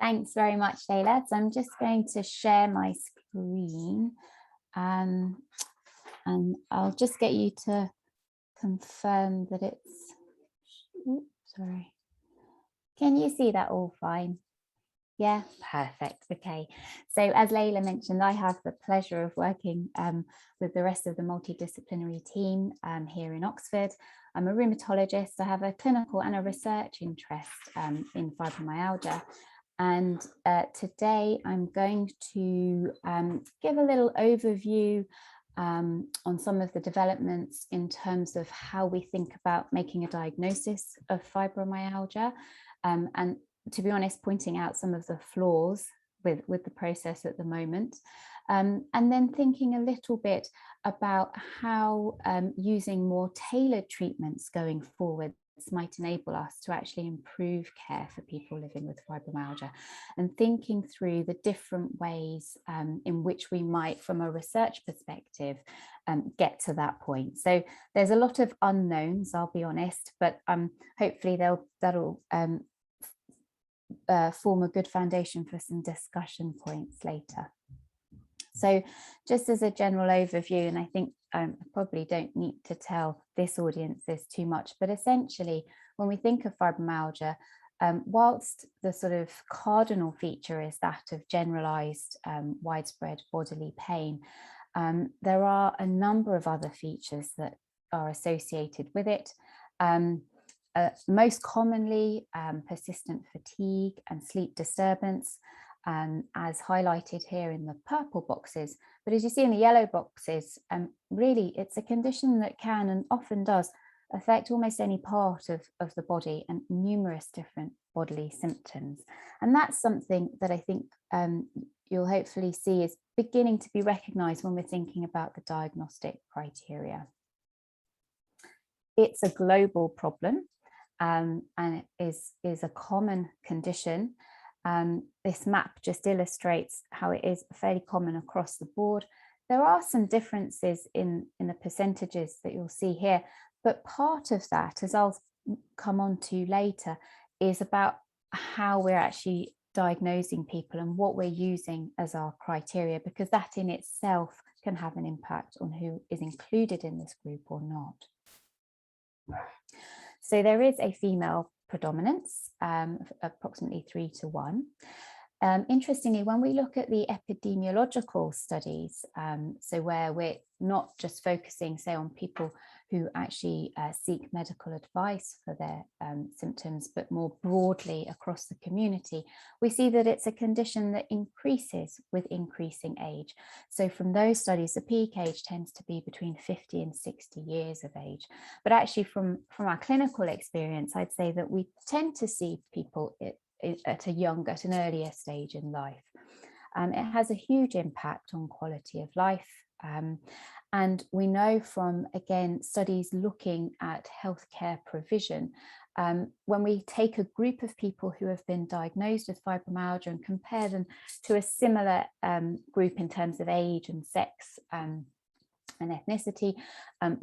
Thanks very much, Leila. So I'm just going to share my screen and I'll just get you to confirm that it's, oops, sorry. Can you see that all fine? Yeah, perfect. Okay. So as Leila mentioned, I have the pleasure of working with the rest of the multidisciplinary team here in Oxford. I'm a rheumatologist. I have a clinical and a research interest in fibromyalgia. And today I'm going to give a little overview on some of the developments in terms of how we think about making a diagnosis of fibromyalgia, and to be honest, pointing out some of the flaws with the process at the moment, and then thinking a little bit about how using more tailored treatments going forward might enable us to actually improve care for people living with fibromyalgia, and thinking through the different ways in which we might, from a research perspective, get to that point. So there's a lot of unknowns, I'll be honest, but hopefully that'll form a good foundation for some discussion points later. So just as a general overview, and I think I probably don't need to tell this audience this too much, but essentially when we think of fibromyalgia, whilst the sort of cardinal feature is that of generalized widespread bodily pain, there are a number of other features that are associated with it. Most commonly persistent fatigue and sleep disturbance, as highlighted here in the purple boxes. But as you see in the yellow boxes, really it's a condition that can and often does affect almost any part of the body and numerous different bodily symptoms. And that's something that I think you'll hopefully see is beginning to be recognised when we're thinking about the diagnostic criteria. It's a global problem, and it is a common condition. This map just illustrates how it is fairly common across the board. There are some differences in the percentages that you'll see here, but part of that, as I'll come on to later, is about how we're actually diagnosing people and what we're using as our criteria, because that in itself can have an impact on who is included in this group or not. So there is a female predominance, approximately 3:1. Interestingly, when we look at the epidemiological studies, so where we're not just focusing, say, on people who actually seek medical advice for their symptoms, but more broadly across the community, we see that it's a condition that increases with increasing age. So from those studies, the peak age tends to be between 50 and 60 years of age. But actually from our clinical experience, I'd say that we tend to see people at an earlier stage in life. It has a huge impact on quality of life. And we know from, again, studies looking at healthcare provision, when we take a group of people who have been diagnosed with fibromyalgia and compare them to a similar group in terms of age and sex and ethnicity,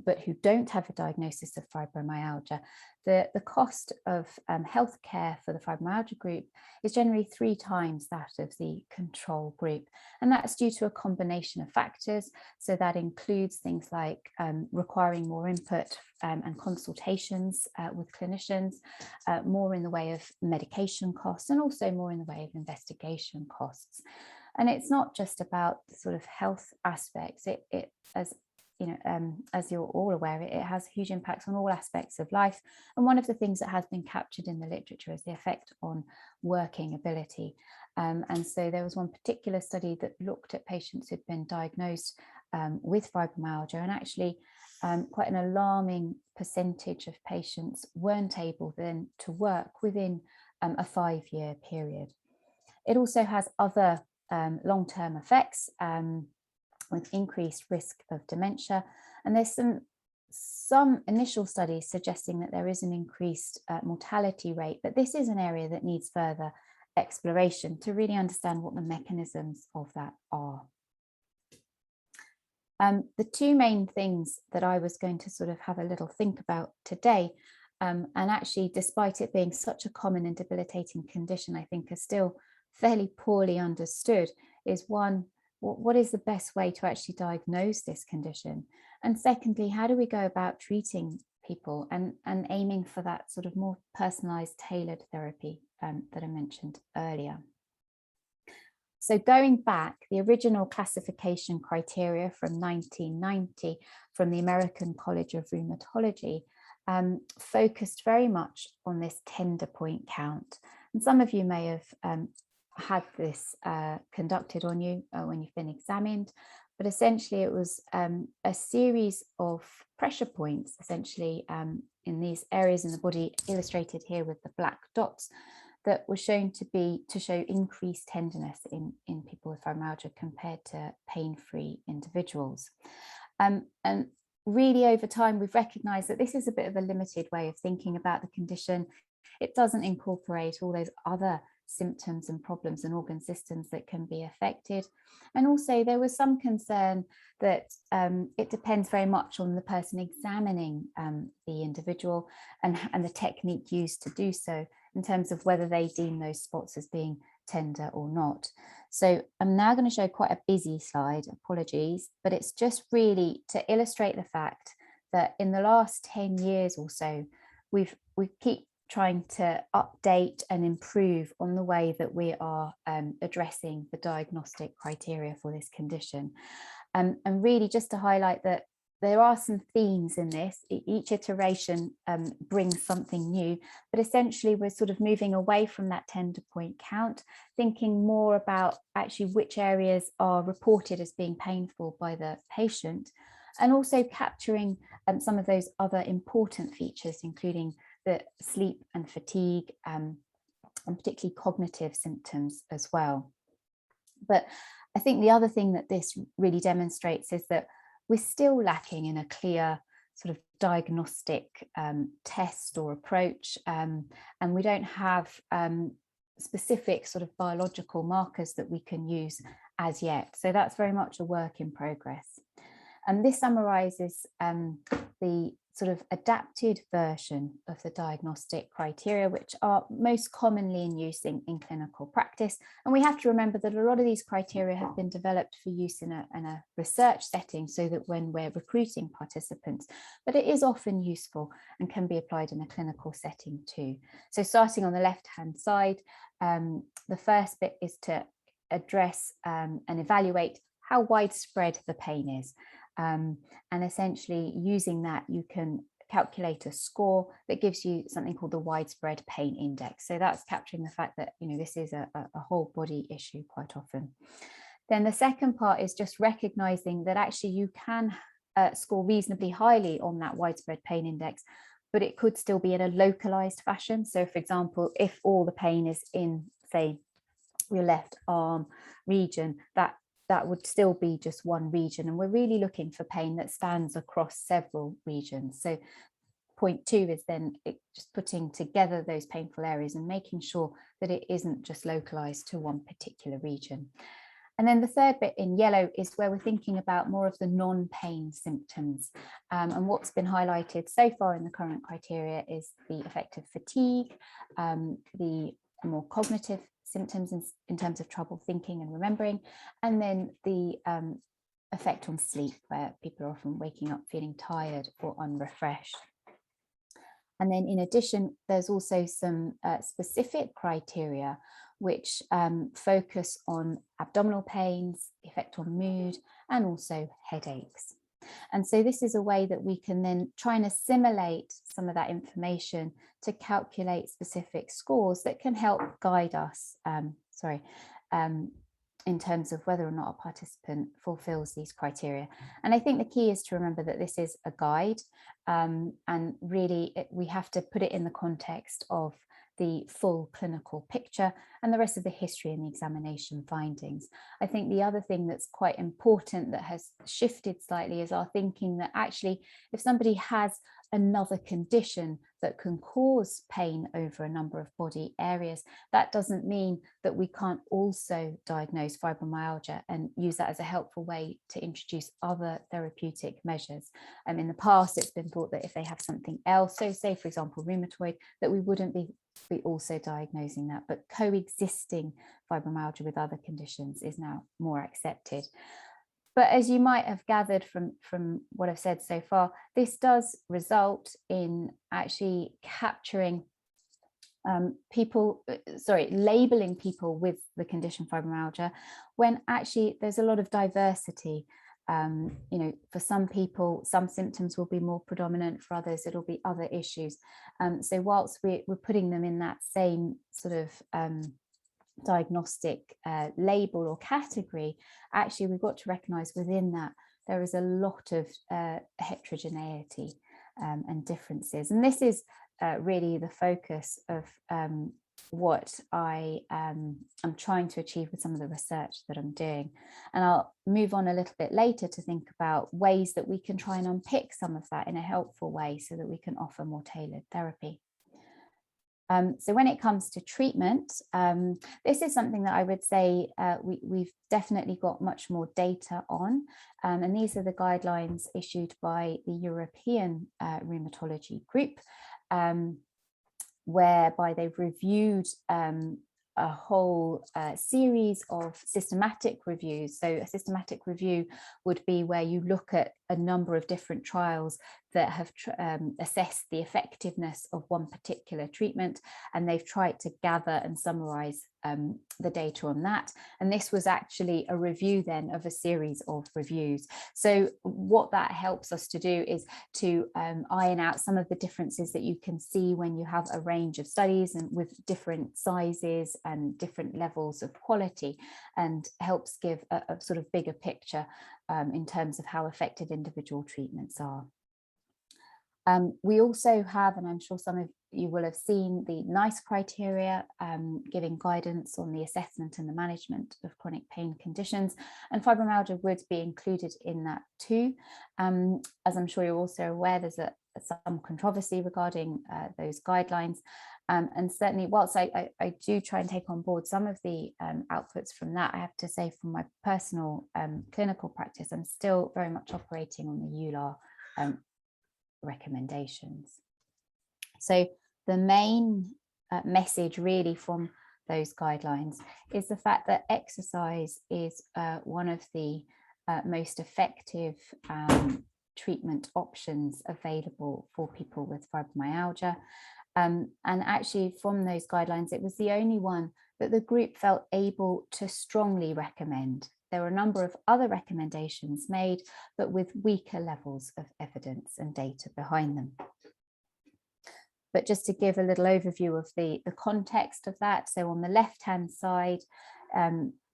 but who don't have a diagnosis of fibromyalgia, the cost of healthcare for the fibromyalgia group is generally 3 times that of the control group. And that's due to a combination of factors. So that includes things like requiring more input and consultations with clinicians, more in the way of medication costs, and also more in the way of investigation costs. And it's not just about the sort of health aspects. It as you know, as you're all aware, it has huge impacts on all aspects of life. And one of the things that has been captured in the literature is the effect on working ability. And so there was one particular study that looked at patients who'd been diagnosed with fibromyalgia, and actually quite an alarming percentage of patients weren't able then to work within a 5-year period. It also has other long-term effects, with increased risk of dementia. And there's some initial studies suggesting that there is an increased mortality rate, but this is an area that needs further exploration to really understand what the mechanisms of that are. The 2 main things that I was going to sort of have a little think about today, and actually despite it being such a common and debilitating condition, I think are still fairly poorly understood is, one, what is the best way to actually diagnose this condition? And secondly, how do we go about treating people and aiming for that sort of more personalized, tailored therapy that I mentioned earlier? So going back, the original classification criteria from 1990 from the American College of Rheumatology focused very much on this tender point count. And some of you may have had this conducted on you when you've been examined, but essentially it was a series of pressure points, essentially in these areas in the body, illustrated here with the black dots, that was shown to show increased tenderness in people with fibromyalgia compared to pain-free individuals. And really over time, we've recognized that this is a bit of a limited way of thinking about the condition. It doesn't incorporate all those other symptoms and problems and organ systems that can be affected. And also there was some concern that it depends very much on the person examining the individual and the technique used to do so, in terms of whether they deem those spots as being tender or not. So I'm now going to show quite a busy slide, apologies, but it's just really to illustrate the fact that in the last 10 years or so, we keep trying to update and improve on the way that we are addressing the diagnostic criteria for this condition. And really just to highlight that there are some themes in this. Each iteration brings something new, but essentially we're sort of moving away from that tender point count, thinking more about actually which areas are reported as being painful by the patient, and also capturing some of those other important features, including the sleep and fatigue, and particularly cognitive symptoms as well. But I think the other thing that this really demonstrates is that we're still lacking in a clear sort of diagnostic test or approach, and we don't have specific sort of biological markers that we can use as yet. So that's very much a work in progress. And this summarizes the sort of adapted version of the diagnostic criteria, which are most commonly in use in clinical practice. And we have to remember that a lot of these criteria have been developed for use in a research setting, so that when we're recruiting participants, but it is often useful and can be applied in a clinical setting too. So starting on the left-hand side, the first bit is to address and evaluate how widespread the pain is. And essentially using that, you can calculate a score that gives you something called the widespread pain index. So that's capturing the fact that, you know, this is a whole body issue quite often. Then the second part is just recognizing that actually you can score reasonably highly on that widespread pain index, but it could still be in a localized fashion. So for example, if all the pain is in, say, your left arm region, that would still be just one region. And we're really looking for pain that spans across several regions. So point 2 is then just putting together those painful areas and making sure that it isn't just localized to one particular region. And then the third bit in yellow is where we're thinking about more of the non-pain symptoms. And what's been highlighted so far in the current criteria is the effect of fatigue, the more cognitive symptoms in terms of trouble thinking and remembering, and then the effect on sleep, where people are often waking up feeling tired or unrefreshed. And then in addition, there's also some specific criteria which focus on abdominal pains, the effect on mood, and also headaches. And so this is a way that we can then try and assimilate some of that information to calculate specific scores that can help guide us, in terms of whether or not a participant fulfills these criteria. And I think the key is to remember that this is a guide, and really we have to put it in the context of the full clinical picture and the rest of the history and the examination findings. I think the other thing that's quite important that has shifted slightly is our thinking that actually if somebody has another condition that can cause pain over a number of body areas, that doesn't mean that we can't also diagnose fibromyalgia and use that as a helpful way to introduce other therapeutic measures. In the past, it's been thought that if they have something else, so say for example rheumatoid, that we wouldn't be be also diagnosing that, but coexisting fibromyalgia with other conditions is now more accepted. But as you might have gathered from what I've said so far, this does result in actually capturing labeling people with the condition fibromyalgia, when actually there's a lot of diversity. For some people, some symptoms will be more predominant, for others it'll be other issues. So whilst we're putting them in that same sort of diagnostic label or category, actually we've got to recognize within that there is a lot of heterogeneity and differences. And this is really the focus of what I am trying to achieve with some of the research that I'm doing. And I'll move on a little bit later to think about ways that we can try and unpick some of that in a helpful way so that we can offer more tailored therapy. So when it comes to treatment, this is something that I would say we've definitely got much more data on. And these are the guidelines issued by the European Rheumatology Group, whereby they've reviewed a whole series of systematic reviews. So a systematic review would be where you look at a number of different trials that have assessed the effectiveness of one particular treatment, and they've tried to gather and summarize the data on that. And this was actually a review then of a series of reviews. So what that helps us to do is to iron out some of the differences that you can see when you have a range of studies and with different sizes and different levels of quality, and helps give a sort of bigger picture in terms of how effective individual treatments are. We also have, and I'm sure some of you will have seen, the NICE criteria giving guidance on the assessment and the management of chronic pain conditions, and fibromyalgia would be included in that too. As I'm sure you're also aware, there's some controversy regarding those guidelines. And certainly, whilst I do try and take on board some of the outputs from that, I have to say from my personal clinical practice, I'm still very much operating on the EULAR recommendations. So the main message really from those guidelines is the fact that exercise is one of the most effective treatment options available for people with fibromyalgia. And actually from those guidelines, it was the only one that the group felt able to strongly recommend. There were a number of other recommendations made, but with weaker levels of evidence and data behind them. But just to give a little overview of the context of that. So on the left-hand side,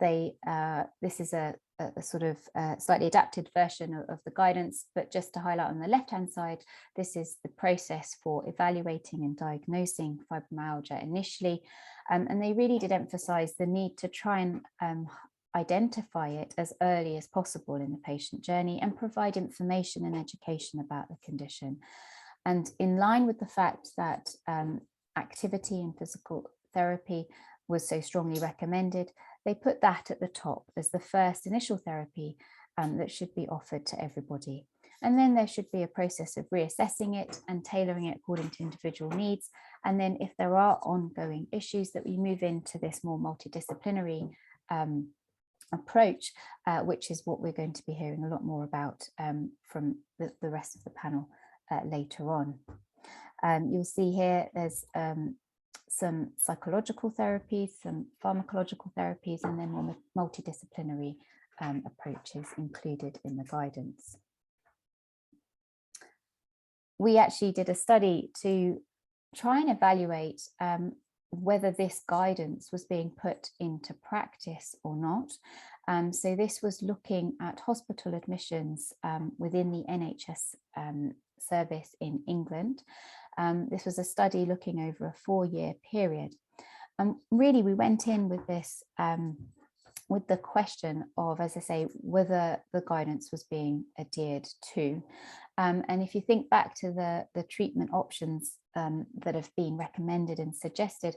this is a sort of slightly adapted version of the guidance, but just to highlight on the left-hand side, this is the process for evaluating and diagnosing fibromyalgia initially. And they really did emphasize the need to try and identify it as early as possible in the patient journey and provide information and education about the condition. And in line with the fact that activity and physical therapy was so strongly recommended, they put that at the top as the first initial therapy that should be offered to everybody. And then there should be a process of reassessing it and tailoring it according to individual needs. And then if there are ongoing issues, that we move into this more multidisciplinary approach, which is what we're going to be hearing a lot more about from the rest of the panel later on. You'll see here there's some psychological therapies, some pharmacological therapies, and then more multidisciplinary approaches included in the guidance. We actually did a study to try and evaluate whether this guidance was being put into practice or not. So this was looking at hospital admissions within the NHS service in England. This was a study looking over a 4-year period. Really, we went in with this with the question of, as I say, whether the guidance was being adhered to. And if you think back to the treatment options that have been recommended and suggested,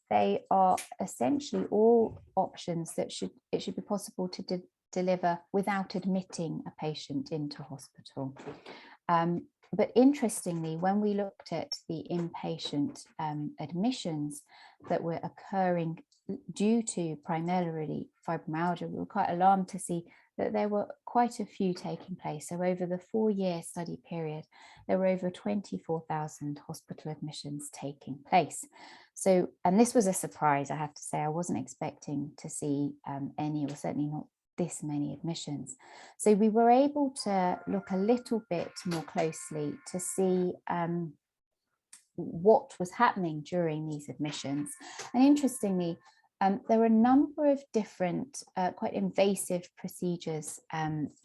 they are essentially all options that it should be possible to deliver without admitting a patient into hospital. But interestingly, when we looked at the inpatient admissions that were occurring due to primarily fibromyalgia, we were quite alarmed to see that there were quite a few taking place. So over the 4-year study period, there were over 24,000 hospital admissions taking place. So, and this was a surprise, I have to say. I wasn't expecting to see any, or certainly not this many admissions. So we were able to look a little bit more closely to see what was happening during these admissions. And interestingly, there were a number of different quite invasive procedures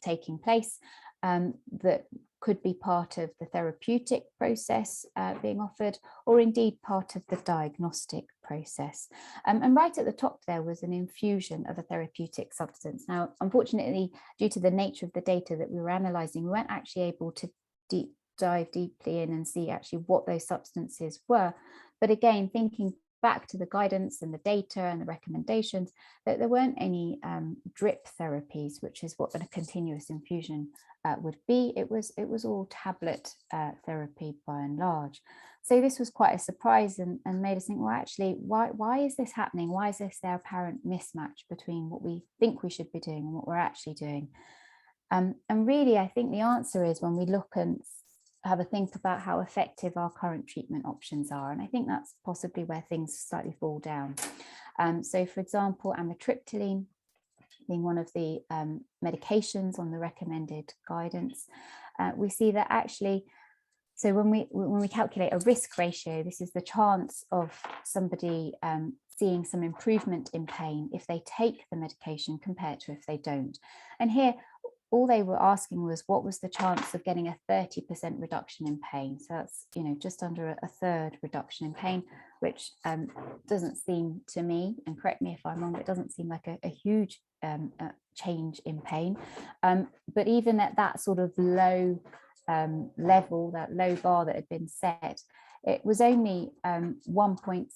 taking place that could be part of the therapeutic process being offered, or indeed part of the diagnostic process. And right at the top there was an infusion of a therapeutic substance. Now, unfortunately, due to the nature of the data that we were analysing, we weren't actually able to dive deeply in and see actually what those substances were. But again, thinking back to the guidance and the data and the recommendations, that there weren't any drip therapies, which is what a continuous infusion would be. It was all tablet therapy by and large. So this was quite a surprise and made us think, well, actually, why is this happening? Why is there apparent mismatch between what we think we should be doing and what we're actually doing? And really, I think the answer is when we look and have a think about how effective our current treatment options are. And I think that's possibly where things slightly fall down. So for example, amitriptyline being one of the medications on the recommended guidance, we see that actually, so when we calculate a risk ratio, this is the chance of somebody seeing some improvement in pain if they take the medication compared to if they don't. And here, all they were asking was what was the chance of getting a 30% reduction in pain. So that's, you know, just under a third reduction in pain, which doesn't seem to me, and correct me if I'm wrong, but it doesn't seem like a huge change in pain. But even at that sort of low level, that low bar that had been set, it was only 1.6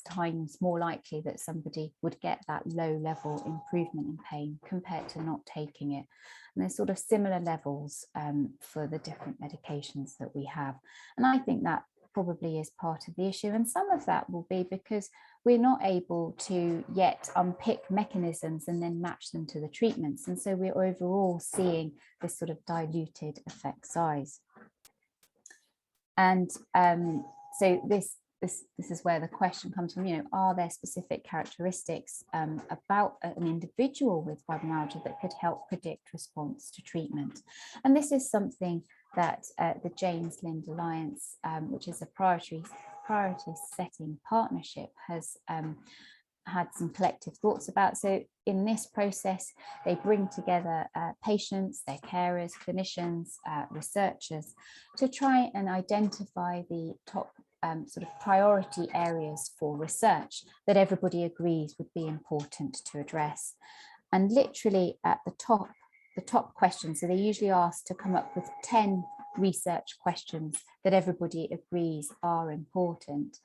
times more likely that somebody would get that low level improvement in pain compared to not taking it. And there's sort of similar levels for the different medications that we have. And I think that probably is part of the issue. And some of that will be because we're not able to yet unpick mechanisms and then match them to the treatments. And so we're overall seeing this sort of diluted effect size. And so this is where the question comes from, you know, are there specific characteristics about an individual with fibromyalgia that could help predict response to treatment? And this is something that the James Lind Alliance, which is a priority setting partnership, has had some collective thoughts about. So in this process, they bring together patients, their carers, clinicians, researchers, to try and identify the top sort of priority areas for research that everybody agrees would be important to address. And literally at the top questions, so they usually ask to come up with 10 research questions that everybody agrees are important.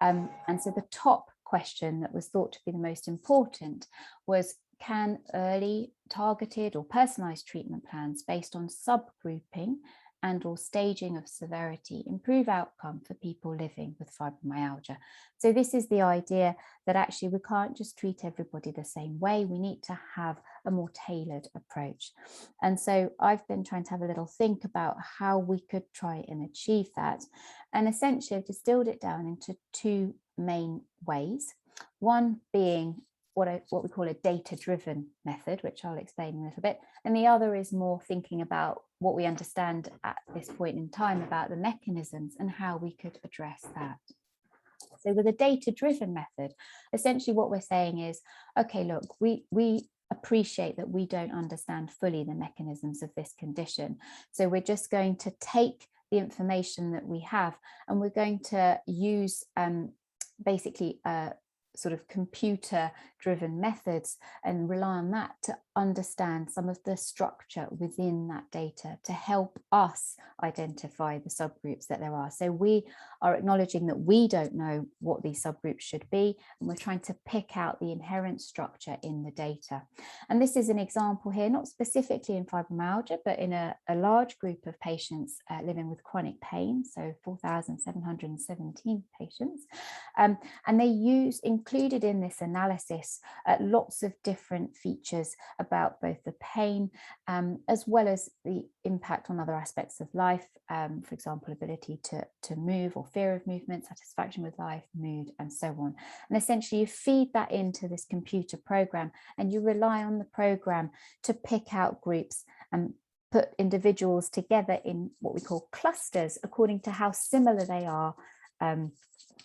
And so the top question that was thought to be the most important was, can early targeted or personalized treatment plans based on subgrouping and or staging of severity improve outcome for people living with fibromyalgia? So this is the idea that actually we can't just treat everybody the same way. We need to have a more tailored approach. And so I've been trying to have a little think about how we could try and achieve that. And essentially I've distilled it down into two main ways. One being what we call a data-driven method, which I'll explain in a little bit. And the other is more thinking about what we understand at this point in time about the mechanisms and how we could address that. So with a data-driven method, essentially what we're saying is, okay, look, we appreciate that we don't understand fully the mechanisms of this condition. So we're just going to take the information that we have and we're going to use basically sort of computer driven methods and rely on that to understand some of the structure within that data to help us identify the subgroups that there are. So we are acknowledging that we don't know what these subgroups should be, and we're trying to pick out the inherent structure in the data. And this is an example here, not specifically in fibromyalgia, but in a large group of patients living with chronic pain, so 4,717 patients. And they included in this analysis lots of different features about both the pain as well as the impact on other aspects of life, for example, ability to move or fear of movement, satisfaction with life, mood, and so on. And essentially you feed that into this computer program, and you rely on the program to pick out groups and put individuals together in what we call clusters according to how similar they are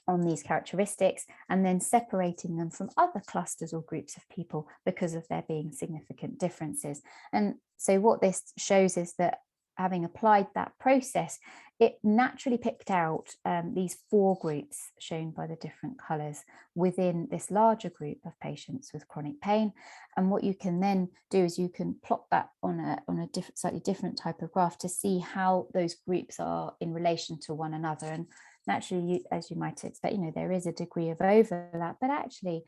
on these characteristics, and then separating them from other clusters or groups of people because of there being significant differences. And so what this shows is that having applied that process, it naturally picked out these 4 groups shown by the different colours within this larger group of patients with chronic pain. And what you can then do is you can plot that on a slightly different type of graph to see how those groups are in relation to one another. And naturally, as you might expect, there is a degree of overlap, but actually,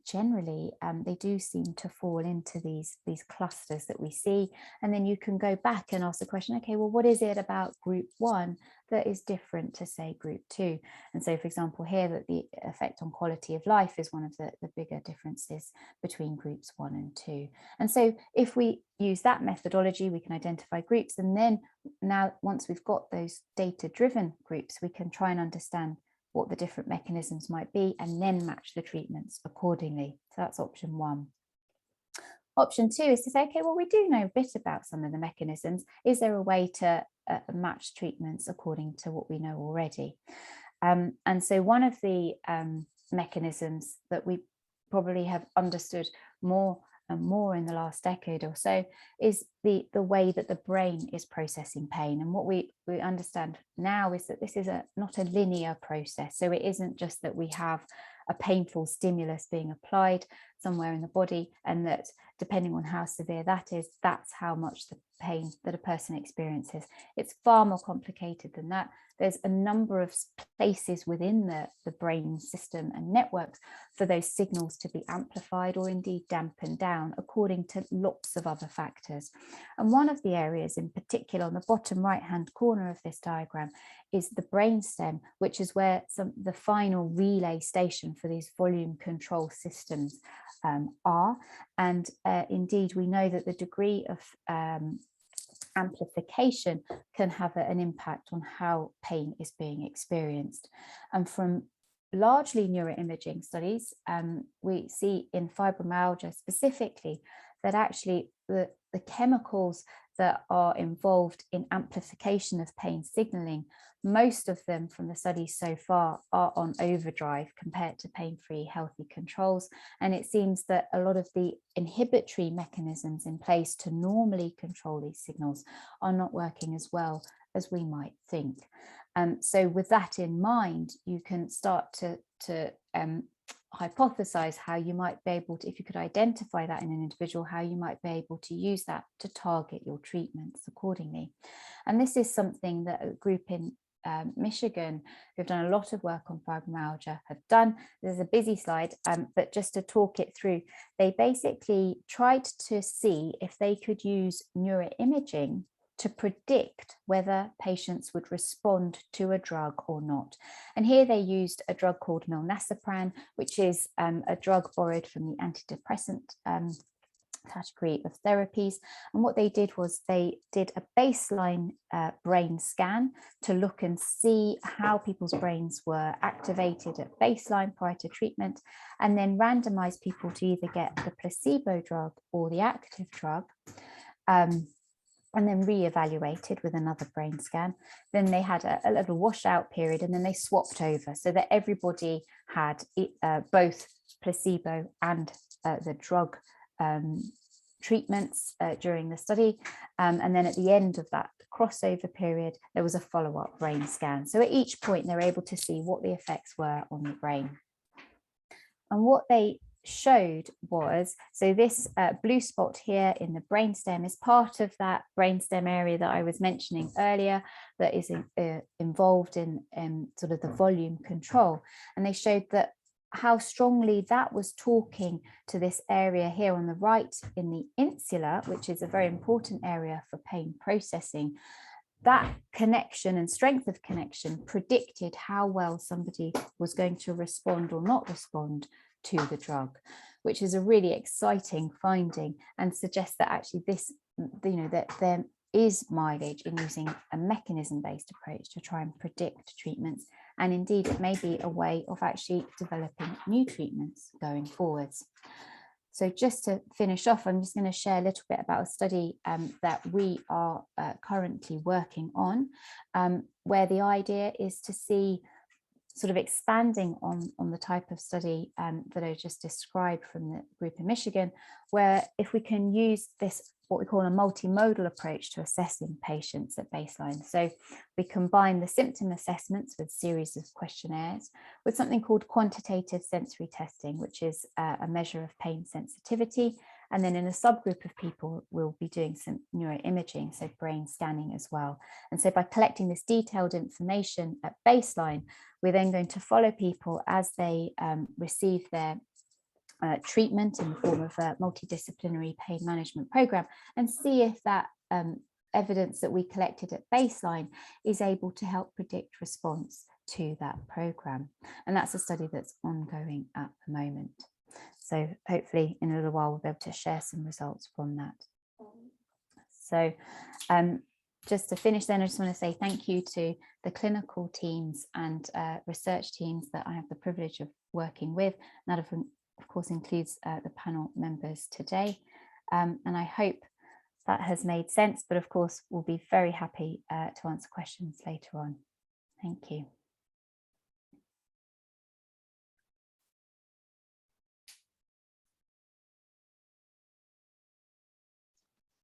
generally, they do seem to fall into these clusters that we see. And then you can go back and ask the question, okay, well, what is it about group 1 that is different to, say, group 2? And so, for example, here that the effect on quality of life is one of the bigger differences between groups 1 and 2. And so if we use that methodology, we can identify groups, and then now once we've got those data-driven groups, we can try and understand what the different mechanisms might be and then match the treatments accordingly. So that's option 1. Option 2 is to say, okay, well, we do know a bit about some of the mechanisms. Is there a way to match treatments according to what we know already? And so one of the mechanisms that we probably have understood more and more in the last decade or so is the way that the brain is processing pain. And what we understand now is that this is not a linear process. So it isn't just that we have a painful stimulus being applied somewhere in the body, and that depending on how severe that is, that's how much the pain that a person experiences. It's far more complicated than that. There's a number of places within the brain system and networks for those signals to be amplified or indeed dampened down according to lots of other factors. And one of the areas in particular on the bottom right-hand corner of this diagram is the brainstem, which is where the final relay station for these volume control systems are. And indeed, we know that the degree of amplification can have an impact on how pain is being experienced. And from largely neuroimaging studies, we see in fibromyalgia specifically that actually the chemicals that are involved in amplification of pain signaling, most of them from the studies so far are on overdrive compared to pain-free healthy controls. And it seems that a lot of the inhibitory mechanisms in place to normally control these signals are not working as well as we might think. So with that in mind, you can start to hypothesize how you might be able to, if you could identify that in an individual, how you might be able to use that to target your treatments accordingly. And this is something that a group in Michigan, who've done a lot of work on fibromyalgia, have done. There's a busy slide, but just to talk it through, they basically tried to see if they could use neuroimaging to predict whether patients would respond to a drug or not. And here they used a drug called milnacipran, which is a drug borrowed from the antidepressant category of therapies. And what they did was they did a baseline brain scan to look and see how people's brains were activated at baseline prior to treatment, and then randomized people to either get the placebo drug or the active drug. And then re-evaluated with another brain scan. Then they had a little washout period, and then they swapped over so that everybody had both placebo and the drug treatments during the study. And then at the end of that crossover period, there was a follow-up brain scan. So at each point, they're able to see what the effects were on the brain. And what they showed was, so this blue spot here in the brainstem is part of that brainstem area that I was mentioning earlier that is involved in sort of the volume control. And they showed that how strongly that was talking to this area here on the right in the insula, which is a very important area for pain processing. That connection and strength of connection predicted how well somebody was going to respond or not respond to the drug, which is a really exciting finding and suggests that actually this, that there is mileage in using a mechanism-based approach to try and predict treatments. And indeed, it may be a way of actually developing new treatments going forwards. So just to finish off, I'm just going to share a little bit about a study that we are currently working on, where the idea is to see sort of expanding on the type of study that I just described from the group in Michigan, where if we can use this, what we call a multimodal approach to assessing patients at baseline. So we combine the symptom assessments with a series of questionnaires with something called quantitative sensory testing, which is a measure of pain sensitivity. And then in a subgroup of people, we'll be doing some neuroimaging, so brain scanning as well. And so by collecting this detailed information at baseline, we're then going to follow people as they receive their treatment in the form of a multidisciplinary pain management program and see if that evidence that we collected at baseline is able to help predict response to that program. And that's a study that's ongoing at the moment. So hopefully in a little while we'll be able to share some results from that. So just to finish then, I just want to say thank you to the clinical teams and research teams that I have the privilege of working with. And that of course includes the panel members today. And I hope that has made sense, but of course we'll be very happy to answer questions later on. Thank you.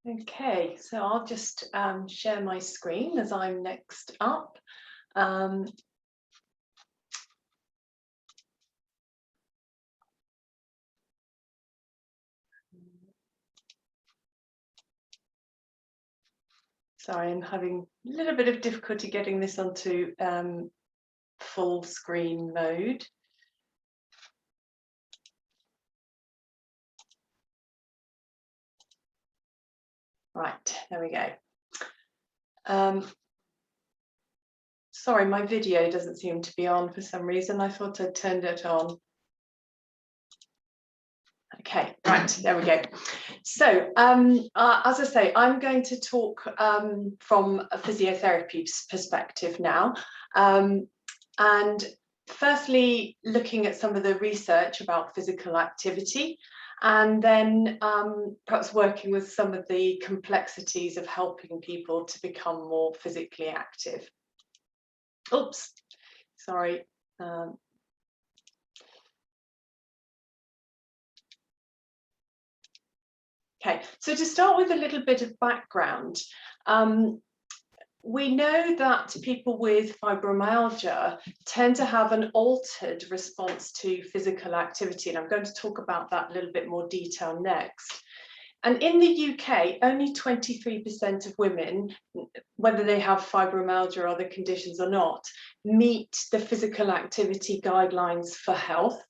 Okay, so I'll just share my screen as I'm next up. Sorry, I'm having a little bit of difficulty getting this onto full screen mode. Right, there we go. Sorry, my video doesn't seem to be on for some reason. I thought I'd turned it on. Okay, right, there we go. So, as I say, I'm going to talk from a physiotherapy perspective now. And firstly, looking at some of the research about physical activity, and then perhaps working with some of the complexities of helping people to become more physically active. Oops, sorry. Okay, so to start with a little bit of background, we know that people with fibromyalgia tend to have an altered response to physical activity, and I'm going to talk about that a little bit more detail next. And in the UK, only 23% of women, whether they have fibromyalgia or other conditions or not, meet the physical activity guidelines for health.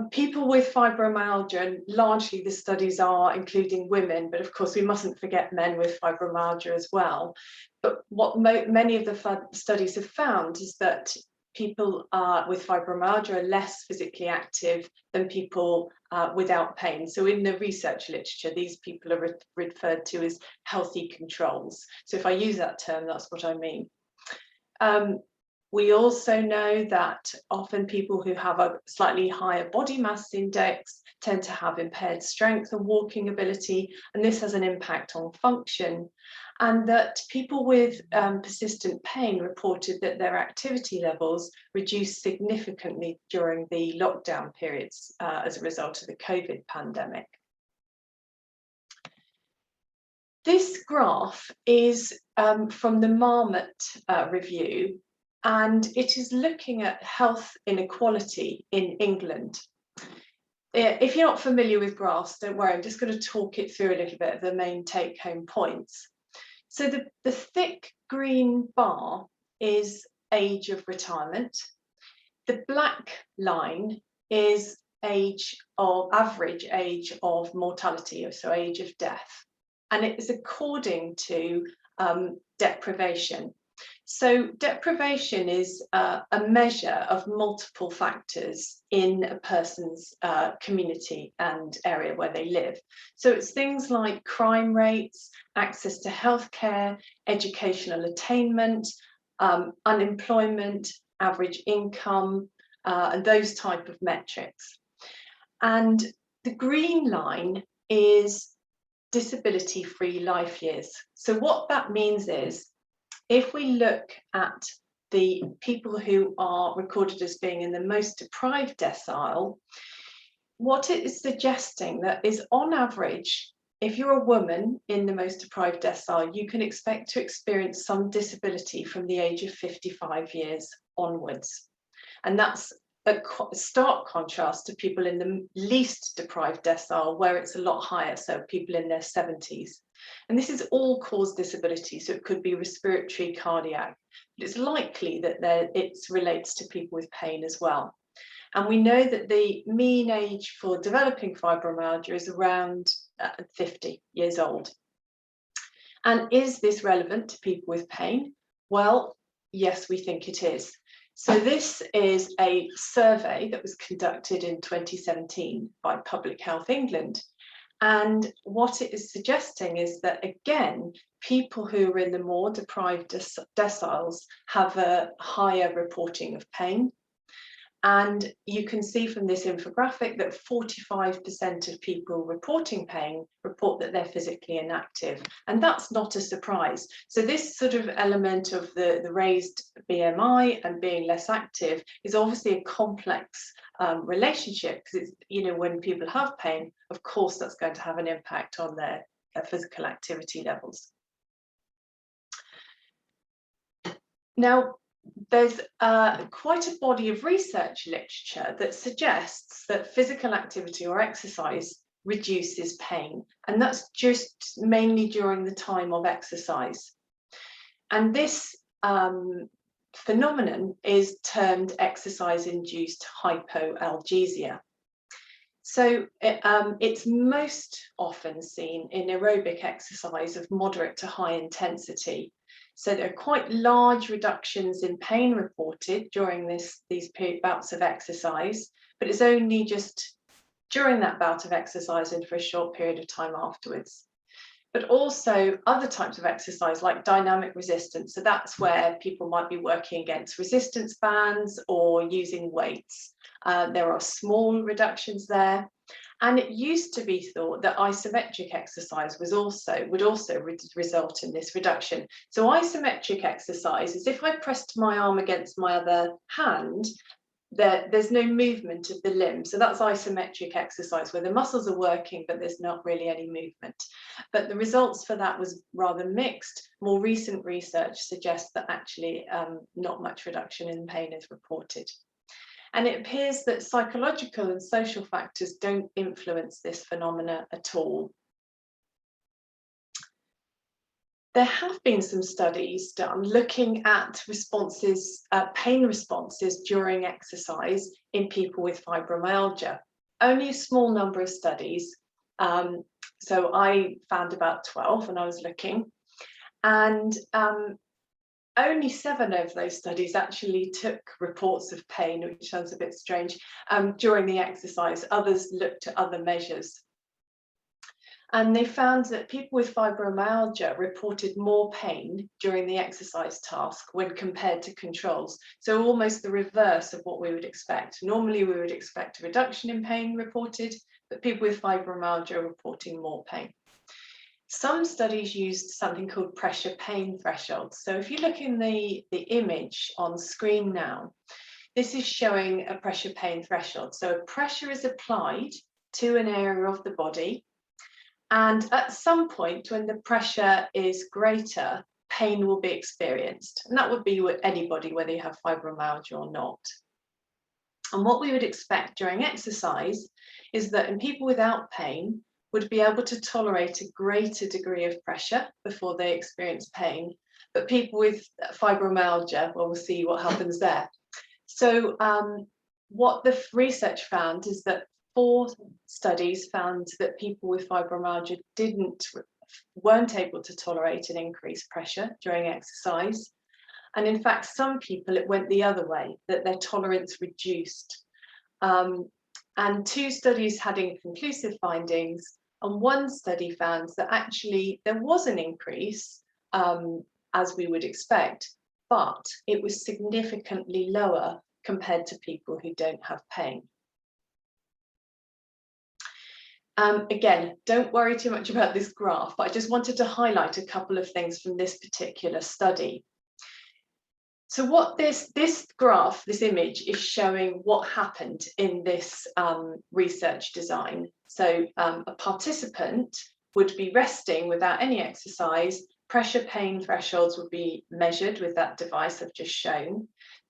People with fibromyalgia, and largely the studies are including women, but of course we mustn't forget men with fibromyalgia as well. But what many of the studies have found is that people with fibromyalgia are less physically active than people without pain. So in the research literature, these people are referred to as healthy controls. So if I use that term, that's what I mean. We also know that often people who have a slightly higher body mass index tend to have impaired strength and walking ability, and this has an impact on function. And that people with persistent pain reported that their activity levels reduced significantly during the lockdown periods as a result of the COVID pandemic. This graph is from the Marmot review, and it is looking at health inequality in England. if you're not familiar with graphs, don't worry, I'm just going to talk it through a little bit of the main take-home points. So the thick green bar is age of retirement. The black line is average age of mortality, so age of death. And it is according to deprivation. So deprivation is a measure of multiple factors in a person's community and area where they live. So it's things like crime rates, access to healthcare, educational attainment, unemployment, average income, and those type of metrics. And the green line is disability-free life years. So what that means is, if we look at the people who are recorded as being in the most deprived decile, what it is suggesting that is, on average, if you're a woman in the most deprived decile, you can expect to experience some disability from the age of 55 years onwards. And that's a stark contrast to people in the least deprived decile, where it's a lot higher, so people in their 70s. And this is all-cause disability, so it could be respiratory, cardiac, but it's likely that it relates to people with pain as well. And we know that the mean age for developing fibromyalgia is around 50 years old. And is this relevant to people with pain? Well, yes, we think it is. So this is a survey that was conducted in 2017 by Public Health England. And what it is suggesting is that, again, people who are in the more deprived deciles have a higher reporting of pain. And you can see from this infographic that 45% of people reporting pain report that they're physically inactive. And that's not a surprise. So this sort of element of the raised BMI and being less active is obviously a complex relationship, because it's, you know, when people have pain, of course, that's going to have an impact on their physical activity levels. Now, there's quite a body of research literature that suggests that physical activity or exercise reduces pain, and that's just mainly during the time of exercise. And this phenomenon is termed exercise-induced hypoalgesia. So it's most often seen in aerobic exercise of moderate to high intensity. So there are quite large reductions in pain reported during these bouts of exercise, but it's only just during that bout of exercise and for a short period of time afterwards. But also other types of exercise like dynamic resistance. So that's where people might be working against resistance bands or using weights. There are small reductions there. And it used to be thought that isometric exercise would also result in this reduction. So isometric exercise is if I pressed my arm against my other hand, there's no movement of the limb. So that's isometric exercise, where the muscles are working, but there's not really any movement. But the results for that was rather mixed. More recent research suggests that actually not much reduction in pain is reported. And it appears that psychological and social factors don't influence this phenomena at all. There have been some studies done looking at responses, pain responses during exercise in people with fibromyalgia. Only a small number of studies. So I found about 12 when I was looking. And only 7 of those studies actually took reports of pain, which sounds a bit strange, during the exercise. Others looked at other measures. And they found that people with fibromyalgia reported more pain during the exercise task when compared to controls. So almost the reverse of what we would expect. Normally we would expect a reduction in pain reported, but people with fibromyalgia are reporting more pain. Some studies used something called pressure pain thresholds. So if you look in the image on screen now, this is showing a pressure pain threshold. So pressure is applied to an area of the body, and at some point when the pressure is greater, pain will be experienced. And that would be with anybody, whether you have fibromyalgia or not. And what we would expect during exercise is that in people without pain would be able to tolerate a greater degree of pressure before they experience pain. But people with fibromyalgia, well, we'll see what happens there. So what the research found is that 4 studies found that people with fibromyalgia weren't able to tolerate an increased pressure during exercise. And in fact, some people, it went the other way, that their tolerance reduced. And 2 studies had inconclusive findings, and 1 study found that actually there was an increase, as we would expect, but it was significantly lower compared to people who don't have pain. Again, don't worry too much about this graph, but I just wanted to highlight a couple of things from this particular study. So what this graph, this image, is showing what happened in this research design. So a participant would be resting without any exercise. Pressure pain thresholds would be measured with that device I've just shown.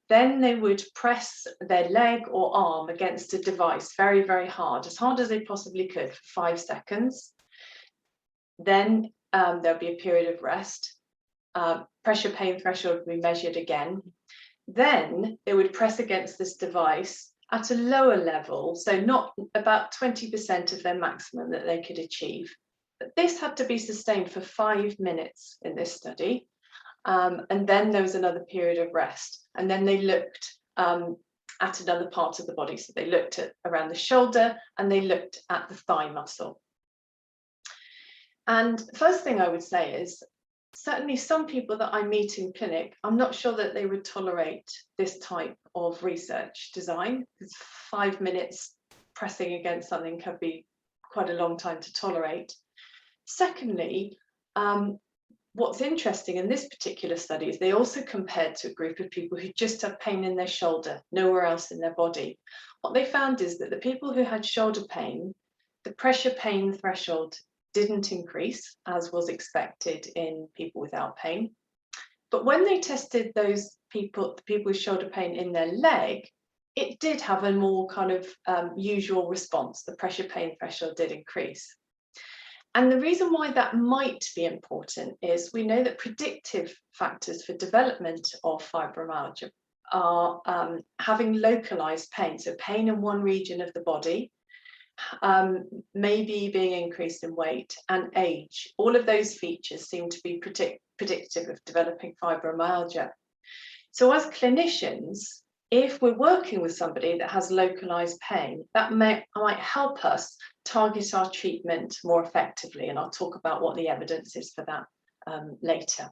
Then they would press their leg or arm against a device very, very hard as they possibly could for 5 seconds. Then there'll be a period of rest. Pressure pain threshold would be measured again. Then they would press against this device at a lower level, so not about 20% of their maximum that they could achieve. But this had to be sustained for 5 minutes in this study. And then there was another period of rest. And then they looked at another part of the body. So they looked at around the shoulder and they looked at the thigh muscle. And first thing I would say is, certainly some people that I meet in clinic, I'm not sure that they would tolerate this type of research design, because 5 minutes pressing against something can be quite a long time to tolerate. Secondly, what's interesting in this particular study is they also compared to a group of people who just have pain in their shoulder, nowhere else in their body. What they found is that the people who had shoulder pain, the pressure pain threshold didn't increase, as was expected in people without pain. But when they tested those people, the people with shoulder pain in their leg, it did have a more kind of usual response. The pressure pain threshold did increase. And the reason why that might be important is we know that predictive factors for development of fibromyalgia are having localized pain, so pain in one region of the body, maybe being increased in weight, and age. All of those features seem to be predictive of developing fibromyalgia. So as clinicians, if we're working with somebody that has localized pain, that might help us target our treatment more effectively, and I'll talk about what the evidence is for that later.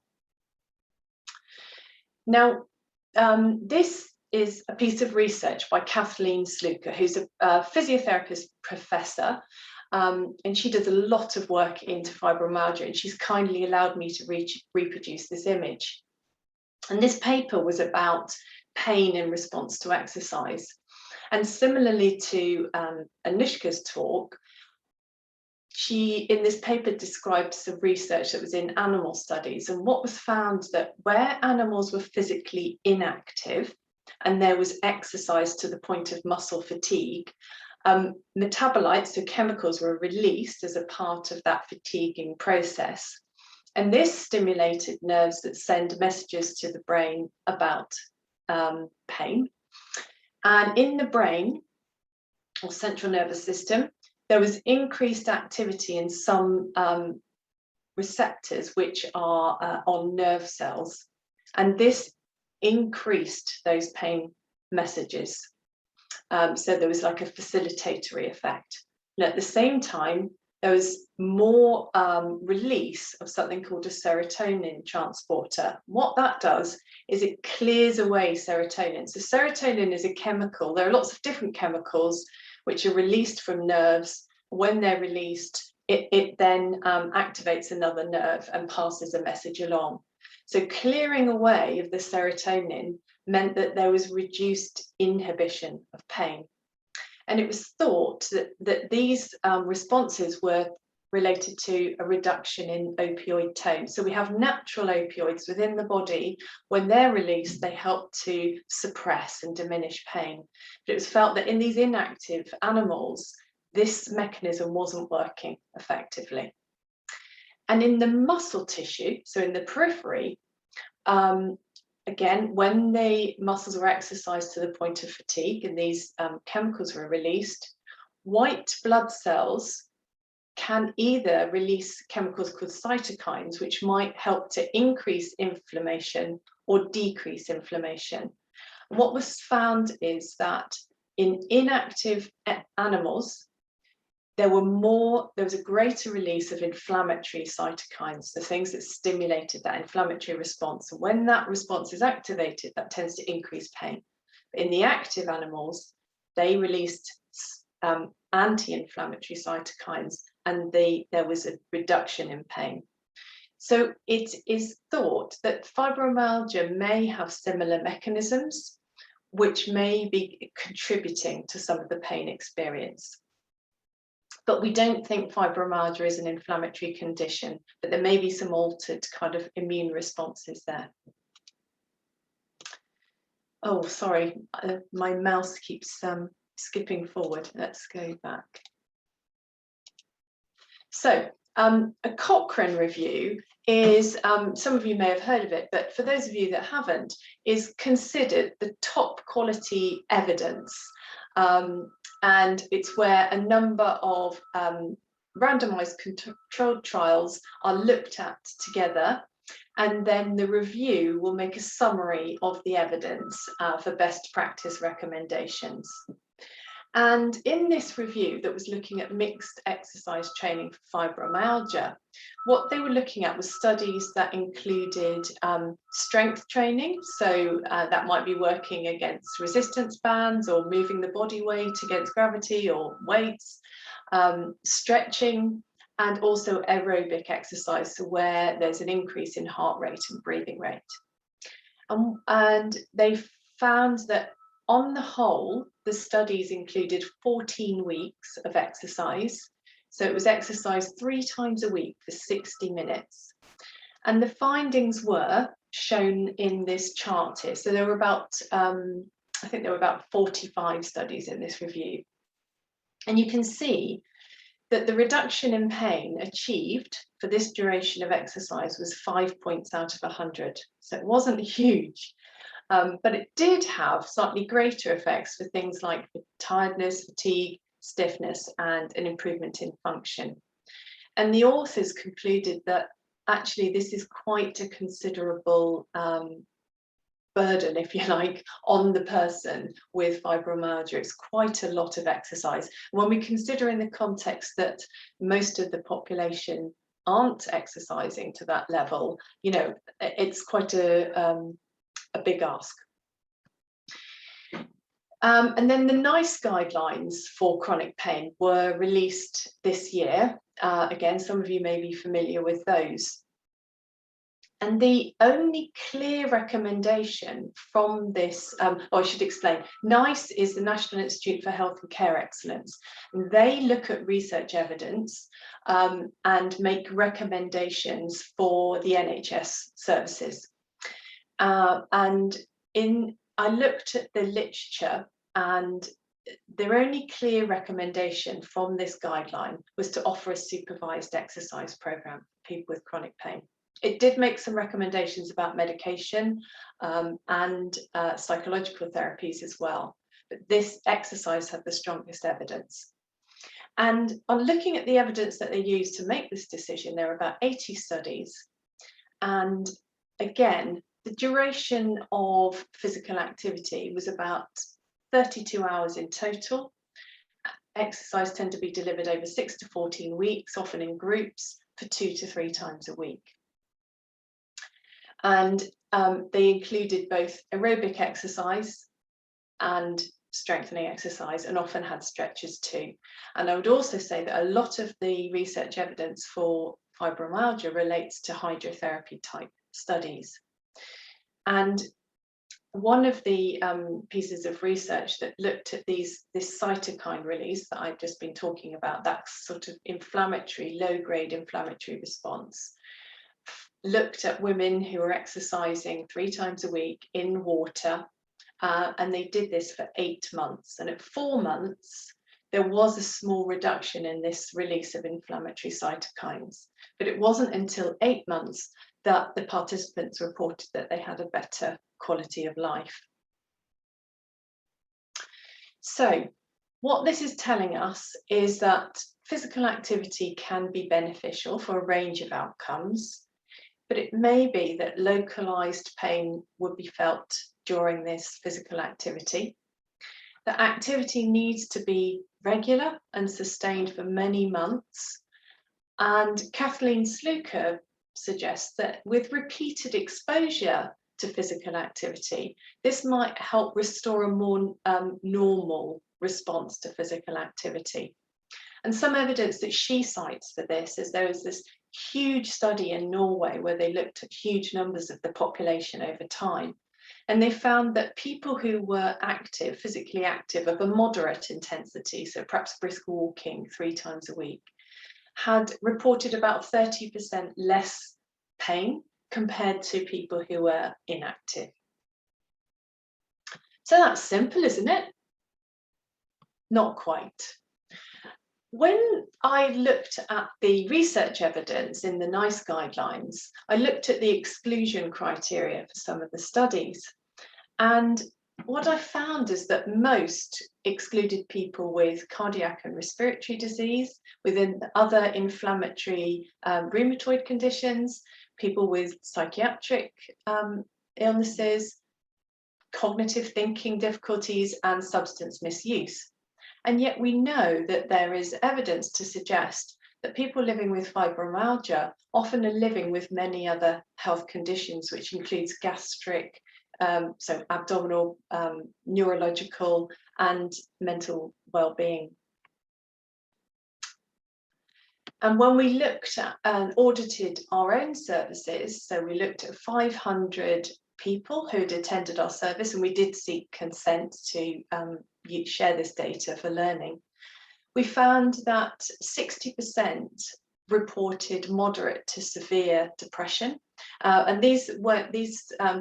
Now, this is a piece of research by Kathleen Sluker, who's a physiotherapist professor, and she does a lot of work into fibromyalgia, and she's kindly allowed me to reproduce this image. And this paper was about pain in response to exercise. And similarly to Anushka's talk, she, in this paper, described some research that was in animal studies. And what was found that where animals were physically inactive and there was exercise to the point of muscle fatigue, metabolites, so chemicals, were released as a part of that fatiguing process. And this stimulated nerves that send messages to the brain about pain. And in the brain, or central nervous system, there was increased activity in some receptors which are on nerve cells. And this increased those pain messages. So there was like a facilitatory effect. And at the same time, there was more release of something called a serotonin transporter. What that does is it clears away serotonin. So serotonin is a chemical. There are lots of different chemicals which are released from nerves. When they're released, it then activates another nerve and passes a message along. So clearing away of the serotonin meant that there was reduced inhibition of pain. And it was thought that these responses were related to a reduction in opioid tone. So we have natural opioids within the body. When they're released, they help to suppress and diminish pain. But it was felt that in these inactive animals, this mechanism wasn't working effectively. And in the muscle tissue, so in the periphery, again, when the muscles were exercised to the point of fatigue and these chemicals were released, white blood cells can either release chemicals called cytokines, which might help to increase inflammation or decrease inflammation. And what was found is that in inactive animals, there was a greater release of inflammatory cytokines, the things that stimulated that inflammatory response. And when that response is activated, that tends to increase pain. But in the active animals, they released anti-inflammatory cytokines, and there was a reduction in pain. So it is thought that fibromyalgia may have similar mechanisms, which may be contributing to some of the pain experience. But we don't think fibromyalgia is an inflammatory condition, but there may be some altered kind of immune responses there. Oh, sorry, my mouse keeps skipping forward. Let's go back. So a Cochrane review is, some of you may have heard of it, but for those of you that haven't, is considered the top quality evidence. And it's where a number of randomized controlled trials are looked at together, and then the review will make a summary of the evidence for best practice recommendations. And in this review that was looking at mixed exercise training for fibromyalgia, what they were looking at was studies that included strength training. So that might be working against resistance bands or moving the body weight against gravity or weights, stretching, and also aerobic exercise, so where there's an increase in heart rate and breathing rate. And they found that on the whole, the studies included 14 weeks of exercise. So it was exercise 3 times a week for 60 minutes. And the findings were shown in this chart here. So there were about, I think there were about 45 studies in this review. And you can see that the reduction in pain achieved for this duration of exercise was 5 points out of 100. So it wasn't huge. But it did have slightly greater effects for things like tiredness, fatigue, stiffness, and an improvement in function. And the authors concluded that actually this is quite a considerable burden, if you like, on the person with fibromyalgia. It's quite a lot of exercise. When we consider in the context that most of the population aren't exercising to that level, you know, it's quite a big ask. And then the NICE guidelines for chronic pain were released this year. Again, some of you may be familiar with those. And the only clear recommendation from this, I should explain, NICE is the National Institute for Health and Care Excellence. And they look at research evidence and make recommendations for the NHS services. I looked at the literature, and their only clear recommendation from this guideline was to offer a supervised exercise program for people with chronic pain. It did make some recommendations about medication and psychological therapies as well, but this exercise had the strongest evidence. And on looking at the evidence that they used to make this decision, there were about 80 studies. And again, the duration of physical activity was about 32 hours in total. Exercise tend to be delivered over 6 to 14 weeks, often in groups, for 2 to 3 times a week. And they included both aerobic exercise and strengthening exercise, and often had stretches too. And I would also say that a lot of the research evidence for fibromyalgia relates to hydrotherapy type studies. And one of the pieces of research that looked at this cytokine release that I've just been talking about, that sort of inflammatory, low-grade inflammatory response, looked at women who were exercising 3 times a week in water, and they did this for 8 months. And at 4 months, there was a small reduction in this release of inflammatory cytokines. But it wasn't until 8 months that the participants reported that they had a better quality of life. So what this is telling us is that physical activity can be beneficial for a range of outcomes, but it may be that localized pain would be felt during this physical activity. The activity needs to be regular and sustained for many months. And Kathleen Sluker suggests that with repeated exposure to physical activity, this might help restore a more normal response to physical activity. And some evidence that she cites for this is there was this huge study in Norway where they looked at huge numbers of the population over time. And they found that people who were active, physically active of a moderate intensity, so perhaps brisk walking 3 times a week, had reported about 30% less pain compared to people who were inactive. So that's simple, isn't it? Not quite. When I looked at the research evidence in the NICE guidelines, I looked at the exclusion criteria for some of the studies. And what I found is that most excluded people with cardiac and respiratory disease, within other inflammatory rheumatoid conditions, people with psychiatric illnesses, cognitive thinking difficulties, and substance misuse. And yet we know that there is evidence to suggest that people living with fibromyalgia often are living with many other health conditions, which includes gastric, so abdominal, neurological, and mental well-being. And when we looked at and audited our own services, so we looked at 500 people who had attended our service, and we did seek consent to share this data for learning, we found that 60% reported moderate to severe depression. And these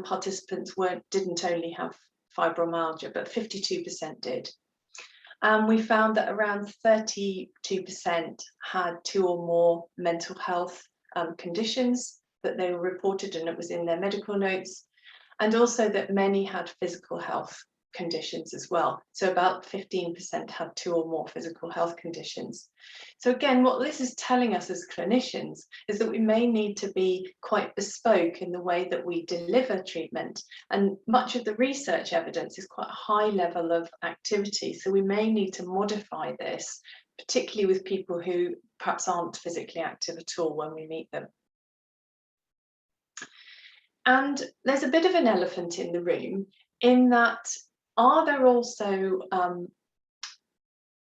participants didn't only have fibromyalgia, but 52% did. And we found that around 32% had 2 or more mental health conditions that they were reported, and it was in their medical notes, and also that many had physical health conditions as well. So about 15% had 2 or more physical health conditions. So again, what this is telling us as clinicians is that we may need to be quite bespoke in the way that we deliver treatment. And much of the research evidence is quite a high level of activity. So we may need to modify this, particularly with people who perhaps aren't physically active at all when we meet them. And there's a bit of an elephant in the room in that, are there also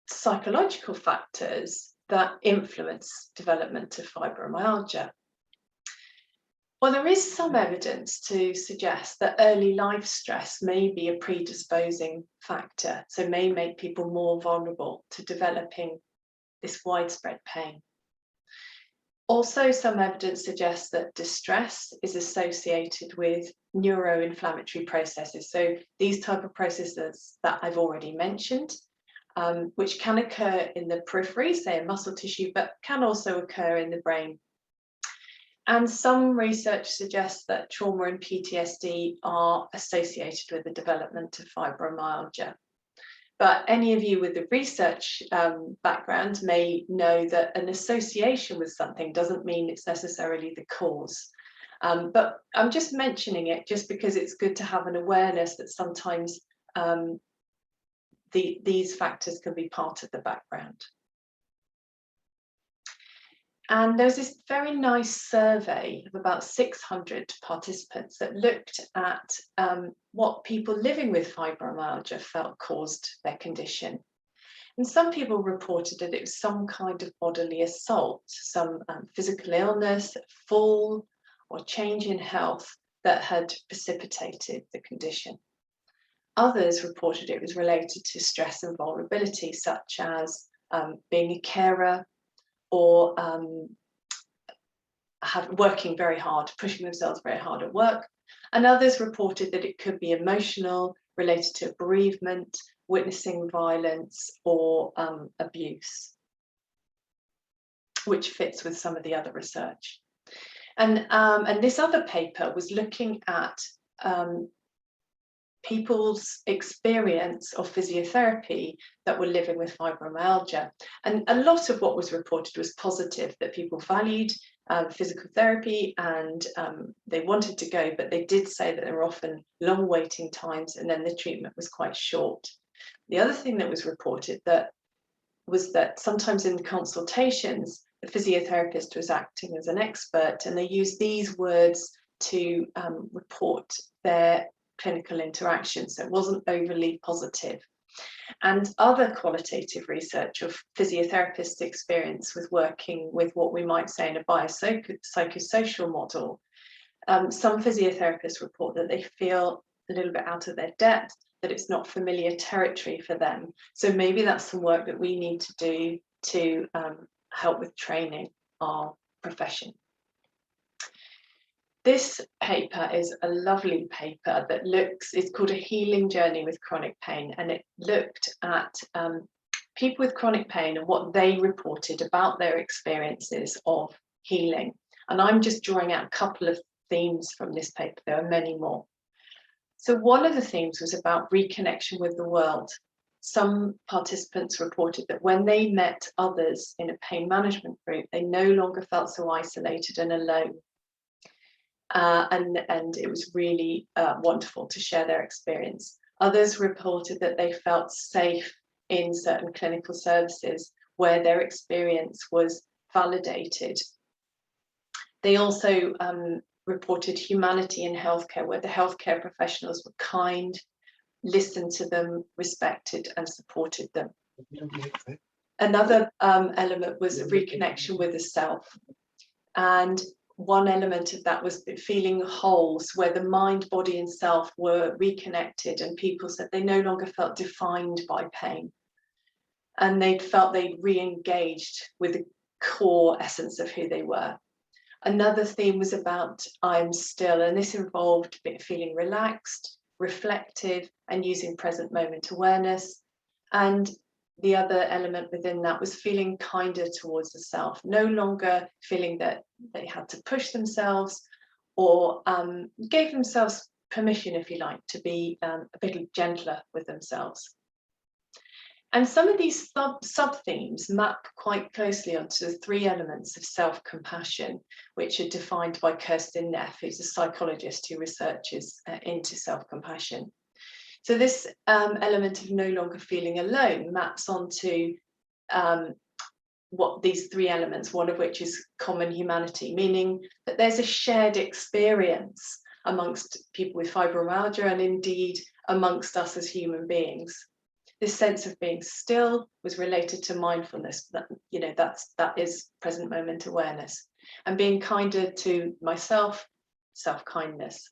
psychological factors that influence development of fibromyalgia? Well, there is some evidence to suggest that early life stress may be a predisposing factor, so may make people more vulnerable to developing this widespread pain. Also, some evidence suggests that distress is associated with neuroinflammatory processes. So these type of processes that I've already mentioned, which can occur in the periphery, say in muscle tissue, but can also occur in the brain. And some research suggests that trauma and PTSD are associated with the development of fibromyalgia. But any of you with the research background may know that an association with something doesn't mean it's necessarily the cause. But I'm just mentioning it just because it's good to have an awareness that sometimes these factors can be part of the background. And there's this very nice survey of about 600 participants that looked at what people living with fibromyalgia felt caused their condition. And some people reported that it was some kind of bodily assault, some physical illness, fall, or change in health that had precipitated the condition. Others reported it was related to stress and vulnerability, such as being a carer or working very hard, pushing themselves very hard at work. And others reported that it could be emotional, related to bereavement, witnessing violence, or abuse, which fits with some of the other research. And this other paper was looking at people's experience of physiotherapy that were living with fibromyalgia. And a lot of what was reported was positive, that people valued physical therapy and they wanted to go, but they did say that there were often long waiting times and then the treatment was quite short. The other thing that was reported was that sometimes in consultations, the physiotherapist was acting as an expert, and they used these words to report their clinical interaction, so it wasn't overly positive. And other qualitative research of physiotherapists' experience with working with what we might say in a biopsychosocial model, some physiotherapists report that they feel a little bit out of their depth, that it's not familiar territory for them. So maybe that's some work that we need to do to help with training our profession. This paper is a lovely paper that it's called A Healing Journey with Chronic Pain, and it looked at people with chronic pain and what they reported about their experiences of healing. And I'm just drawing out a couple of themes from this paper. There are many more. So one of the themes was about reconnection with the world. Some participants reported that when they met others in a pain management group, they no longer felt so isolated and alone. And it was really wonderful to share their experience. Others reported that they felt safe in certain clinical services where their experience was validated. They also reported humanity in healthcare, where the healthcare professionals were kind, listened to them, respected and supported them. Another element was reconnection with the self. And one element of that was feeling whole, where the mind, body and self were reconnected, and people said they no longer felt defined by pain. And they felt they'd re-engaged with the core essence of who they were. Another theme was about I'm still, and this involved feeling relaxed, reflective, and using present moment awareness. And the other element within that was feeling kinder towards the self, no longer feeling that they had to push themselves, or gave themselves permission, if you like, to be a bit gentler with themselves. And some of these sub-themes map quite closely onto the three elements of self-compassion, which are defined by Kirsten Neff, who's a psychologist who researches into self-compassion. So this element of no longer feeling alone maps onto what these three elements, one of which is common humanity, meaning that there's a shared experience amongst people with fibromyalgia and indeed amongst us as human beings. This sense of being still was related to mindfulness, that, you know, that is present moment awareness, and being kinder to myself, self-kindness.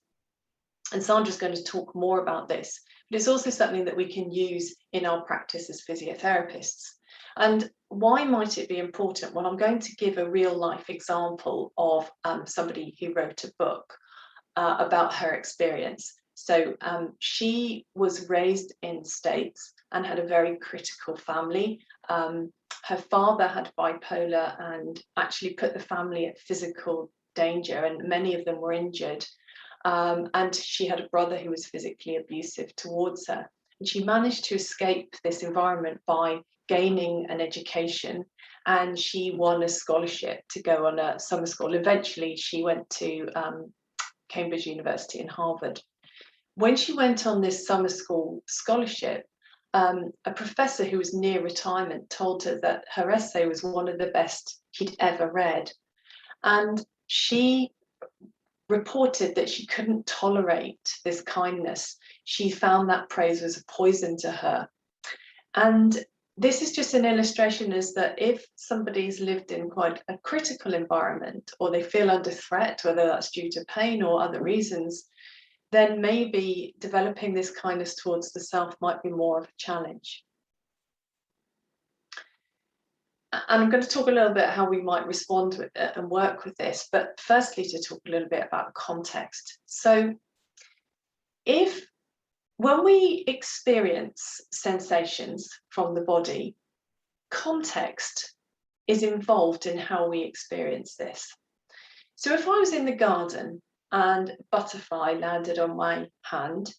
And Sandra's going to talk more about this, but it's also something that we can use in our practice as physiotherapists. And why might it be important? Well, I'm going to give a real life example of somebody who wrote a book about her experience. So she was raised in the States and had a very critical family. Her father had bipolar and actually put the family at physical danger, and many of them were injured. And she had a brother who was physically abusive towards her. And she managed to escape this environment by gaining an education, and she won a scholarship to go on a summer school. Eventually, she went to Cambridge University and Harvard. When she went on this summer school scholarship, a professor who was near retirement told her that her essay was one of the best he'd ever read. And she reported that she couldn't tolerate this kindness. She found that praise was a poison to her. And this is just an illustration, is that if somebody's lived in quite a critical environment, or they feel under threat, whether that's due to pain or other reasons, then maybe developing this kindness towards the self might be more of a challenge. And I'm going to talk a little bit how we might respond with it and work with this, but firstly to talk a little bit about context. So when we experience sensations from the body, context is involved in how we experience this. So if I was in the garden and a butterfly landed on my hand,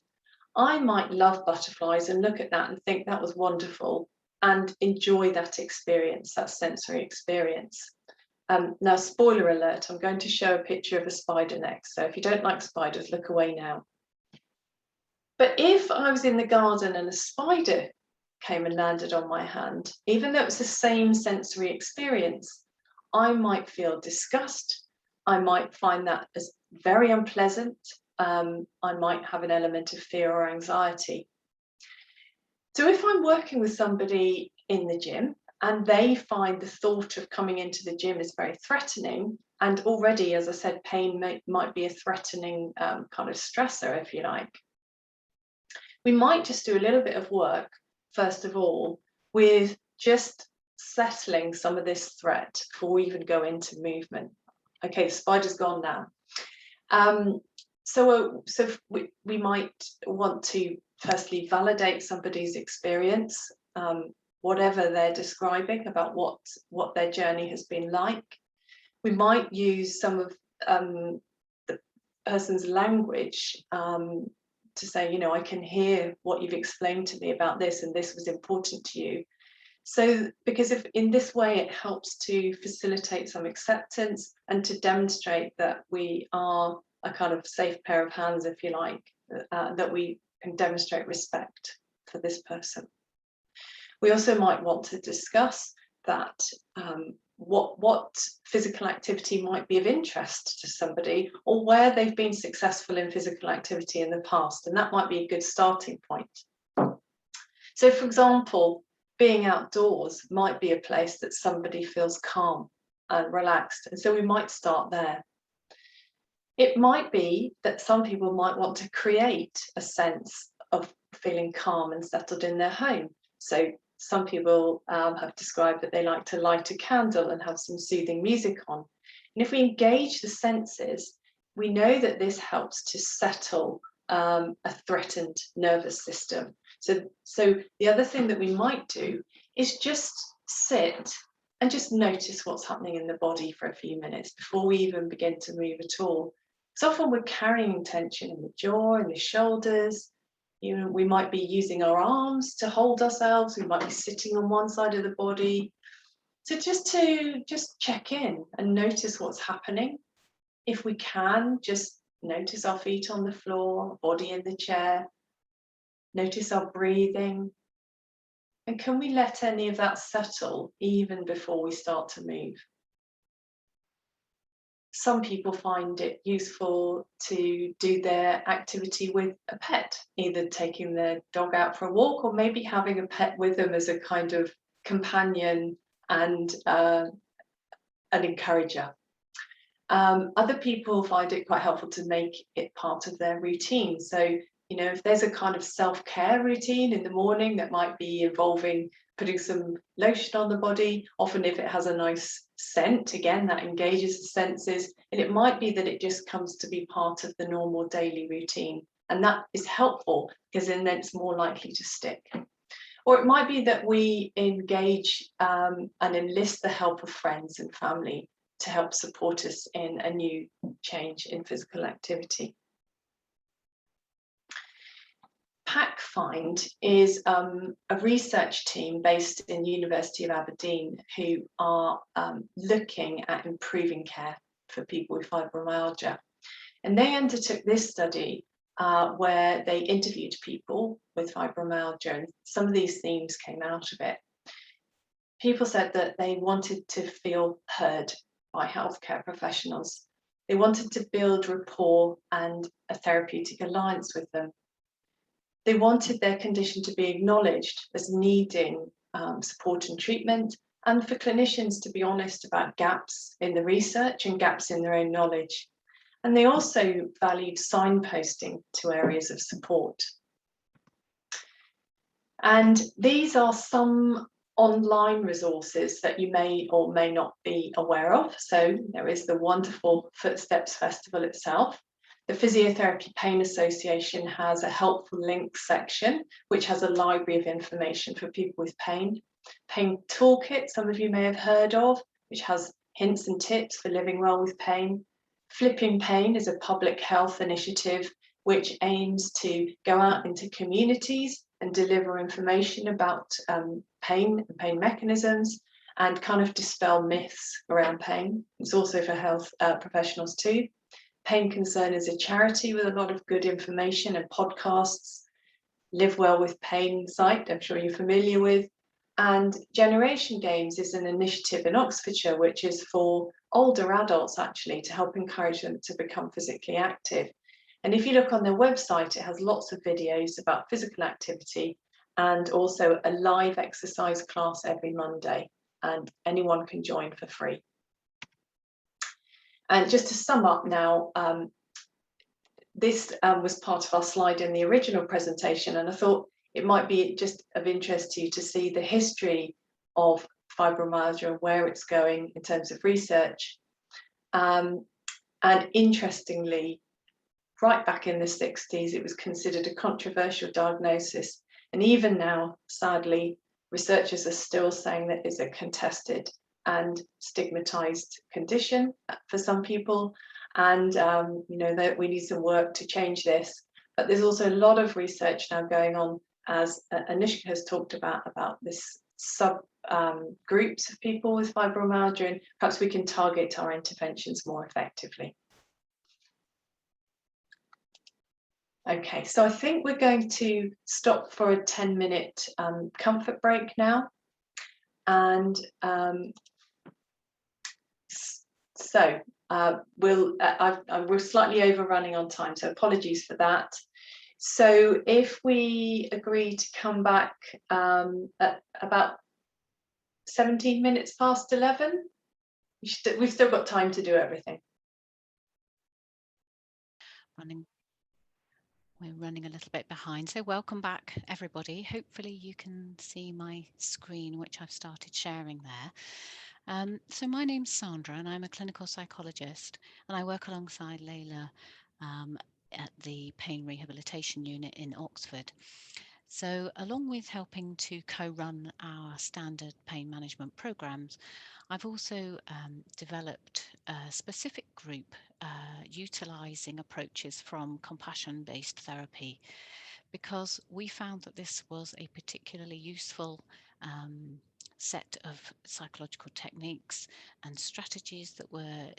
I might love butterflies and look at that and think that was wonderful and enjoy that experience, that sensory experience. Now, spoiler alert, I'm going to show a picture of a spider next. So if you don't like spiders, look away now. But if I was in the garden and a spider came and landed on my hand, even though it was the same sensory experience, I might feel disgust. I might find that as very unpleasant. I might have an element of fear or anxiety. So if I'm working with somebody in the gym and they find the thought of coming into the gym is very threatening, and already, as I said, pain might be a threatening kind of stressor, if you like, we might just do a little bit of work, first of all, with just settling some of this threat before we even go into movement. Okay, the spider's gone now. So we might want to firstly validate somebody's experience, whatever they're describing about what their journey has been like. We might use some of the person's language to say, you know, I can hear what you've explained to me about this, and this was important to you. So, because if in this way it helps to facilitate some acceptance and to demonstrate that we are a kind of safe pair of hands, if you like, that we can demonstrate respect for this person. We also might want to discuss that what physical activity might be of interest to somebody, or where they've been successful in physical activity in the past, and that might be a good starting point. So, for example, being outdoors might be a place that somebody feels calm and relaxed, and so we might start there. It might be that some people might want to create a sense of feeling calm and settled in their home. So some people have described that they like to light a candle and have some soothing music on. And if we engage the senses, we know that this helps to settle a threatened nervous system. So the other thing that we might do is just sit and just notice what's happening in the body for a few minutes before we even begin to move at all. Because often we're carrying tension in the jaw and the shoulders. You know, we might be using our arms to hold ourselves. We might be sitting on one side of the body. So just check in and notice what's happening. If we can, just notice our feet on the floor, body in the chair. Notice our breathing. And can we let any of that settle even before we start to move? Some people find it useful to do their activity with a pet, either taking their dog out for a walk or maybe having a pet with them as a kind of companion and an encourager. Other people find it quite helpful to make it part of their routine. So, you know, if there's a kind of self-care routine in the morning that might be involving putting some lotion on the body, often if it has a nice scent, again, that engages the senses, and it might be that it just comes to be part of the normal daily routine. And that is helpful because then it's more likely to stick. Or it might be that we engage and enlist the help of friends and family to help support us in a new change in physical activity. PACFIND is a research team based in the University of Aberdeen who are looking at improving care for people with fibromyalgia. And they undertook this study where they interviewed people with fibromyalgia, and some of these themes came out of it. People said that they wanted to feel heard by healthcare professionals. They wanted to build rapport and a therapeutic alliance with them. They wanted their condition to be acknowledged as needing support and treatment, and for clinicians to be honest about gaps in the research and gaps in their own knowledge. And they also valued signposting to areas of support. And these are some online resources that you may or may not be aware of. So there is the wonderful Footsteps Festival itself. The Physiotherapy Pain Association has a helpful links section, which has a library of information for people with pain. Pain Toolkit, some of you may have heard of, which has hints and tips for living well with pain. Flipping Pain is a public health initiative which aims to go out into communities and deliver information about pain and pain mechanisms and kind of dispel myths around pain. It's also for health professionals too. Pain Concern is a charity with a lot of good information and podcasts. Live Well with Pain site, I'm sure you're familiar with. And Generation Games is an initiative in Oxfordshire, which is for older adults actually, to help encourage them to become physically active. And if you look on their website, it has lots of videos about physical activity and also a live exercise class every Monday, and anyone can join for free. And just to sum up now, this was part of our slide in the original presentation, and I thought it might be just of interest to you to see the history of fibromyalgia and where it's going in terms of research. And interestingly, right back in the 60s, it was considered a controversial diagnosis. And even now, sadly, researchers are still saying that it's a contested and stigmatized condition for some people. And, you know, that we need some work to change this. But there's also a lot of research now going on, as Anushka has talked about this sub groups of people with fibromyalgia, and perhaps we can target our interventions more effectively. Okay, so I think we're going to stop for a 10-minute comfort break now. And we're slightly overrunning on time, so apologies for that. So if we agree to come back at about 17 minutes past 11, we've still got time to do everything. We're running a little bit behind, so welcome back everybody. Hopefully you can see my screen, which I've started sharing there. So my name's Sandra and I'm a clinical psychologist, and I work alongside Leila at the Pain Rehabilitation Unit in Oxford. So along with helping to co-run our standard pain management programs, I've also developed a specific group utilising approaches from compassion-based therapy, because we found that this was a particularly useful set of psychological techniques and strategies that were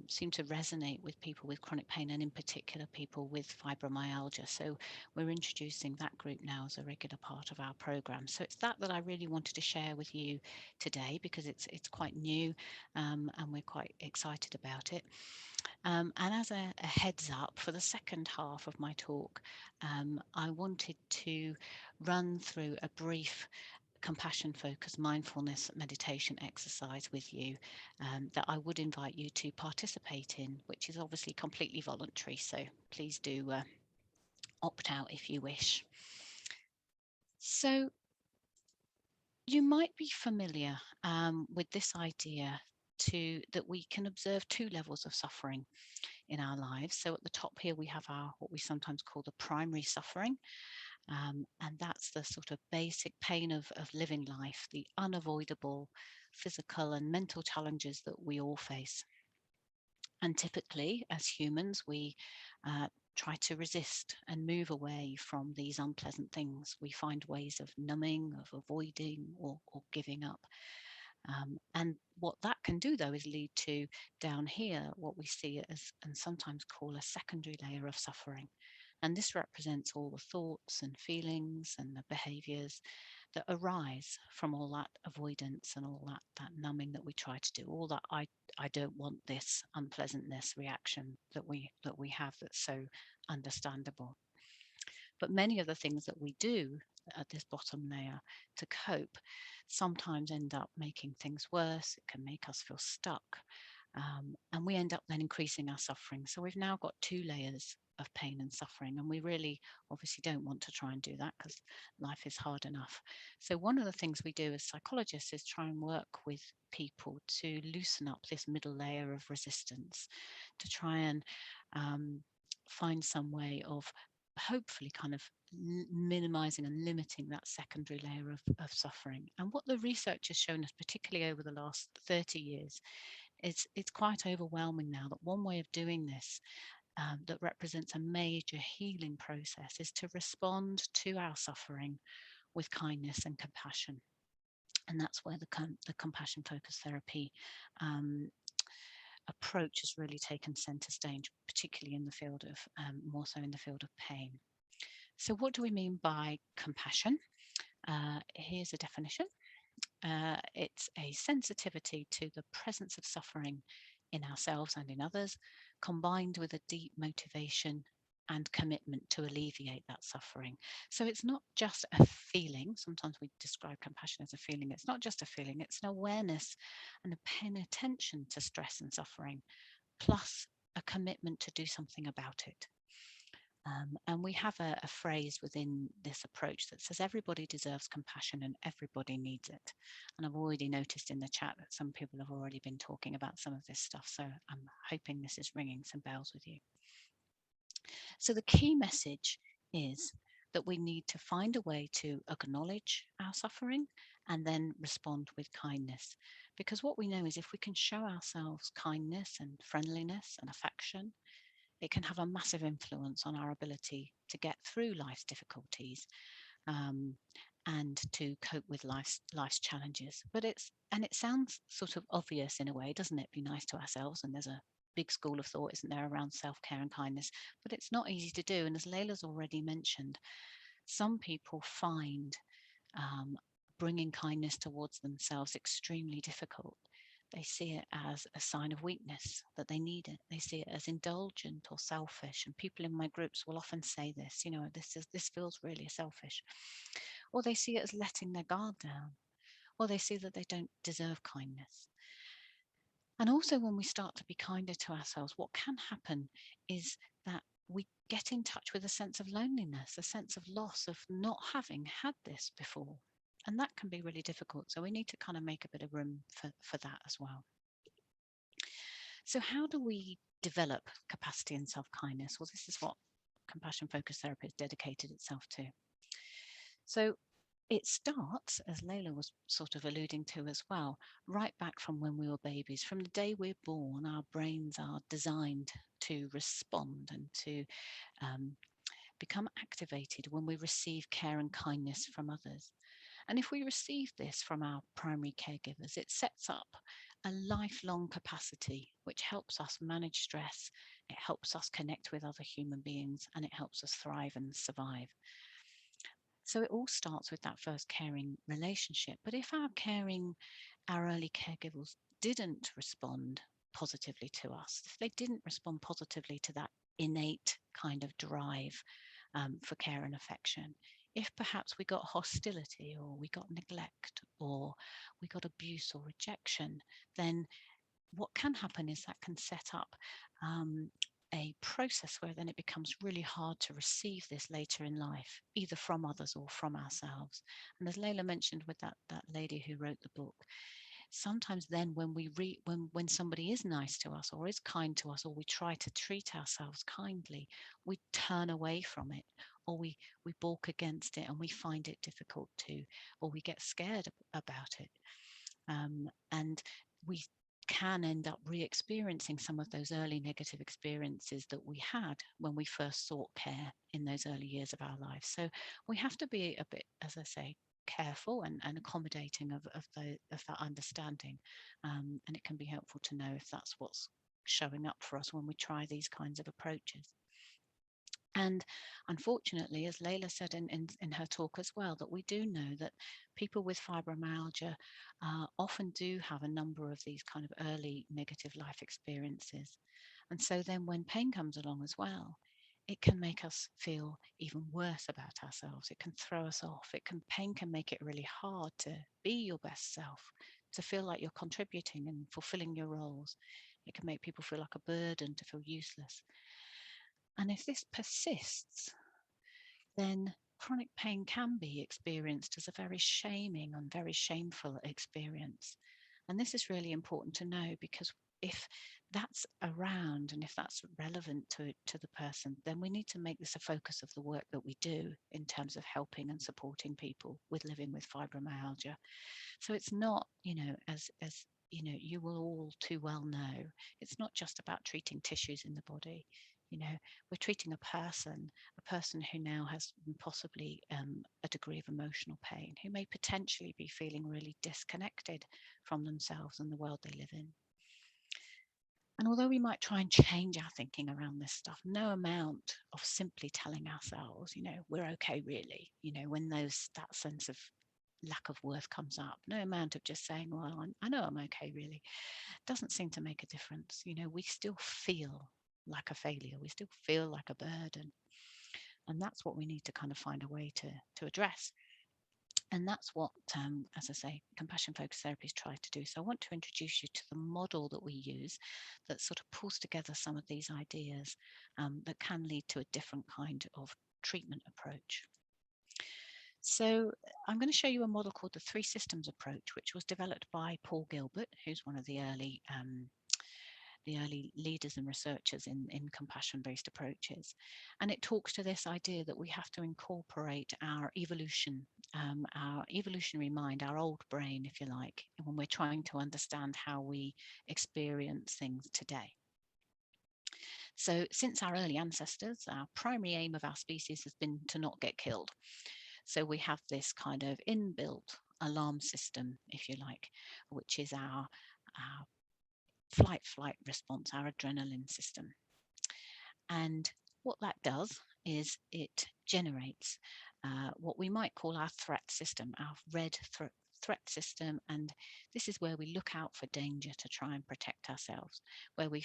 seem to resonate with people with chronic pain, and in particular people with fibromyalgia. So we're introducing that group now as a regular part of our program. So it's that I really wanted to share with you today, because it's quite new and we're quite excited about it. And as a heads up, for the second half of my talk, I wanted to run through a brief compassion focused mindfulness meditation exercise with you that I would invite you to participate in, which is obviously completely voluntary, so please do opt out if you wish. So you might be familiar with this idea that we can observe two levels of suffering in our lives. So at the top here we have our what we sometimes call the primary suffering, and that's the sort of basic pain of living life, the unavoidable physical and mental challenges that we all face. And typically, as humans, we try to resist and move away from these unpleasant things. We find ways of numbing, of avoiding, or giving up. And what that can do, though, is lead to down here what we see as, and sometimes call, a secondary layer of suffering. And this represents all the thoughts and feelings and the behaviors that arise from all that avoidance and all that numbing that we try to do, all that I don't want this unpleasantness reaction that we have, that's so understandable. But many of the things that we do at this bottom layer to cope sometimes end up making things worse. It can make us feel stuck. And we end up then increasing our suffering. So we've now got 2 layers of pain and suffering, and we really obviously don't want to try and do that because life is hard enough. So one of the things we do as psychologists is try and work with people to loosen up this middle layer of resistance, to try and find some way of hopefully kind of minimizing and limiting that secondary layer of suffering. And what the research has shown us, particularly over the last 30 years, is it's quite overwhelming now that one way of doing this that represents a major healing process is to respond to our suffering with kindness and compassion. And that's where the compassion focused therapy approach has really taken center stage, particularly in the field of, more so in the field of pain. So what do we mean by compassion? Here's a definition. It's a sensitivity to the presence of suffering in ourselves and in others, combined with a deep motivation and commitment to alleviate that suffering. So it's not just a feeling. Sometimes we describe compassion as a feeling. It's not just a feeling, it's an awareness and a paying attention to stress and suffering, plus a commitment to do something about it. And we have a phrase within this approach that says everybody deserves compassion and everybody needs it. And I've already noticed in the chat that some people have already been talking about some of this stuff. So I'm hoping this is ringing some bells with you. So the key message is that we need to find a way to acknowledge our suffering and then respond with kindness. Because what we know is if we can show ourselves kindness and friendliness and affection, it can have a massive influence on our ability to get through life's difficulties and to cope with life's challenges. But it sounds sort of obvious in a way, doesn't it? Be nice to ourselves, and there's a big school of thought, isn't there, around self-care and kindness, but it's not easy to do. And as Leila's already mentioned, some people find bringing kindness towards themselves extremely difficult. They see it as a sign of weakness, that they need it. They see it as indulgent or selfish. And people in my groups will often say this, you know, this feels really selfish. Or they see it as letting their guard down. Or they see that they don't deserve kindness. And also when we start to be kinder to ourselves, what can happen is that we get in touch with a sense of loneliness, a sense of loss of not having had this before. And that can be really difficult. So we need to kind of make a bit of room for that as well. So how do we develop capacity and self-kindness? Well, this is what compassion focused therapy has dedicated itself to. So it starts, as Leila was sort of alluding to as well, right back from when we were babies. From the day we're born, our brains are designed to respond and to become activated when we receive care and kindness from others. And if we receive this from our primary caregivers, it sets up a lifelong capacity which helps us manage stress, it helps us connect with other human beings, and it helps us thrive and survive. So it all starts with that first caring relationship. But if our early caregivers didn't respond positively to us, if they didn't respond positively to that innate kind of drive for care and affection, if perhaps we got hostility or we got neglect or we got abuse or rejection, then what can happen is that can set up a process where then it becomes really hard to receive this later in life, either from others or from ourselves. And as Leila mentioned with that lady who wrote the book, sometimes then when somebody is nice to us or is kind to us or we try to treat ourselves kindly, we turn away from it or we balk against it and we find it difficult to, or we get scared about it. And we can end up re-experiencing some of those early negative experiences that we had when we first sought care in those early years of our lives. So we have to be a bit, as I say, careful and accommodating of that understanding. And it can be helpful to know if that's what's showing up for us when we try these kinds of approaches. And unfortunately, as Leila said in her talk as well, that we do know that people with fibromyalgia often do have a number of these kind of early negative life experiences. And so then when pain comes along as well, it can make us feel even worse about ourselves. It can throw us off. Pain can make it really hard to be your best self, to feel like you're contributing and fulfilling your roles. It can make people feel like a burden, to feel useless. And if this persists, then chronic pain can be experienced as a very shaming and very shameful experience. And this is really important to know, because if that's around and if that's relevant to the person, then we need to make this a focus of the work that we do in terms of helping and supporting people with living with fibromyalgia. So it's not, as you will all too well know, it's not just about treating tissues in the body. We're treating a person who now has possibly a degree of emotional pain, who may potentially be feeling really disconnected from themselves and the world they live in. And although we might try and change our thinking around this stuff, no amount of simply telling ourselves, we're okay, really, when that sense of lack of worth comes up, no amount of just saying, well, I know I'm okay, really, doesn't seem to make a difference. We still feel like a failure. We still feel like a burden. And that's what we need to kind of find a way to address. And that's what, as I say, compassion focused therapies try to do. So I want to introduce you to the model that we use that sort of pulls together some of these ideas that can lead to a different kind of treatment approach. So I'm going to show you a model called the three systems approach, which was developed by Paul Gilbert, who's one of the early leaders and researchers in compassion-based approaches. And it talks to this idea that we have to incorporate our evolutionary mind, our old brain, if you like, when we're trying to understand how we experience things today. So since our early ancestors, our primary aim of our species has been to not get killed. So we have this kind of inbuilt alarm system, if you like, which is our flight response, our adrenaline system. And what that does is it generates what we might call our threat system, our red threat system. And this is where we look out for danger to try and protect ourselves, where we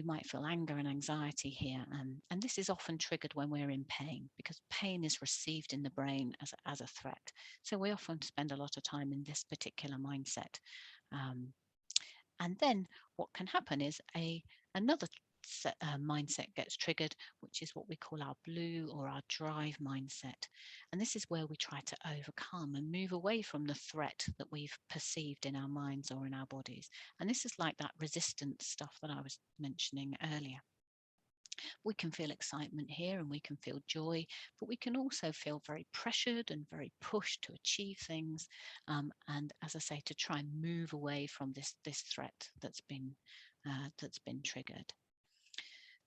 might feel anger and anxiety here. And this is often triggered when we're in pain, because pain is received in the brain as a threat. So we often spend a lot of time in this particular mindset. And then what can happen is another mindset gets triggered, which is what we call our blue or our drive mindset. And this is where we try to overcome and move away from the threat that we've perceived in our minds or in our bodies. And this is like that resistance stuff that I was mentioning earlier. We can feel excitement here and we can feel joy, but we can also feel very pressured and very pushed to achieve things. And as I say, to try and move away from this threat that's been triggered.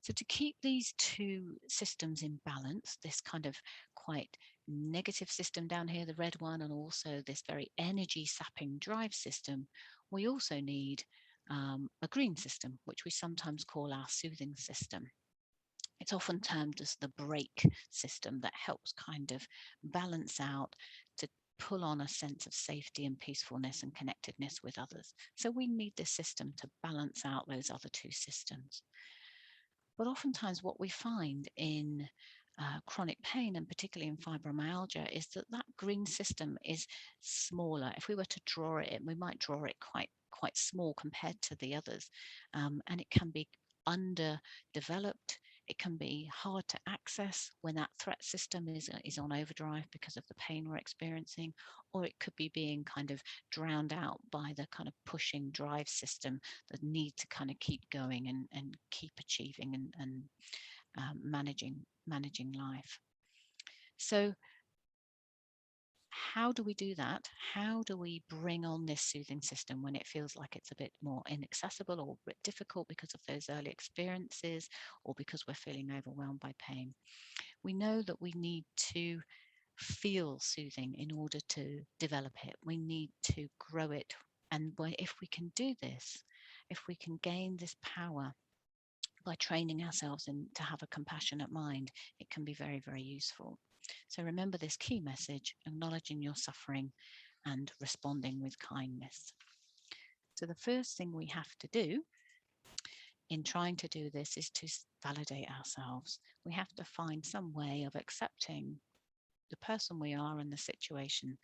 So to keep these two systems in balance, this kind of quite negative system down here, the red one, and also this very energy sapping drive system, we also need a green system, which we sometimes call our soothing system. It's often termed as the brake system that helps kind of balance out, to pull on a sense of safety and peacefulness and connectedness with others. So we need this system to balance out those other two systems. But oftentimes what we find in chronic pain, and particularly in fibromyalgia, is that green system is smaller. If we were to draw it, we might draw it quite small compared to the others, and it can be underdeveloped. It can be hard to access when that threat system is on overdrive because of the pain we're experiencing, or it could be being kind of drowned out by the kind of pushing drive system that need to kind of keep going and keep achieving and managing life. So how do we do that? How do we bring on this soothing system when it feels like it's a bit more inaccessible or a bit difficult because of those early experiences, or because we're feeling overwhelmed by pain? We know that we need to feel soothing in order to develop it. We need to grow it. And if we can do this, if we can gain this power by training ourselves to have a compassionate mind, it can be very, very useful. So remember this key message: acknowledging your suffering and responding with kindness. So the first thing we have to do in trying to do this is to validate ourselves. We have to find some way of accepting the person we are and the situation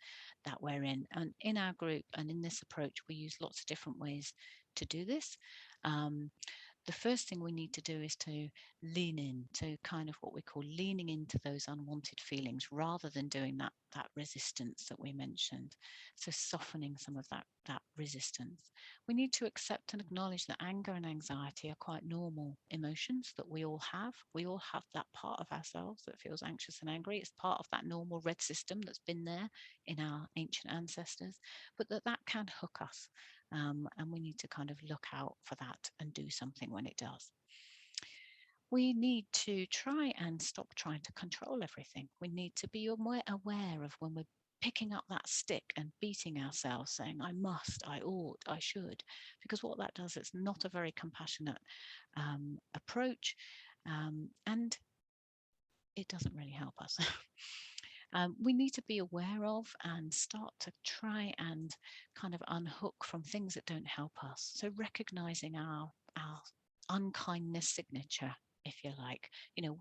that we're in. And in our group and in this approach, we use lots of different ways to do this. The first thing we need to do is to lean in to kind of what we call leaning into those unwanted feelings rather than doing that resistance that we mentioned. So softening some of that resistance. We need to accept and acknowledge that anger and anxiety are quite normal emotions that we all have. We all have that part of ourselves that feels anxious and angry. It's part of that normal red system that's been there in our ancient ancestors, but that can hook us. And we need to kind of look out for that and do something when it does. We need to try and stop trying to control everything. We need to be aware of when we're picking up that stick and beating ourselves, saying, I must, I ought, I should, because what that does, it's not a very compassionate approach, and it doesn't really help us. We need to be aware of and start to try and kind of unhook from things that don't help us. So recognizing our unkindness signature, if you like.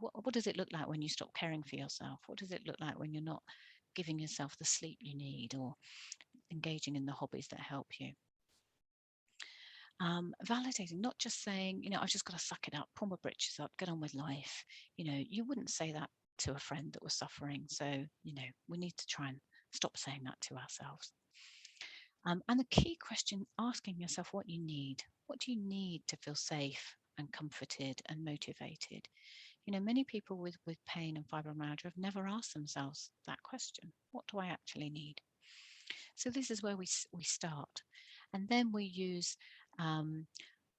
What does it look like when you stop caring for yourself? What does it look like when you're not giving yourself the sleep you need or engaging in the hobbies that help you? Validating, not just saying, I've just got to suck it up, pull my britches up, get on with life. You wouldn't say that to a friend that was suffering. So, we need to try and stop saying that to ourselves. And the key question, asking yourself what you need. What do you need to feel safe and comforted and motivated? Many people with pain and fibromyalgia have never asked themselves that question. What do I actually need? So this is where we start. And then we use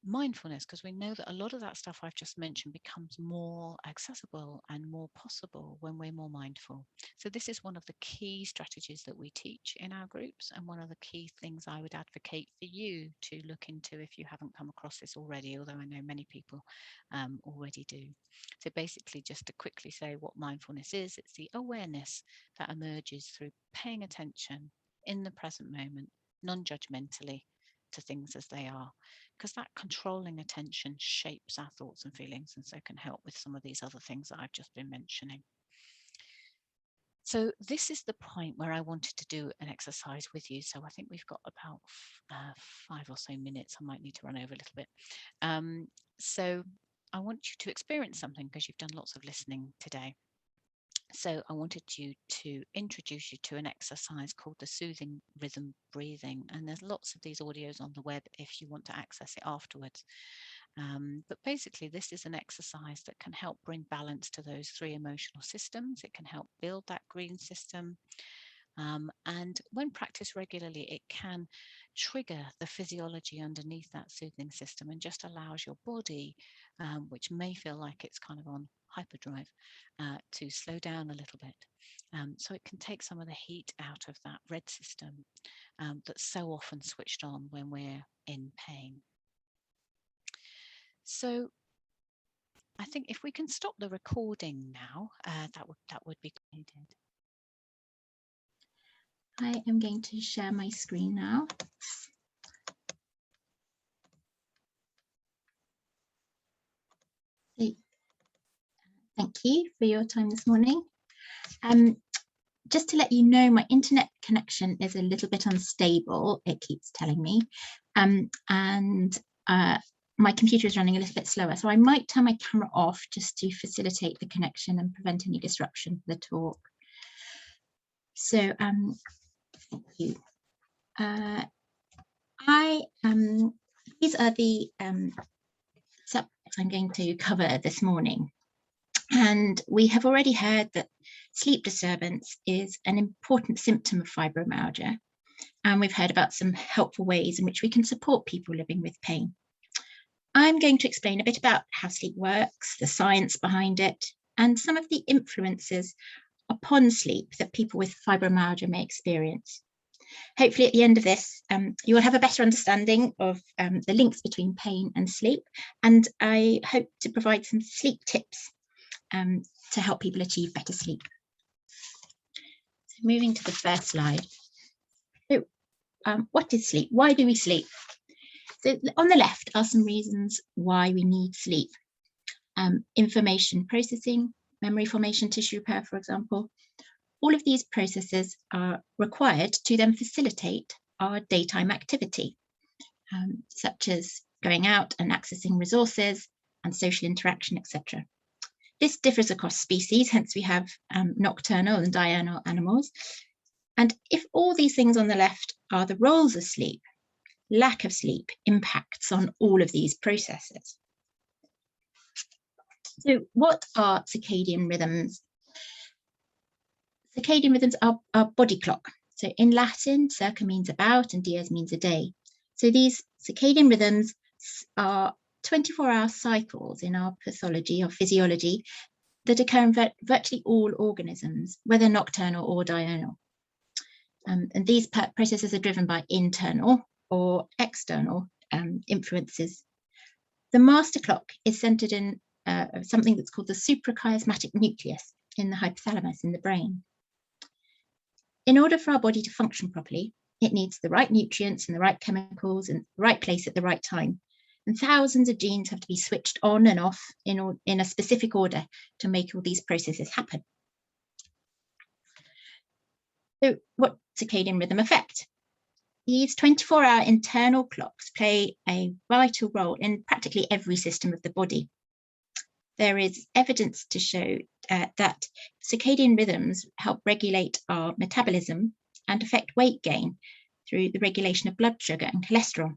mindfulness, because we know that a lot of that stuff I've just mentioned becomes more accessible and more possible when we're more mindful. So this is one of the key strategies that we teach in our groups, and one of the key things I would advocate for you to look into if you haven't come across this already, although I know many people already do. So basically, just to quickly say what mindfulness is, it's the awareness that emerges through paying attention in the present moment, non-judgmentally, to things as they are, because that controlling attention shapes our thoughts and feelings, and so can help with some of these other things that I've just been mentioning. So this is the point where I wanted to do an exercise with you. So I think we've got about 5 or so minutes. I might need to run over a little bit. So I want you to experience something, because you've done lots of listening today. So I wanted you to introduce you to an exercise called the soothing rhythm breathing. And there's lots of these audios on the web if you want to access it afterwards. But basically, this is an exercise that can help bring balance to those 3 emotional systems. It can help build that green system. And when practiced regularly, it can trigger the physiology underneath that soothing system and just allows your body, which may feel like it's kind of on hyperdrive, to slow down a little bit. So it can take some of the heat out of that red system that's so often switched on when we're in pain. So I think if we can stop the recording now, that would be great. I am going to share my screen now. Thank you for your time this morning. Just to let you know, my internet connection is a little bit unstable, it keeps telling me, and my computer is running a little bit slower, so I might turn my camera off just to facilitate the connection and prevent any disruption for the talk. So thank you. These are the subjects I'm going to cover this morning. And we have already heard that sleep disturbance is an important symptom of fibromyalgia. And we've heard about some helpful ways in which we can support people living with pain. I'm going to explain a bit about how sleep works, the science behind it, and some of the influences upon sleep that people with fibromyalgia may experience. Hopefully at the end of this, you will have a better understanding of the links between pain and sleep, and I hope to provide some sleep tips to help people achieve better sleep. So moving to the first slide. So, what is sleep? Why do we sleep? So on the left are some reasons why we need sleep. Information processing, memory formation, tissue repair, for example. all of these processes are required to then facilitate our daytime activity, such as going out and accessing resources and social interaction, etc. This differs across species, hence we have nocturnal and diurnal animals. And if all these things on the left are the roles of sleep, lack of sleep impacts on all of these processes. So what are circadian rhythms? Circadian rhythms are body clock. So in Latin, circa means about and dies means a day. So these circadian rhythms are 24-hour cycles in our pathology or physiology that occur in virtually all organisms, whether nocturnal or diurnal. And these processes are driven by internal or external influences. The master clock is centered in something that's called the suprachiasmatic nucleus in the hypothalamus in the brain. In order for our body to function properly, it needs the right nutrients and the right chemicals in the right place at the right time. And thousands of genes have to be switched on and off in a specific order to make all these processes happen. So what circadian rhythm affect? These 24-hour internal clocks play a vital role in practically every system of the body. There is evidence to show that circadian rhythms help regulate our metabolism and affect weight gain through the regulation of blood sugar and cholesterol.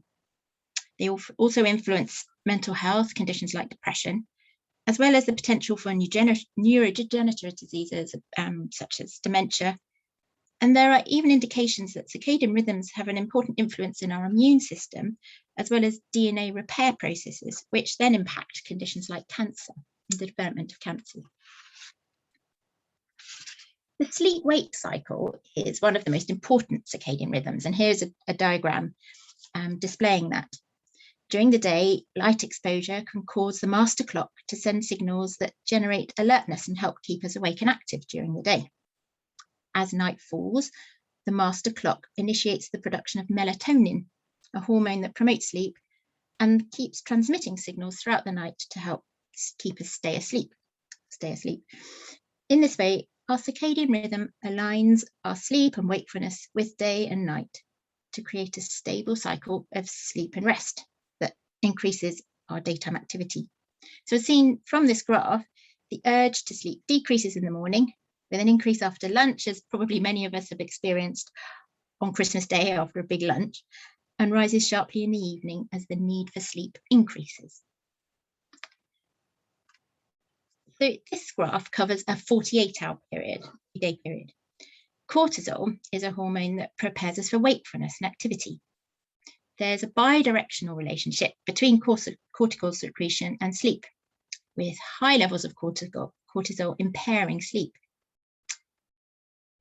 They also influence mental health conditions like depression, as well as the potential for neurodegenerative diseases such as dementia. And there are even indications that circadian rhythms have an important influence in our immune system, as well as DNA repair processes, which then impact conditions like cancer and the development of cancer. The sleep-wake cycle is one of the most important circadian rhythms, and here's a diagram displaying that. During the day, light exposure can cause the master clock to send signals that generate alertness and help keep us awake and active during the day. As night falls, the master clock initiates the production of melatonin, a hormone that promotes sleep and keeps transmitting signals throughout the night to help keep us stay asleep. In this way, our circadian rhythm aligns our sleep and wakefulness with day and night to create a stable cycle of sleep and rest that increases our daytime activity. So as seen from this graph, the urge to sleep decreases in the morning, with an increase after lunch, as probably many of us have experienced on Christmas Day after a big lunch, and rises sharply in the evening as the need for sleep increases. So this graph covers a 48-hour day period. Cortisol is a hormone that prepares us for wakefulness and activity. There's a bidirectional relationship between cortical secretion and sleep, with high levels of cortisol impairing sleep.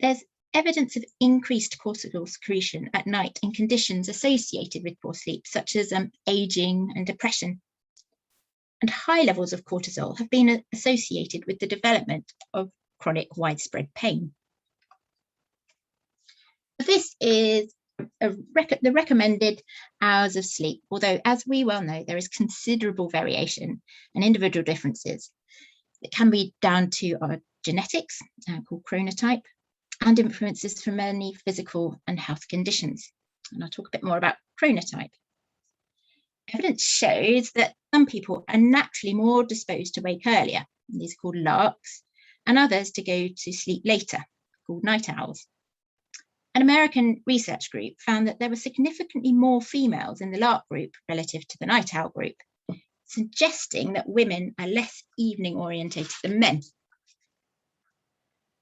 There's evidence of increased cortisol secretion at night in conditions associated with poor sleep, such as aging and depression. And high levels of cortisol have been associated with the development of chronic widespread pain. This is the recommended hours of sleep, although as we well know, there is considerable variation and individual differences. It can be down to our genetics, called chronotype, and influences from many physical and health conditions. And I'll talk a bit more about chronotype. Evidence shows that some people are naturally more disposed to wake earlier, and these are called larks, and others to go to sleep later, called night owls. An American research group found that there were significantly more females in the lark group relative to the night owl group, suggesting that women are less evening orientated than men.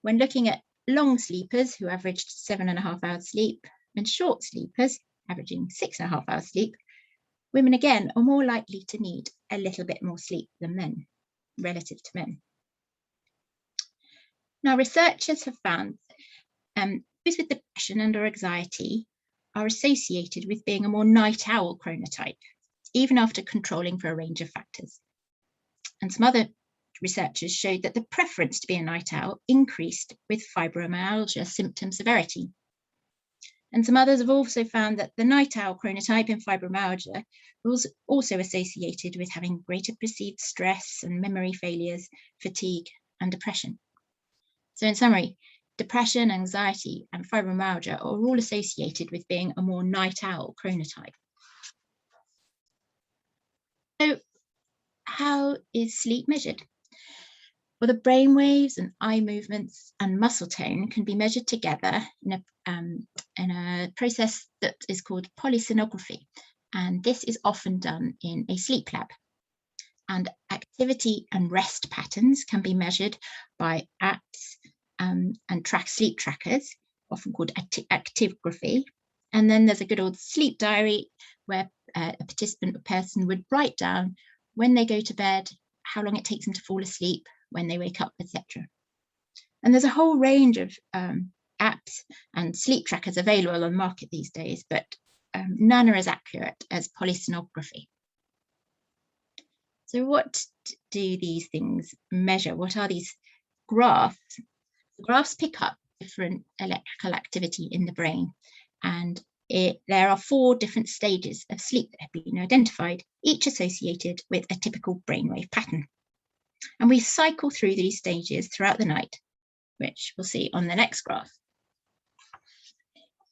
When looking at long sleepers who averaged 7.5 hours sleep and short sleepers averaging 6.5 hours sleep, women again are more likely to need a little bit more sleep than men, relative to men. Now, researchers have found those with depression and or anxiety are associated with being a more night owl chronotype, even after controlling for a range of factors. And some other researchers showed that the preference to be a night owl increased with fibromyalgia symptom severity. And some others have also found that the night owl chronotype in fibromyalgia was also associated with having greater perceived stress and memory failures, fatigue, and depression. So in summary, depression, anxiety, and fibromyalgia are all associated with being a more night owl chronotype. So how is sleep measured? Well, the brain waves and eye movements and muscle tone can be measured together in a process that is called polysomnography. And this is often done in a sleep lab. And activity and rest patterns can be measured by apps and sleep trackers, often called actigraphy. And then there's a good old sleep diary where a participant or person would write down when they go to bed, how long it takes them to fall asleep, when they wake up, etc. And there's a whole range of apps and sleep trackers available on the market these days, but none are as accurate as polysomnography. So what do these things measure? What are these graphs? The graphs pick up different electrical activity in the brain, and there are 4 different stages of sleep that have been identified, each associated with a typical brainwave pattern. And we cycle through these stages throughout the night, which we'll see on the next graph.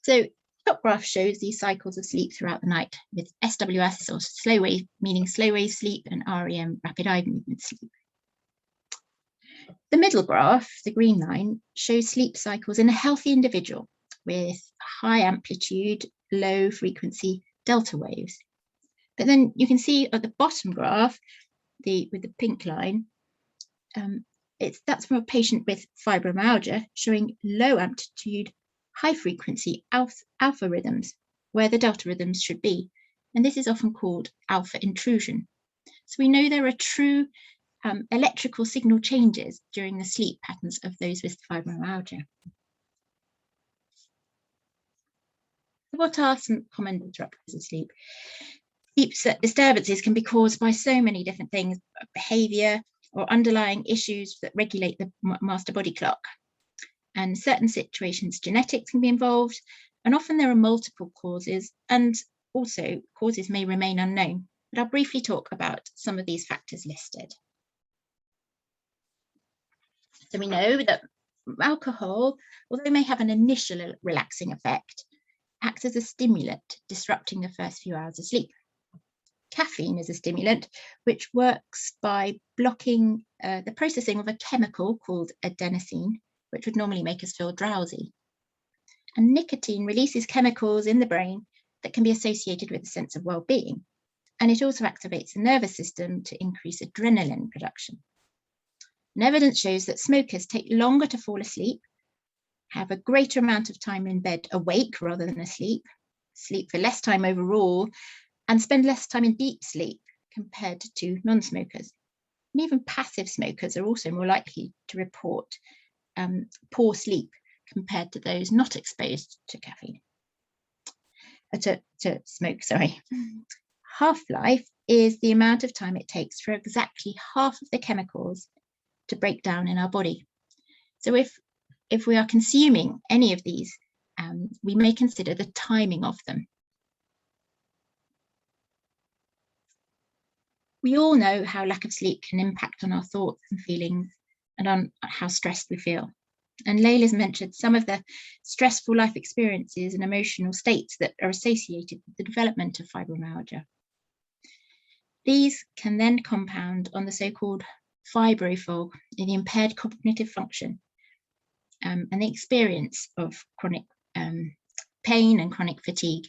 So the top graph shows these cycles of sleep throughout the night with SWS, or slow wave, meaning slow wave sleep, and REM, rapid eye movement sleep. The middle graph, the green line, shows sleep cycles in a healthy individual with high amplitude, low frequency delta waves. But then you can see at the bottom graph, with the pink line, that's from a patient with fibromyalgia showing low amplitude, high frequency alpha rhythms, where the delta rhythms should be. And this is often called alpha intrusion. So we know there are true electrical signal changes during the sleep patterns of those with fibromyalgia. What are some common disruptors of sleep? Sleep disturbances can be caused by so many different things, behavior or underlying issues that regulate the master body clock. And in certain situations, genetics can be involved, and often there are multiple causes, and also causes may remain unknown. But I'll briefly talk about some of these factors listed. So we know that alcohol, although it may have an initial relaxing effect, acts as a stimulant, disrupting the first few hours of sleep. Caffeine is a stimulant which works by blocking the processing of a chemical called adenosine, which would normally make us feel drowsy. And nicotine releases chemicals in the brain that can be associated with a sense of well-being. And it also activates the nervous system to increase adrenaline production. And evidence shows that smokers take longer to fall asleep, have a greater amount of time in bed awake rather than asleep, sleep for less time overall, and spend less time in deep sleep compared to non-smokers. And even passive smokers are also more likely to report poor sleep compared to those not exposed to caffeine, to smoke, sorry. Half-life is the amount of time it takes for exactly half of the chemicals to break down in our body. So if we are consuming any of these, we may consider the timing of them. We all know how lack of sleep can impact on our thoughts and feelings and on how stressed we feel. And Leila's mentioned some of the stressful life experiences and emotional states that are associated with the development of fibromyalgia. These can then compound on the so-called fibro fog, the impaired cognitive function, and the experience of chronic pain and chronic fatigue,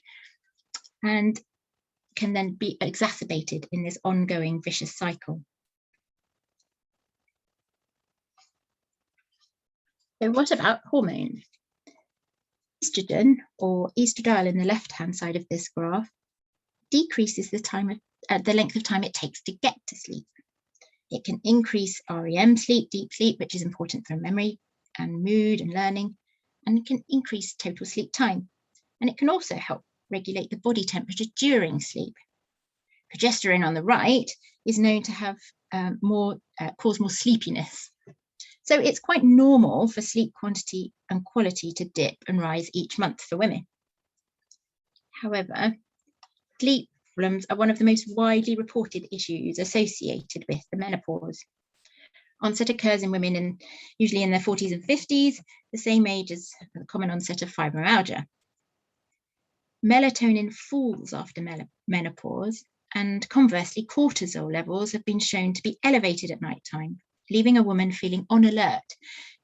and can then be exacerbated in this ongoing vicious cycle. So what about hormones? Estrogen, or estradiol in the left-hand side of this graph, decreases the length of time it takes to get to sleep. It can increase REM sleep, deep sleep, which is important for memory and mood and learning, and it can increase total sleep time. And it can also help regulate the body temperature during sleep. Progesterone on the right is known to have cause more sleepiness. So it's quite normal for sleep quantity and quality to dip and rise each month for women. However, sleep problems are one of the most widely reported issues associated with the menopause. Onset occurs in women usually in their 40s and 50s, the same age as the common onset of fibromyalgia. Melatonin falls after menopause, and conversely, cortisol levels have been shown to be elevated at night time, leaving a woman feeling on alert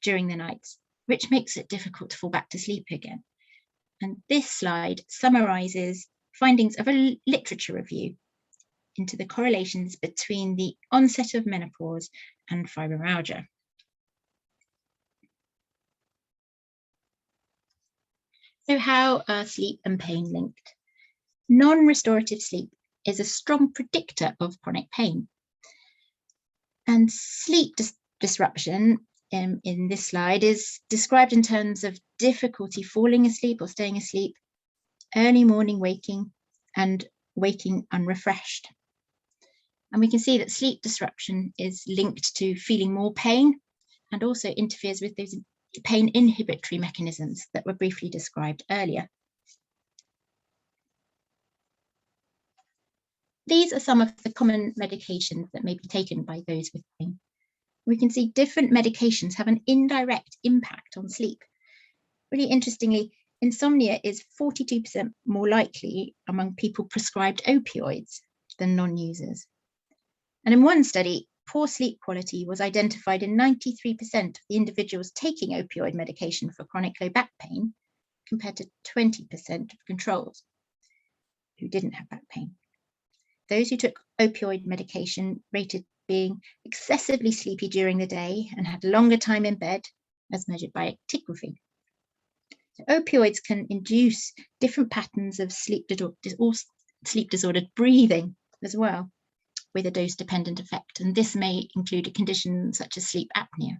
during the nights, which makes it difficult to fall back to sleep again. And this slide summarizes findings of a literature review into the correlations between the onset of menopause and fibromyalgia. So how are sleep and pain linked? Non-restorative sleep is a strong predictor of chronic pain. And sleep disruption in this slide is described in terms of difficulty falling asleep or staying asleep, early morning waking, and waking unrefreshed. And we can see that sleep disruption is linked to feeling more pain and also interferes with those pain inhibitory mechanisms that were briefly described earlier. These are some of the common medications that may be taken by those with pain. We can see different medications have an indirect impact on sleep. Really interestingly, insomnia is 42% more likely among people prescribed opioids than non-users. And in one study, poor sleep quality was identified in 93% of the individuals taking opioid medication for chronic low back pain, compared to 20% of controls who didn't have back pain. Those who took opioid medication rated being excessively sleepy during the day and had longer time in bed, as measured by actigraphy. So opioids can induce different patterns of sleep disordered breathing as well, with a dose-dependent effect, and this may include a condition such as sleep apnea.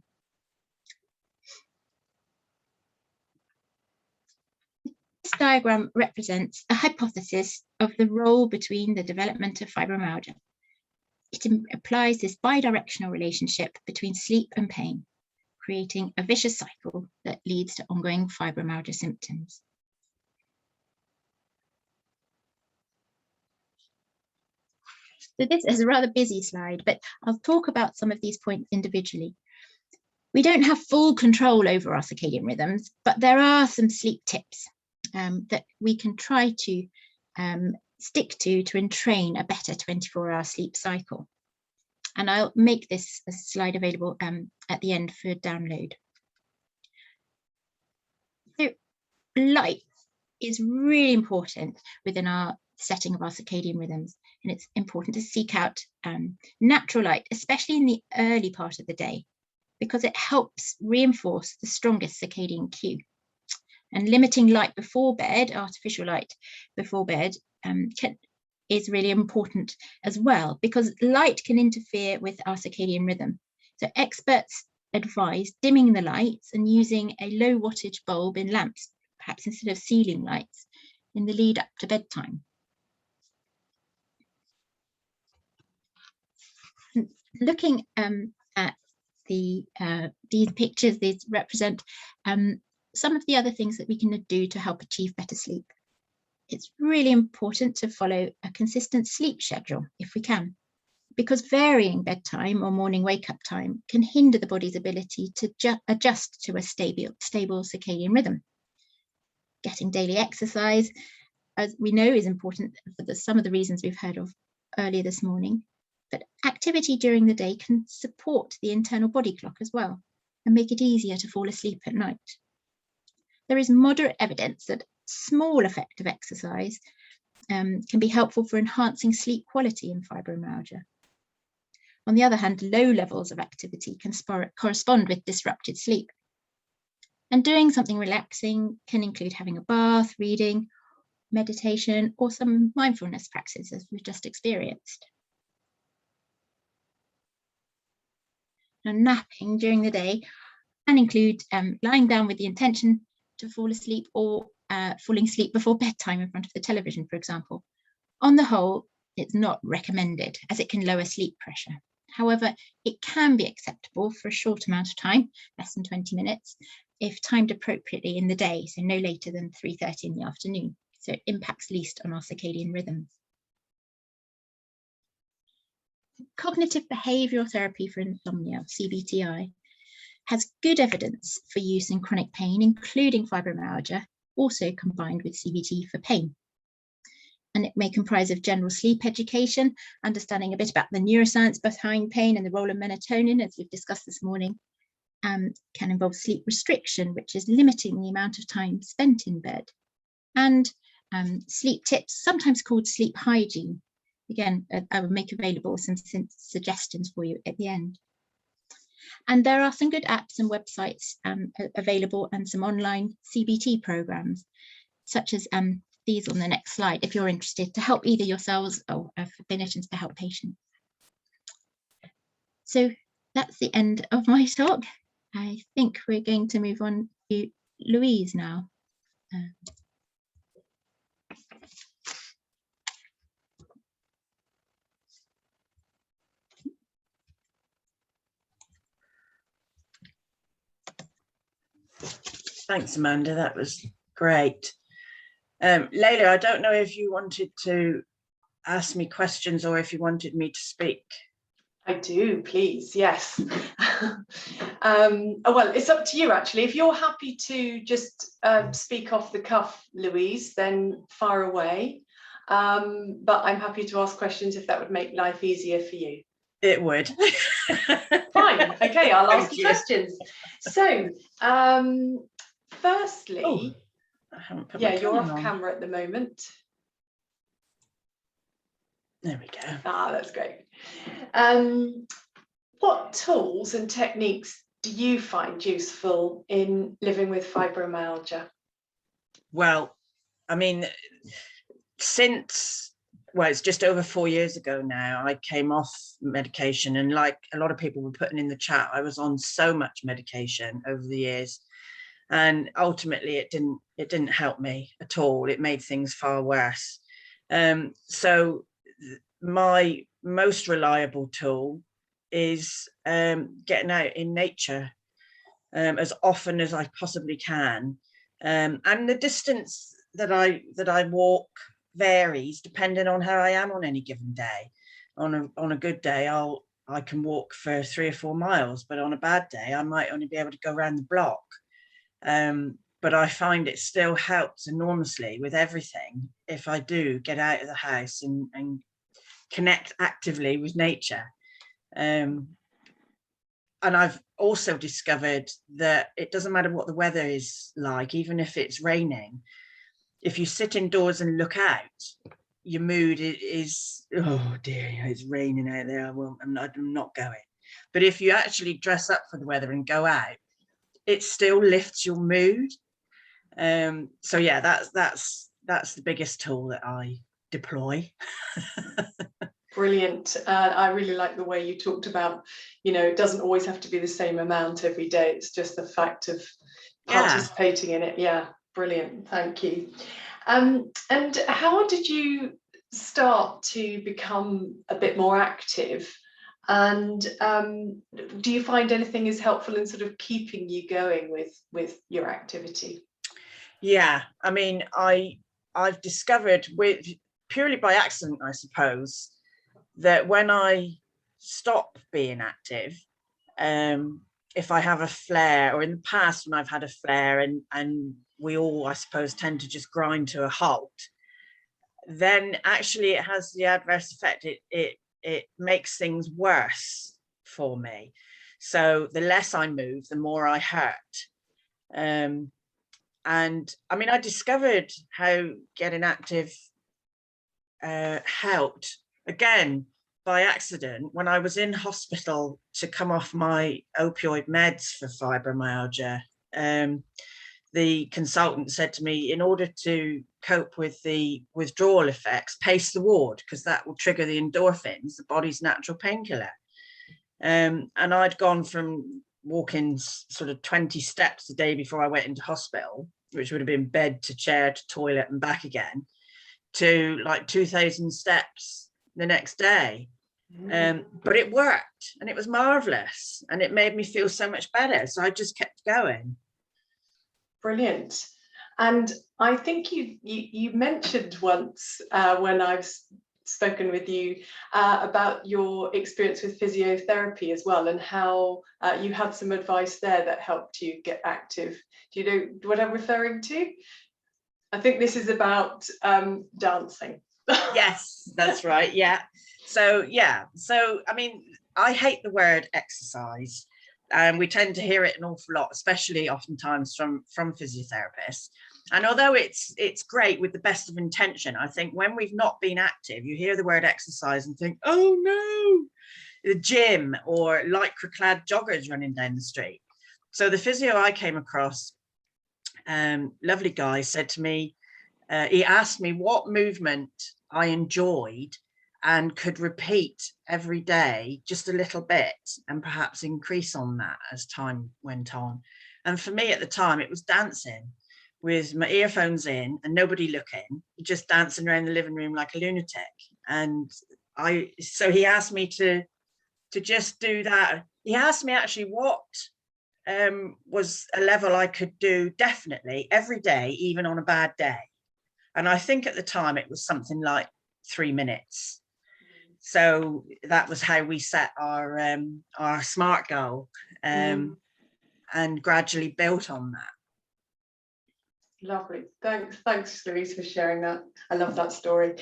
This diagram represents a hypothesis of the role between the development of fibromyalgia. It implies this bidirectional relationship between sleep and pain, creating a vicious cycle that leads to ongoing fibromyalgia symptoms. So this is a rather busy slide, but I'll talk about some of these points individually. We don't have full control over our circadian rhythms, but there are some sleep tips that we can try to stick to entrain a better 24-hour sleep cycle. And I'll make this slide available at the end for download. So light is really important within our setting of our circadian rhythms, and it's important to seek out natural light, especially in the early part of the day, because it helps reinforce the strongest circadian cue. And limiting light before bed, artificial light before bed, is really important as well, because light can interfere with our circadian rhythm. So experts advise dimming the lights and using a low wattage bulb in lamps, perhaps instead of ceiling lights, in the lead up to bedtime. Looking at these pictures, these represent some of the other things that we can do to help achieve better sleep. It's really important to follow a consistent sleep schedule if we can, because varying bedtime or morning wake-up time can hinder the body's ability to adjust to a stable circadian rhythm. Getting daily exercise, as we know, is important for some of the reasons we've heard of earlier this morning, but activity during the day can support the internal body clock as well and make it easier to fall asleep at night. There is moderate evidence that small effect of exercise can be helpful for enhancing sleep quality in fibromyalgia. On the other hand, low levels of activity can correspond with disrupted sleep. And doing something relaxing can include having a bath, reading, meditation, or some mindfulness practices, as we've just experienced. Now, napping during the day can include lying down with the intention to fall asleep, or falling asleep before bedtime in front of the television, for example. On the whole, it's not recommended, as it can lower sleep pressure. However, it can be acceptable for a short amount of time, less than 20 minutes, if timed appropriately in the day, so no later than 3:30 in the afternoon. So it impacts least on our circadian rhythms. cognitive behavioural therapy for insomnia, CBTI, has good evidence for use in chronic pain, including fibromyalgia, also combined with CBT for pain. And it may comprise of general sleep education, understanding a bit about the neuroscience behind pain and the role of melatonin, as we've discussed this morning. Can involve sleep restriction, which is limiting the amount of time spent in bed. And sleep tips, sometimes called sleep hygiene. Again, I will make available some suggestions for you at the end. And there are some good apps and websites available, and some online CBT programs, such as these on the next slide, if you're interested, to help either yourselves or for clinicians to help patients. So that's the end of my talk. I think we're going to move on to Louise now. Thanks, Amanda. That was great. Leila, I don't know if you wanted to ask me questions or if you wanted me to speak. I do, please, yes. Well, it's up to you, actually. If you're happy to just speak off the cuff, Louise, then fire away. But I'm happy to ask questions if that would make life easier for you. It would. Fine, okay, I'll ask you questions. So, firstly, I haven't put yeah, my you're off on. camera at the moment. There we go. Ah, that's great. What tools and techniques do you find useful in living with fibromyalgia? Well, I mean, well, it's just over 4 years ago now, I came off medication, and like a lot of people were putting in the chat, I was on so much medication over the years, and ultimately it didn't help me at all. It made things far worse. So my most reliable tool is getting out in nature as often as I possibly can, and the distance that I walk varies depending on how I am on any given day. On a good day, I can walk for 3 or 4 miles, but on a bad day, I might only be able to go around the block. But I find it still helps enormously with everything if I do get out of the house and connect actively with nature. And I've also discovered that it doesn't matter what the weather is like, even if it's raining. If you sit indoors and look out, your mood is, oh dear, it's raining out there, I'm not going. But if you actually dress up for the weather and go out, it still lifts your mood. So yeah, that's the biggest tool that I deploy. Brilliant. I really like the way you talked about, it doesn't always have to be the same amount every day. It's just the fact of participating in it. Yeah, brilliant. Thank you. And how did you start to become a bit more active? And do you find anything is helpful in sort of keeping you going with your activity? Yeah, I mean, I've discovered purely by accident, I suppose, that when I stop being active, if I have a flare, or in the past when I've had a flare and we all, I suppose, tend to just grind to a halt, then actually it has the adverse effect. It makes things worse for me. So the less I move, the more I hurt. And I mean, I discovered how getting active helped, again, by accident, when I was in hospital to come off my opioid meds for fibromyalgia. The consultant said to me, in order to cope with the withdrawal effects, pace the ward, because that will trigger the endorphins, the body's natural painkiller. And I'd gone from walking sort of 20 steps a day before I went into hospital, which would have been bed to chair to toilet and back again, to like 2,000 steps the next day. But it worked, and it was marvelous, and it made me feel so much better. So I just kept going. Brilliant. And I think you mentioned once when I was spoken with you about your experience with physiotherapy as well, and how you had some advice there that helped you get active. Do you know what I'm referring to? I think this is about dancing. Yes, that's right. Yeah. So I mean, I hate the word exercise, and we tend to hear it an awful lot, especially oftentimes from physiotherapists. And although it's great with the best of intention, I think when we've not been active, you hear the word exercise and think, oh no, the gym or lycra clad joggers running down the street. So the physio I came across, lovely guy, said to me, he asked me what movement I enjoyed and could repeat every day just a little bit, and perhaps increase on that as time went on. And for me at the time, it was dancing with my earphones in and nobody looking, just dancing around the living room like a lunatic. And so he asked me to just do that. He asked me actually what was a level I could do definitely every day, even on a bad day. And I think at the time it was something like 3 minutes. So that was how we set our SMART goal, and gradually built on that. Lovely. Thanks, Louise, for sharing that. I love that story.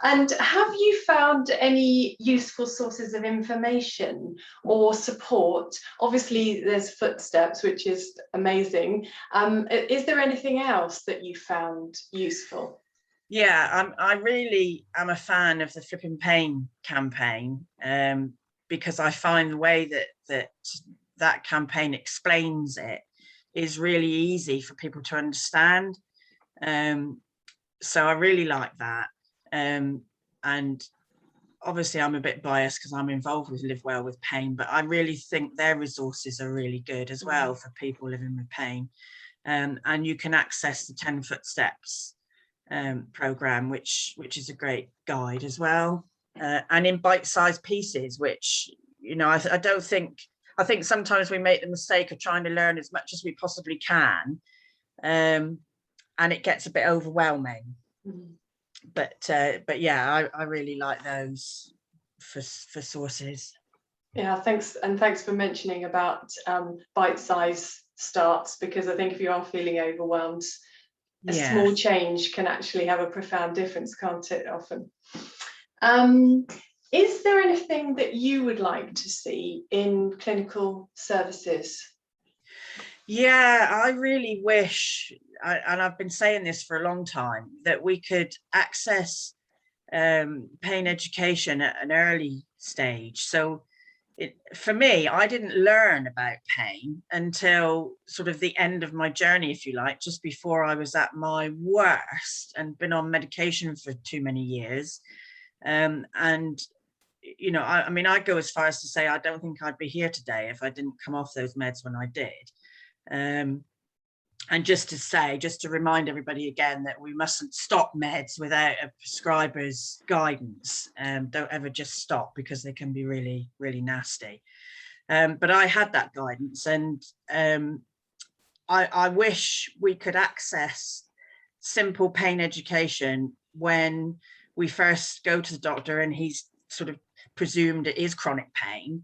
And have you found any useful sources of information or support? Obviously, there's Footsteps, which is amazing. Is there anything else that you found useful? Yeah, I really am a fan of the Flipping Pain campaign, because I find the way that campaign explains it is really easy for people to understand. So I really like that. And obviously I'm a bit biased because I'm involved with Live Well with Pain, but I really think their resources are really good as well for people living with pain. And you can access the 10 Footsteps program, which is a great guide as well, and in bite-sized pieces, which, you know, I think sometimes we make the mistake of trying to learn as much as we possibly can, and it gets a bit overwhelming. But yeah, I really like those for sources. Yeah, thanks for mentioning about bite-size starts, because I think if you are feeling overwhelmed, a small change can actually have a profound difference, can't it, often? Is there anything that you would like to see in clinical services? Yeah, I really wish, and I've been saying this for a long time, that we could access pain education at an early stage. So for me, I didn't learn about pain until sort of the end of my journey, if you like, just before I was at my worst and been on medication for too many years. And, you know, I mean, I go as far as to say, I don't think I'd be here today if I didn't come off those meds when I did. And just to remind everybody again that we mustn't stop meds without a prescriber's guidance. Don't ever just stop, because they can be really, really nasty. But I had that guidance, and I wish we could access simple pain education when we first go to the doctor and he's sort of presumed it is chronic pain.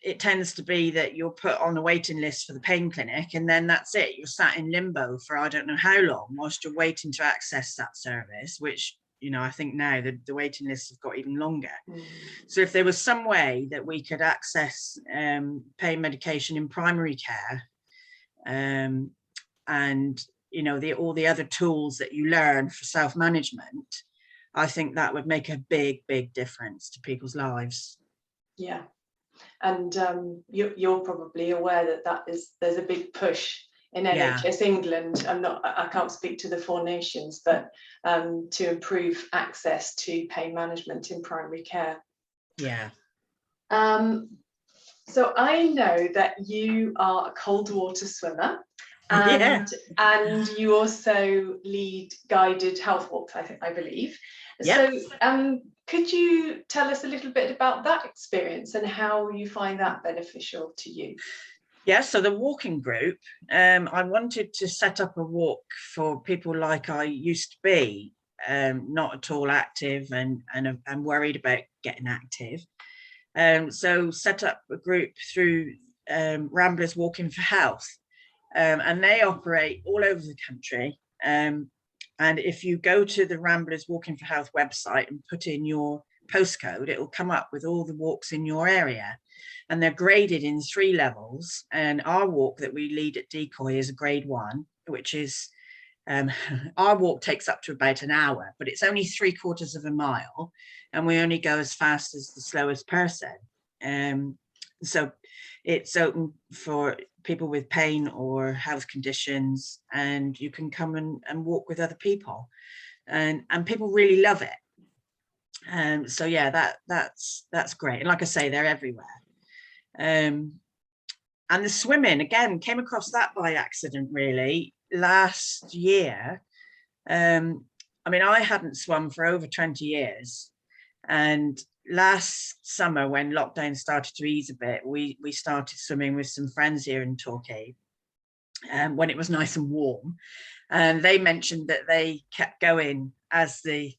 It tends to be that you're put on a waiting list for the pain clinic, and then that's it. You're sat in limbo for I don't know how long whilst you're waiting to access that service, which, you know, I think now the waiting lists have got even longer. So if there was some way that we could access pain medication in primary care, and, you know, all the other tools that you learn for self-management, I think that would make a big, big difference to people's lives. Yeah. And you're probably aware that there's a big push in NHS England. I can't speak to the 4 nations, but to improve access to pain management in primary care. Yeah. So I know that you are a cold water swimmer, and you also lead guided health walks, I believe. So could you tell us a little bit about that experience and how you find that beneficial to you? Yeah, so the walking group, I wanted to set up a walk for people like I used to be, not at all active and worried about getting active. So set up a group through Ramblers Walking for Health, and they operate all over the country. And if you go to the Ramblers Walking for Health website and put in your postcode, it will come up with all the walks in your area, and they're graded in 3 levels. And our walk that we lead at Decoy is a grade 1, which is our walk takes up to about an hour, but it's only 3/4 of a mile, and we only go as fast as the slowest person. So it's open for people with pain or health conditions, and you can come and walk with other people, and people really love it. So yeah, that's great. And like I say, they're everywhere. And the swimming, again, came across that by accident really last year. I mean, I hadn't swum for over 20 years, and last summer when lockdown started to ease a bit, we started swimming with some friends here in Torquay, when it was nice and warm, and they mentioned that they kept going as the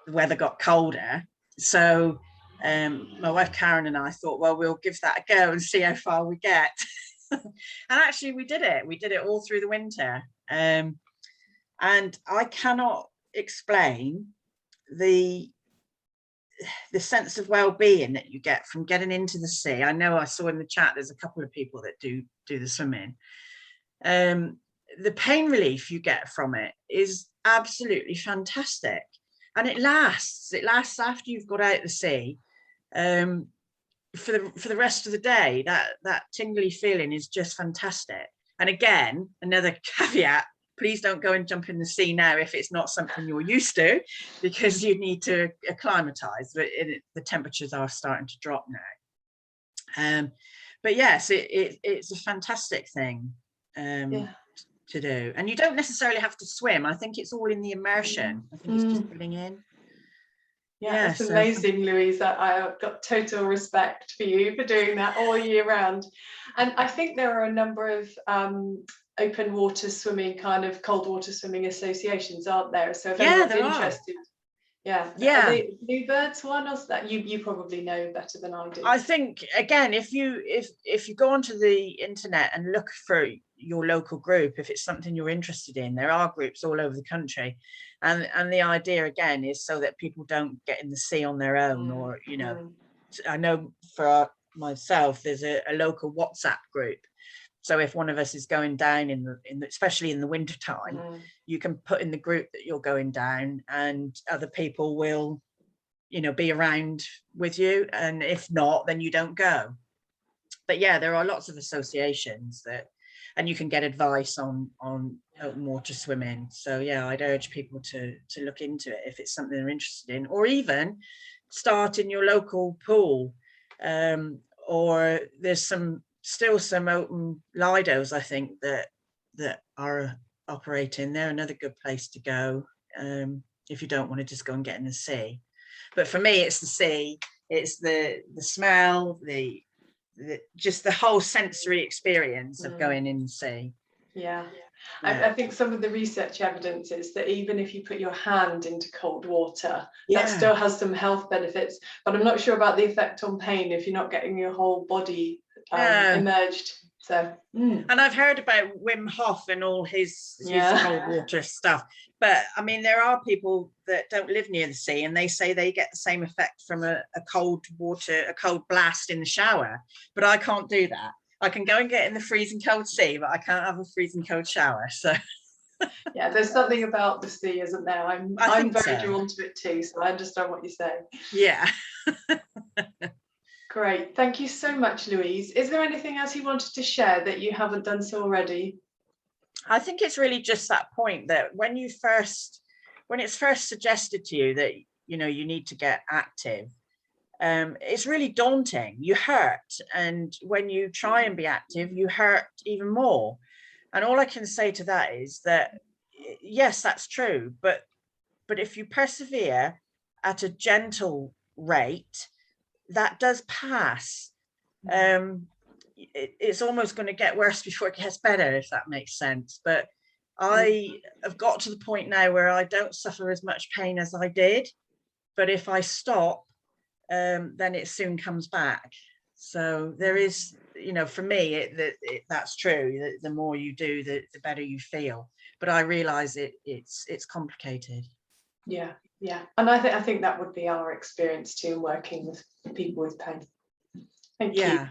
weather got colder. So my wife Karen and I thought, well, we'll give that a go and see how far we get. And actually we did it all through the winter, and I cannot explain the sense of well-being that you get from getting into the sea. I know I saw in the chat there's a couple of people that do the swimming. The pain relief you get from it is absolutely fantastic, and it lasts after you've got out of the sea. For the rest of the day, that tingly feeling is just fantastic. And again, another caveat, please don't go and jump in the sea now if it's not something you're used to, because you need to acclimatize. The temperatures are starting to drop now. But yes, it's a fantastic thing to do. And you don't necessarily have to swim. I think it's all in the immersion. I think it's just filling in. Yeah, it's amazing, Louise. I've got total respect for you for doing that all year round. And I think there are a number of open water swimming, kind of cold water swimming associations, aren't there? So if anyone's interested, are they Bluebirds one, or that you probably know better than I do? I think, again, if you go onto the internet and look for your local group, if it's something you're interested in, there are groups all over the country, and the idea again is so that people don't get in the sea on their own, or I know for myself there's a local WhatsApp group. So if one of us is going down in the especially in the winter time, you can put in the group that you're going down, and other people will, be around with you. And if not, then you don't go. But yeah, there are lots of associations and you can get advice on open water swimming. So yeah, I'd urge people to look into it if it's something they're interested in, or even start in your local pool. Or there's still some open Lidos, I think, that are operating. They're another good place to go if you don't want to just go and get in the sea. But for me, it's the sea, it's the smell, just the whole sensory experience of going in the sea. Yeah. I think some of the research evidence is that even if you put your hand into cold water, that still has some health benefits, but I'm not sure about the effect on pain if you're not getting your whole body immersed. So and I've heard about Wim Hof and all his cold water stuff, but I mean, there are people that don't live near the sea, and they say they get the same effect from a cold blast in the shower. But I can't do that. I can go and get in the freezing cold sea, but I can't have a freezing cold shower. So yeah, there's something about the sea, isn't there? I'm very drawn to it too, so I understand what you're saying. Yeah. Great, thank you so much, Louise. Is there anything else you wanted to share that you haven't done so already? I think it's really just that point that when it's first suggested to you that you need to get active, it's really daunting. You hurt, and when you try and be active, you hurt even more. And all I can say to that is that yes, that's true, but if you persevere at a gentle rate, that does pass. It's almost going to get worse before it gets better, if that makes sense. But I have got to the point now where I don't suffer as much pain as I did, but if I stop, then it soon comes back. So there is, you know, for me, that's true. The more you do, the better you feel. But I realise it's complicated. Yeah, yeah, and I think that would be our experience too, working with people with pain. Thank you.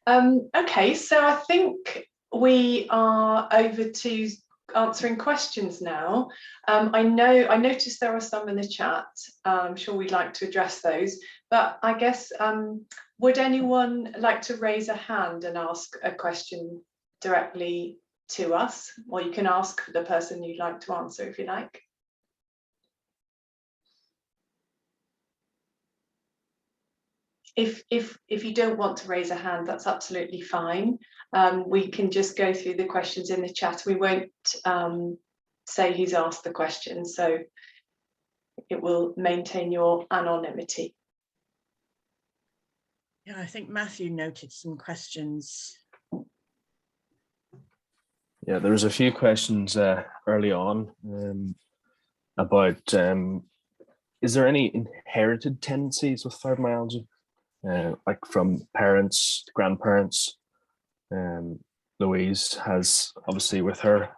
Okay, so I think we are over to answering questions now. I noticed there are some in the chat. I'm sure we'd like to address those, but I guess would anyone like to raise a hand and ask a question directly to us, or you can ask the person you'd like to answer if you like. If you don't want to raise a hand, that's absolutely fine. We can just go through the questions in the chat. We won't say who's asked the question, so it will maintain your anonymity. Yeah, I think Matthew noted some questions. Yeah, there was a few questions early on about is there any inherited tendencies with fibromyalgia, like from parents, grandparents? Louise has, obviously with her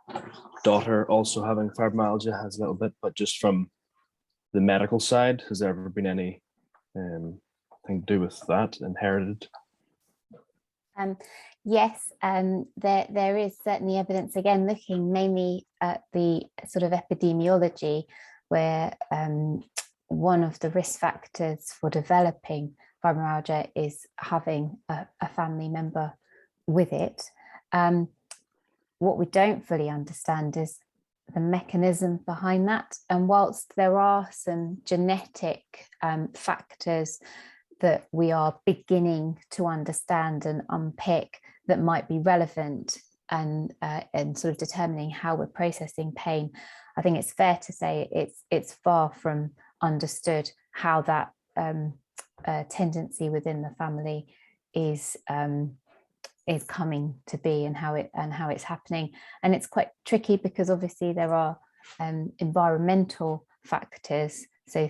daughter also having fibromyalgia, has a little bit, but just from the medical side, has there ever been any thing to do with that, inherited? Yes, there is certainly evidence, again, looking mainly at the sort of epidemiology, where one of the risk factors for developing fibromyalgia is having a family member with it. What we don't fully understand is the mechanism behind that. And whilst there are some genetic factors that we are beginning to understand and unpick that might be relevant and sort of determining how we're processing pain, I think it's fair to say it's far from understood how that tendency within the family is coming to be and how it's happening. And it's quite tricky because obviously there are environmental factors. So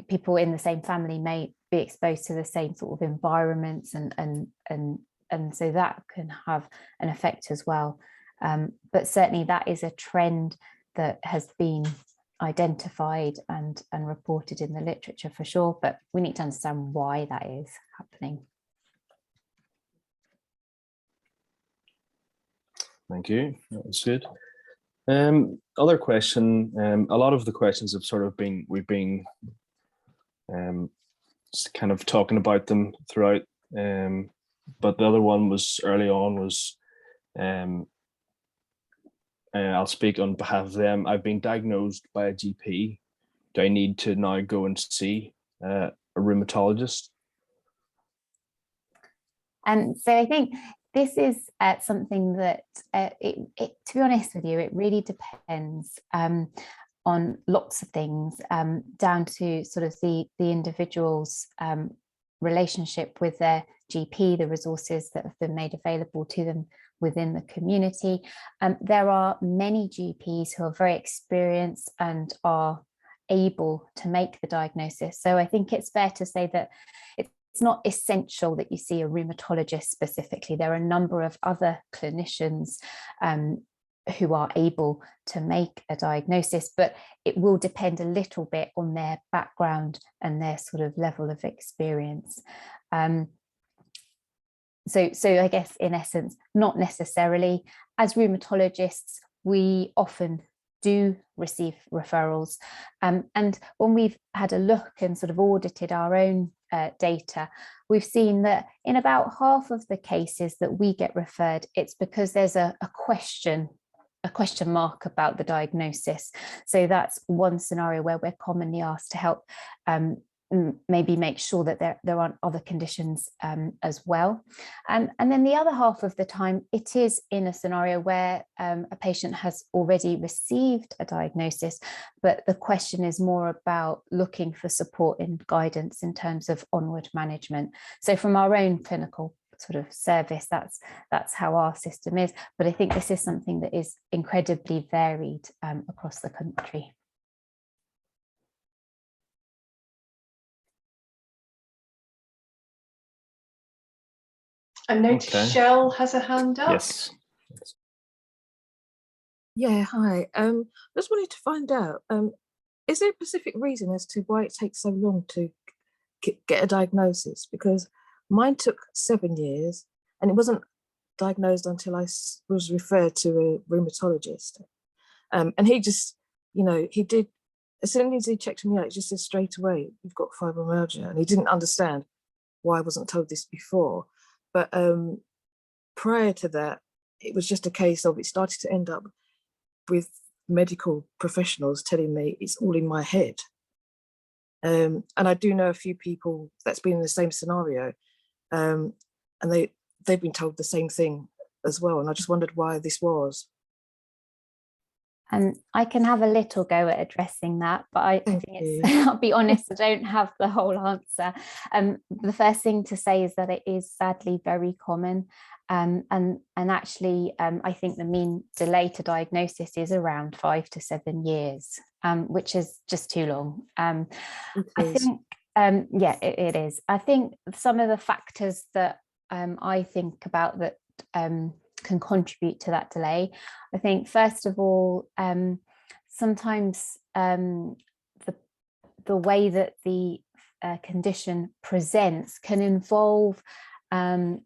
people in the same family may be exposed to the same sort of environments, and so that can have an effect as well. But certainly that is a trend that has been identified and reported in the literature for sure, but we need to understand why that is happening. Thank you, that was good. Other question, a lot of the questions have sort of been, we've been kind of talking about them throughout, but the other one was early on was, I'll speak on behalf of them. I've been diagnosed by a GP. Do I need to now go and see a rheumatologist? And so I think this is something that, to be honest with you, it really depends on lots of things, down to sort of the individual's relationship with their GP, the resources that have been made available to them within the community. There are many GPs who are very experienced and are able to make the diagnosis. So I think it's fair to say that it's not essential that you see a rheumatologist specifically. There are a number of other clinicians who are able to make a diagnosis, but it will depend a little bit on their background and their sort of level of experience. So I guess in essence, not necessarily. As rheumatologists, we often do receive referrals. And when we've had a look and sort of audited our own data, we've seen that in about half of the cases that we get referred, it's because there's a question mark about the diagnosis. So that's one scenario where we're commonly asked to help maybe make sure that there aren't other conditions as well. And then the other half of the time, it is in a scenario where a patient has already received a diagnosis, but the question is more about looking for support and guidance in terms of onward management. So from our own clinical sort of service. That's how our system is. But I think this is something that is incredibly varied across the country. I notice Shell has a hand up. Yes. Yeah, hi. Just wanted to find out, is there a specific reason as to why it takes so long to get a diagnosis? Because mine took 7 years and it wasn't diagnosed until I was referred to a rheumatologist. And he just, he did, as soon as he checked me out, he just said straight away, you've got fibromyalgia. And he didn't understand why I wasn't told this before. But prior to that, it was just a case of it started to end up with medical professionals telling me it's all in my head. And I do know a few people that's been in the same scenario, and they've been told the same thing as well. And I just wondered why this was. And I can have a little go at addressing that, but I think I'll be honest, I don't have the whole answer. The first thing to say is that it is sadly very common. And actually, I think the mean delay to diagnosis is around 5 to 7 years, which is just too long. I think, yeah, it is. I think some of the factors that I think about that can contribute to that delay. I think, first of all, sometimes the way that the condition presents can involve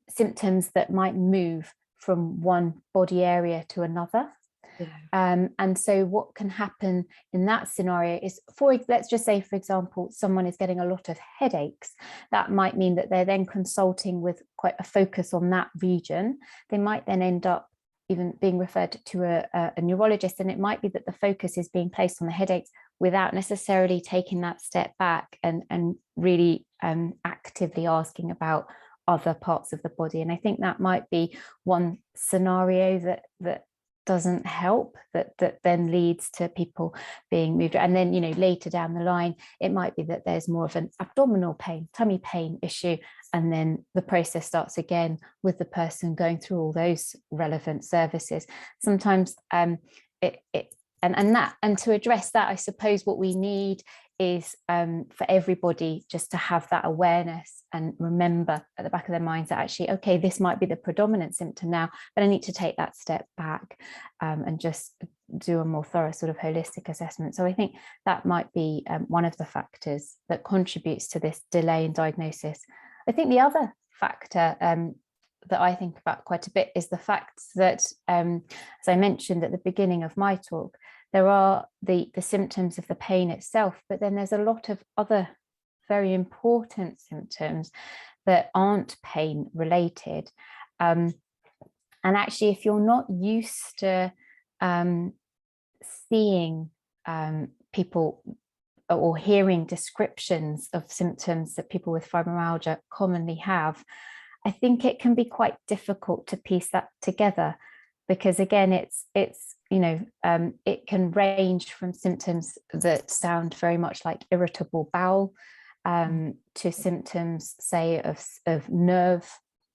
symptoms that might move from one body area to another. Yeah. And so what can happen in that scenario is, let's just say, for example, someone is getting a lot of headaches. That might mean that they're then consulting with quite a focus on that region. They might then end up even being referred to a neurologist, and it might be that the focus is being placed on the headaches without necessarily taking that step back and really actively asking about other parts of the body. And I think that might be one scenario that doesn't help, that then leads to people being moved. And then, later down the line, it might be that there's more of an abdominal pain, tummy pain issue. And then the process starts again with the person going through all those relevant services. Sometimes and to address that, I suppose what we need is for everybody just to have that awareness and remember at the back of their minds that actually, okay, this might be the predominant symptom now, but I need to take that step back and just do a more thorough sort of holistic assessment. So I think that might be one of the factors that contributes to this delay in diagnosis. I think the other factor that I think about quite a bit is the fact that, as I mentioned at the beginning of my talk, there are the symptoms of the pain itself, but then there's a lot of other very important symptoms that aren't pain related. And actually, if you're not used to seeing people or hearing descriptions of symptoms that people with fibromyalgia commonly have, I think it can be quite difficult to piece that together, because again, it can range from symptoms that sound very much like irritable bowel to symptoms, say, of nerve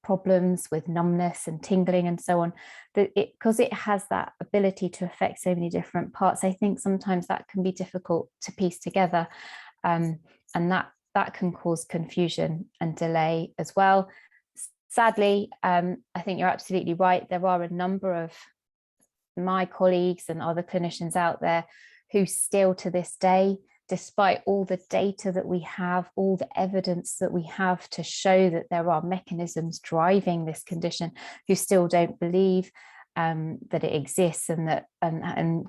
problems with numbness and tingling and so on. Because it has that ability to affect so many different parts, I think sometimes that can be difficult to piece together, and that can cause confusion and delay as well. Sadly, I think you're absolutely right. There are a number of my colleagues and other clinicians out there who still to this day, despite all the data that we have, all the evidence that we have to show that there are mechanisms driving this condition, who still don't believe that it exists, and that and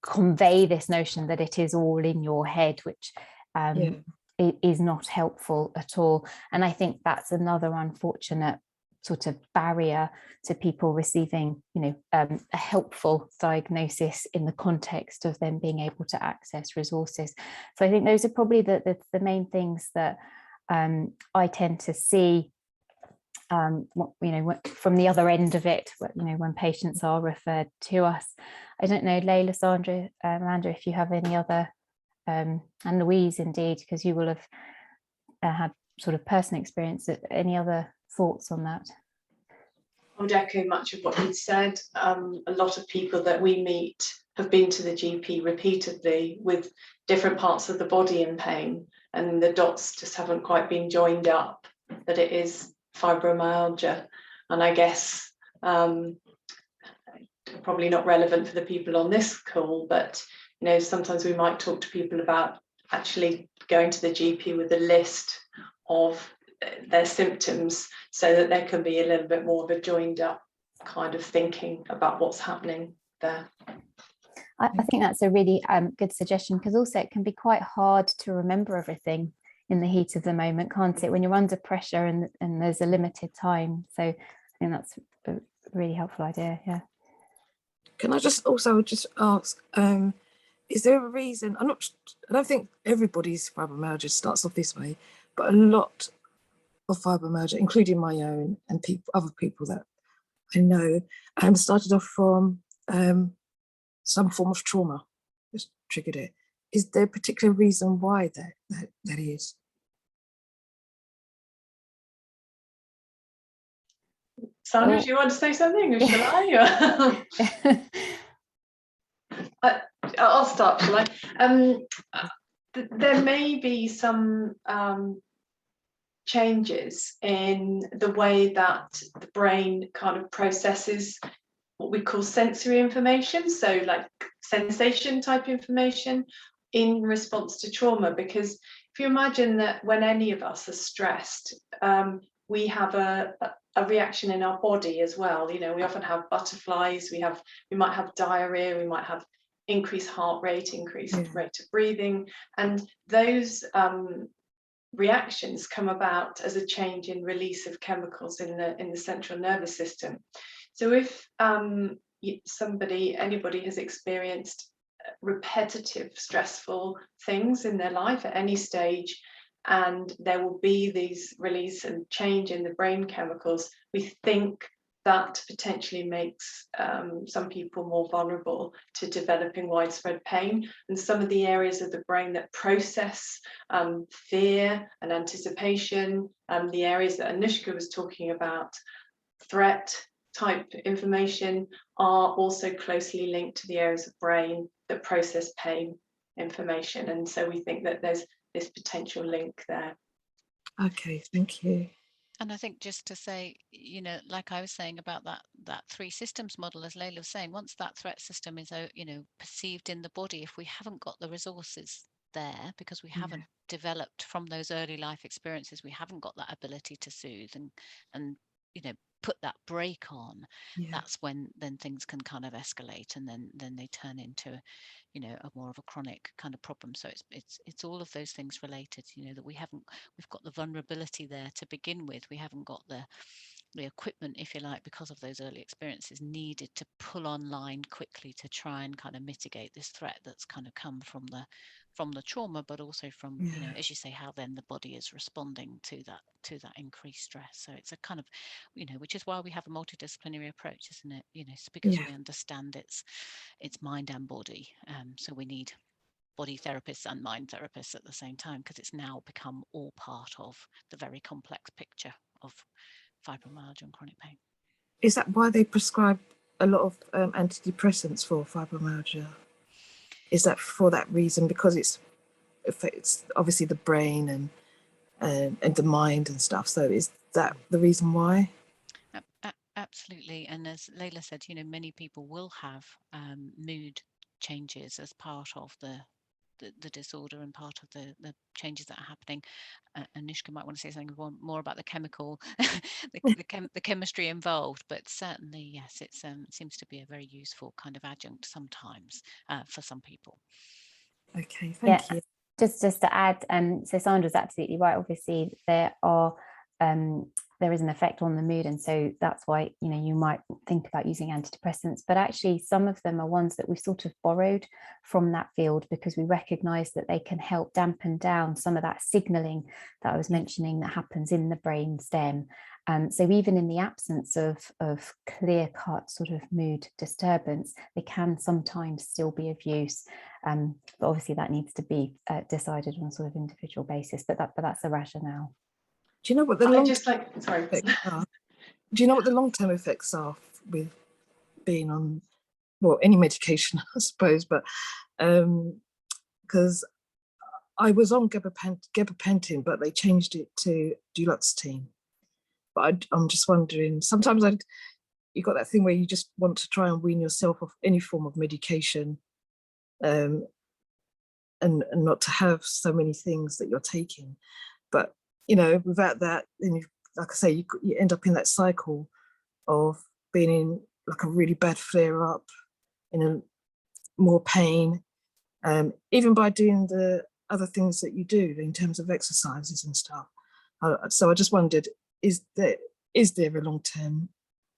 convey this notion that it is all in your head, which it is not helpful at all. And I think that's another unfortunate sort of barrier to people receiving, a helpful diagnosis in the context of them being able to access resources. So I think those are probably the main things that I tend to see, from the other end of it, when patients are referred to us. I don't know, Leila, Sandra, Amanda, if you have any other, and Louise indeed, because you will have had sort of personal experience, any other thoughts on that? I would echo much of what you'd said. A lot of people that we meet have been to the GP repeatedly with different parts of the body in pain, and the dots just haven't quite been joined up that it is fibromyalgia. And I guess probably not relevant for the people on this call, but sometimes we might talk to people about actually going to the GP with a list of their symptoms so that there can be a little bit more of a joined up kind of thinking about what's happening there. I think that's a really good suggestion, because also it can be quite hard to remember everything in the heat of the moment, can't it, when you're under pressure and there's a limited time. So I think that's a really helpful idea. Yeah. Can I just also ask, is there a reason? I don't think everybody's fibromyalgia starts off this way, but a lot of fibromyalgia, including my own and other people that I know, started off from some form of trauma that's triggered it. Is there a particular reason why that is? Sandra, do you want to say something, or shall I? I'll start, shall I? There may be some changes in the way that the brain kind of processes what we call sensory information, so like sensation type information in response to trauma. Because if you imagine that when any of us are stressed, we have a reaction in our body as well. We often have butterflies, we might have diarrhea, we might have increased heart rate, increased rate of breathing, and those reactions come about as a change in release of chemicals in the central nervous system. So if anybody has experienced repetitive stressful things in their life at any stage, and there will be these release and change in the brain chemicals, we think that potentially makes some people more vulnerable to developing widespread pain. And some of the areas of the brain that process fear and anticipation, the areas that Anushka was talking about, threat type information, are also closely linked to the areas of brain that process pain information. And so we think that there's this potential link there. Okay, thank you. And I think just to say, like I was saying about that three systems model, as Leila was saying, once that threat system is, perceived in the body, if we haven't got the resources there, because we haven't developed from those early life experiences, we haven't got that ability to soothe and put that brake on, that's when then things can kind of escalate, and then they turn into a more of a chronic kind of problem. So it's all of those things related, that we've got the vulnerability there to begin with. We haven't got the equipment, if you like, because of those early experiences, needed to pull online quickly to try and kind of mitigate this threat that's kind of come from the trauma, but also from as you say, how then the body is responding to that increased stress. So it's a kind of which is why we have a multidisciplinary approach, isn't it? It's because we understand it's mind and body, so we need body therapists and mind therapists at the same time, because it's now become all part of the very complex picture of fibromyalgia and chronic pain. Is that why they prescribe a lot of antidepressants for fibromyalgia? Is that for that reason, because it affects obviously the brain and the mind and stuff? So is that the reason why? Absolutely. And as Leila said, many people will have mood changes as part of the disorder and part of the changes that are happening. Anushka might want to say something more about the chemical, the chemistry involved, but certainly, yes, it seems to be a very useful kind of adjunct sometimes for some people. Okay, thank you. Just to add, so Sandra's absolutely right. Obviously, there is an effect on the mood, and so that's why you might think about using antidepressants, but actually some of them are ones that we've sort of borrowed from that field, because we recognize that they can help dampen down some of that signaling that I was mentioning that happens in the brain stem. So even in the absence of clear-cut sort of mood disturbance, they can sometimes still be of use, but obviously that needs to be decided on a sort of individual basis, but that's the rationale. Do you know what the I long just like, sorry. effects are? Do you know what the long-term effects are with being on, well, any medication, I suppose, but because I was on gabapentin, but they changed it to duloxetine. But I'm just wondering, sometimes you got that thing where you just want to try and wean yourself off any form of medication, and not to have so many things that you're taking. But, you know, without that, then you, like I say, you end up in that cycle of being in like a really bad flare up, in a more pain, even by doing the other things that you do in terms of exercises and stuff. So I just wondered, is there a long-term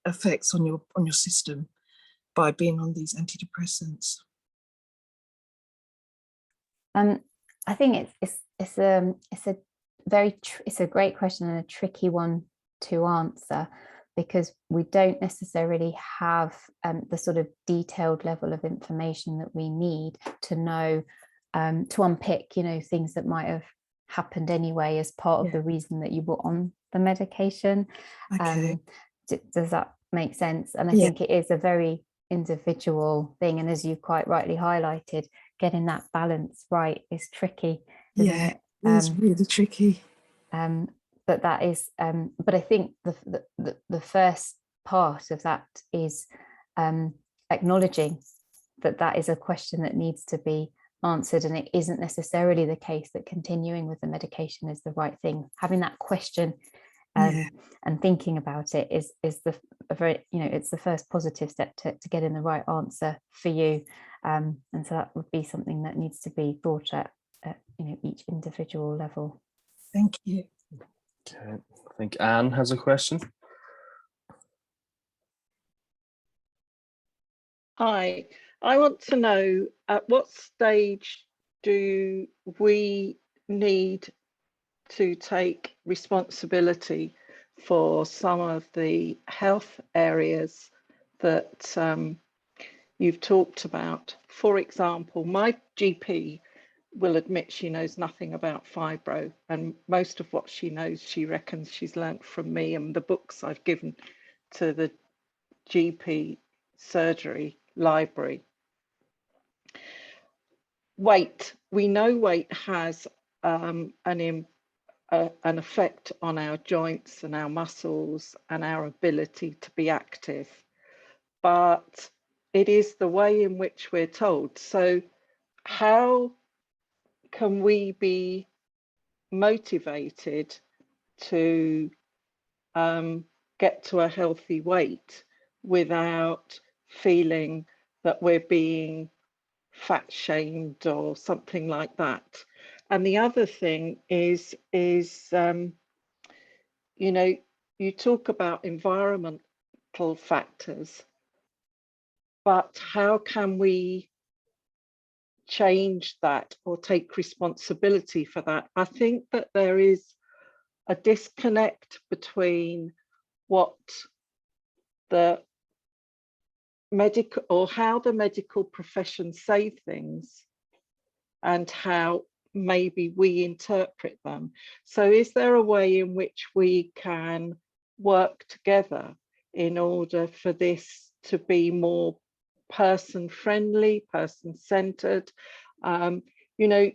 effects on your system by being on these antidepressants? I think it's a great question and a tricky one to answer, because we don't necessarily have the sort of detailed level of information that we need to know, to unpick, you know, things that might have happened anyway as part of the reason that you were on the medication. Okay. Does that make sense? And I think it is a very individual thing, and as you quite rightly highlighted, getting that balance right is tricky, isn't it? It's really tricky. But that is, but I think the first part of that is acknowledging that is a question that needs to be answered, and it isn't necessarily the case that continuing with the medication is the right thing. Having that question and thinking about it is a very, you know, it's the first positive step to getting the right answer for you, and so that would be something that needs to be thought at you know, each individual level. Thank you. Okay, I think Anne has a question. Hi, I want to know, at what stage do we need to take responsibility for some of the health areas that you've talked about? For example, my GP will admit she knows nothing about fibro, and most of what she knows, she reckons she's learnt from me and the books I've given to the GP surgery library. Weight, we know weight has an effect on our joints and our muscles and our ability to be active, but it is the way in which we're told. So how can we be motivated to get to a healthy weight without feeling that we're being fat shamed or something like that? And the other thing is you know, you talk about environmental factors, but how can we change that or take responsibility for that? I think that there is a disconnect between what the medical, or how the medical profession say things, and how maybe we interpret them. So is there a way in which we can work together in order for this to be more person-friendly, person-centered? You know,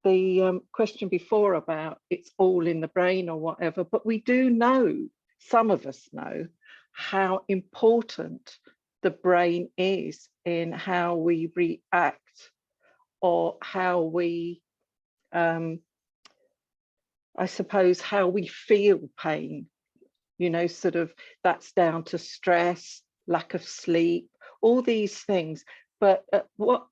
the question before about it's all in the brain or whatever, but we do know, some of us know, how important the brain is in how we react, or how we, I suppose, how we feel pain. You know, sort of, that's down to stress, lack of sleep, all these things. But what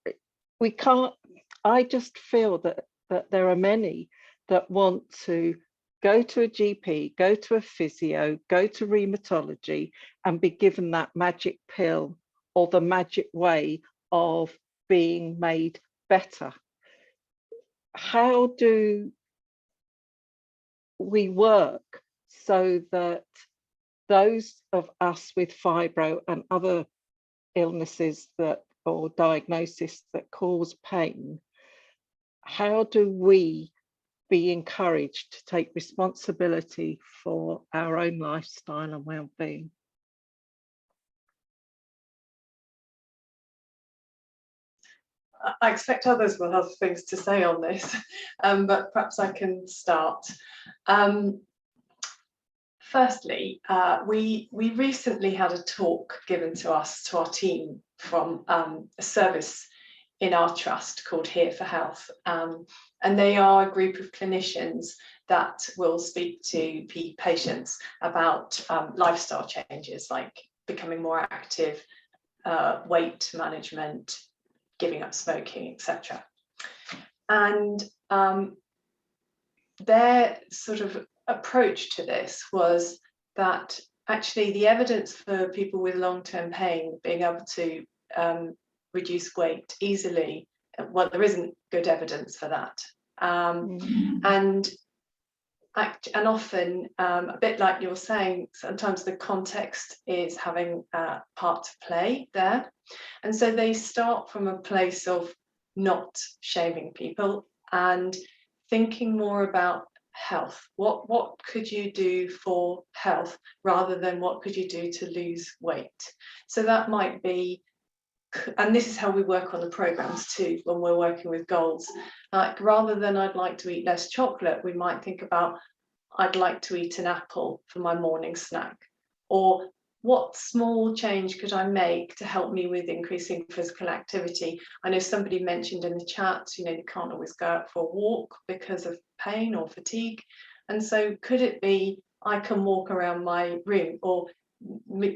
we can't, I just feel that there are many that want to go to a GP, go to a physio, go to rheumatology, and be given that magic pill or the magic way of being made better. How do we work so that those of us with fibro and other illnesses that, or diagnoses that cause pain, how do we be encouraged to take responsibility for our own lifestyle and well-being. I expect others will have things to say on this, but perhaps I can start. Firstly, we recently had a talk given to us, to our team, from a service in our trust called Here for Health. And they are a group of clinicians that will speak to patients about lifestyle changes like becoming more active, weight management, giving up smoking, etc. And their sort of approach to this was that actually the evidence for people with long-term pain being able to reduce weight easily, well, there isn't good evidence for that. And often, a bit like you're saying, sometimes the context is having a part to play there. And so they start from a place of not shaming people and thinking more about health. What could you do for health rather than what could you do to lose weight? So that might be, and this is how we work on the programs too, when we're working with goals. Like, rather than I'd like to eat less chocolate, we might think about I'd like to eat an apple for my morning snack, or what small change could I make to help me with increasing physical activity? I know somebody mentioned in the chat, you know, you can't always go out for a walk because of pain or fatigue. And so could it be I can walk around my room or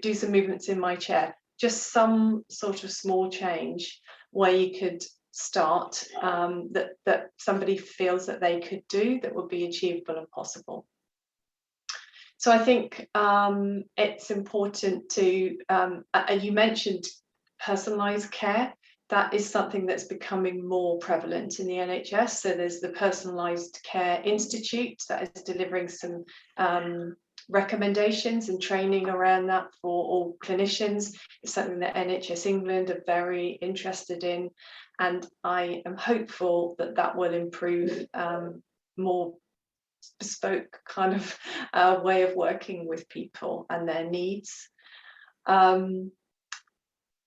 do some movements in my chair? Just some sort of small change where you could start that somebody feels that they could do that would be achievable and possible. So I think it's important to, and you mentioned personalised care. That is something that's becoming more prevalent in the NHS. So there's the Personalised Care Institute that is delivering some recommendations and training around that for all clinicians. It's something that NHS England are very interested in, and I am hopeful that that will improve more bespoke kind of way of working with people and their needs.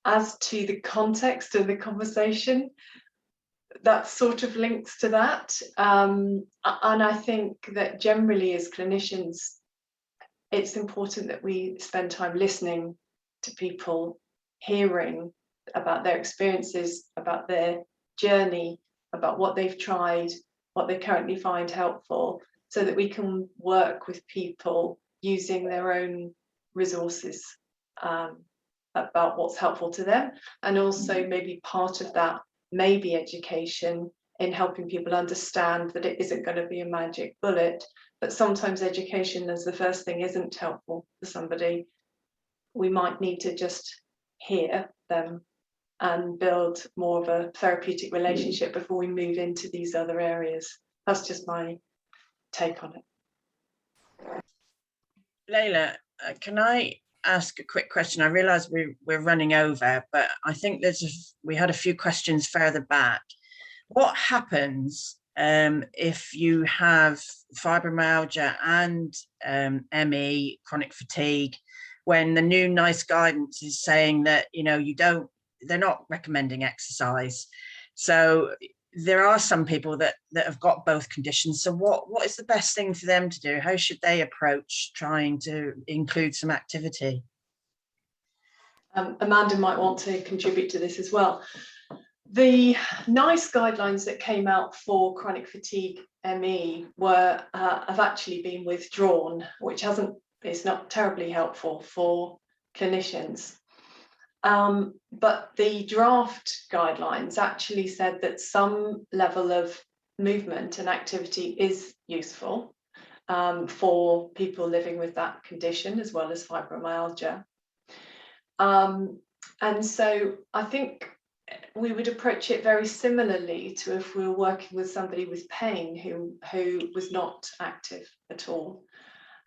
As to the context of the conversation, that sort of links to that. And I think that generally as clinicians, it's important that we spend time listening to people, hearing about their experiences, about their journey, about what they've tried, what they currently find helpful, so that we can work with people using their own resources about what's helpful to them. And also maybe part of that may be education in helping people understand that it isn't going to be a magic bullet, but sometimes education as the first thing isn't helpful for somebody. We might need to just hear them and build more of a therapeutic relationship before we move into these other areas. That's just my take on it. Leila, can I ask a quick question? I realise we're running over, but I think we had a few questions further back. What happens if you have fibromyalgia and ME, chronic fatigue, when the new NICE guidance is saying that, you know, they're not recommending exercise? So there are some people that have got both conditions. So what is the best thing for them to do? How should they approach trying to include some activity? Amanda might want to contribute to this as well. The NICE guidelines that came out for chronic fatigue ME have actually been withdrawn, which is not terribly helpful for clinicians. But the draft guidelines actually said that some level of movement and activity is useful for people living with that condition as well as fibromyalgia. And so I think we would approach it very similarly to if we were working with somebody with pain who was not active at all.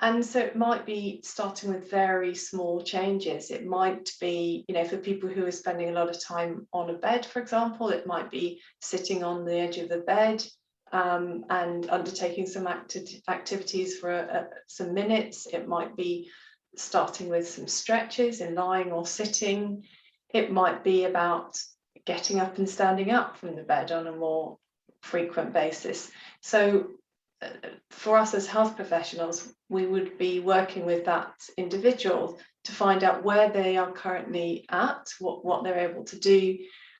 And so it might be starting with very small changes. It might be, you know, for people who are spending a lot of time on a bed, for example, it might be sitting on the edge of the bed and undertaking some activities for some minutes. It might be starting with some stretches in lying or sitting. It might be about getting up and standing up from the bed on a more frequent basis. So for us as health professionals, we would be working with that individual to find out where they are currently at, what they're able to do,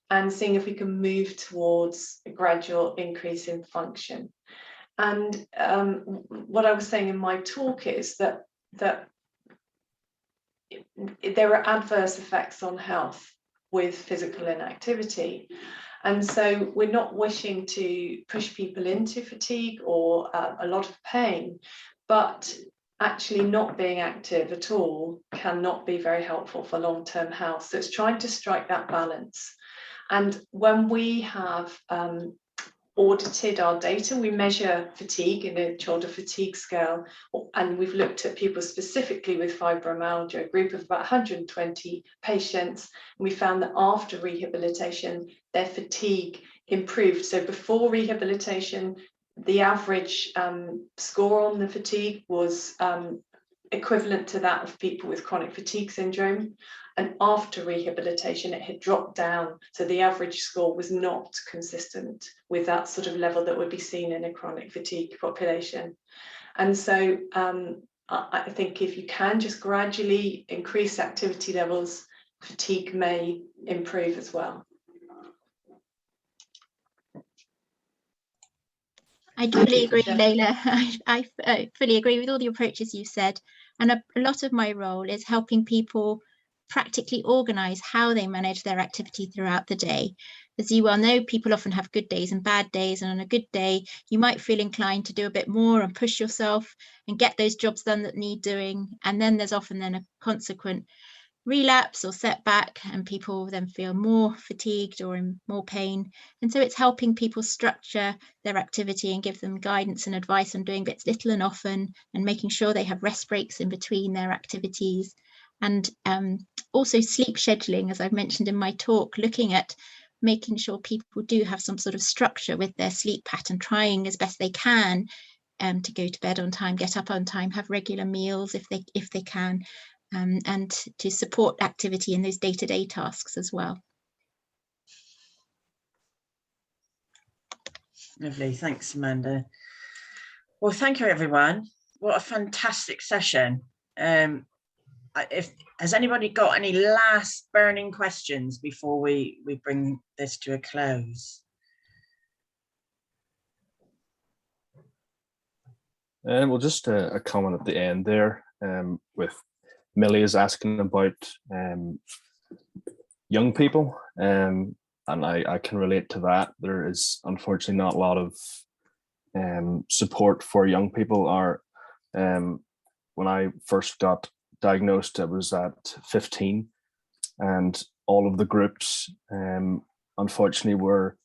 and seeing if we can move towards a gradual increase in function. And what I was saying in my talk is that there are adverse effects on health with physical inactivity. And so we're not wishing to push people into fatigue or a lot of pain, but actually not being active at all cannot be very helpful for long-term health. So it's trying to strike that balance. And when we have audited our data, we measure fatigue in a shoulder fatigue scale, and we've looked at people specifically with fibromyalgia, a group of about 120 patients, and we found that after rehabilitation, their fatigue improved. So before rehabilitation, the average score on the fatigue was equivalent to that of people with chronic fatigue syndrome. And after rehabilitation, it had dropped down. So the average score was not consistent with that sort of level that would be seen in a chronic fatigue population. And so I think if you can just gradually increase activity levels, fatigue may improve as well. I fully agree, Leila. I fully agree with all the approaches you said. And a lot of my role is helping people practically organise how they manage their activity throughout the day. As you well know, people often have good days and bad days, and on a good day, you might feel inclined to do a bit more and push yourself and get those jobs done that need doing. And then there's often then a consequent relapse or setback, and people then feel more fatigued or in more pain. And so it's helping people structure their activity and give them guidance and advice on doing bits little and often, and making sure they have rest breaks in between their activities. And also sleep scheduling, as I've mentioned in my talk, looking at making sure people do have some sort of structure with their sleep pattern, trying as best they can to go to bed on time, get up on time, have regular meals if they can, and to support activity in those day-to-day tasks as well. Lovely, thanks, Amanda. Well, thank you, everyone. What a fantastic session. Has anybody got any last burning questions before we bring this to a close? Well, just a comment at the end there, with Millie is asking about young people, and I can relate to that. There is unfortunately not a lot of support for young people. When I first got diagnosed, I was at 15, and all of the groups unfortunately were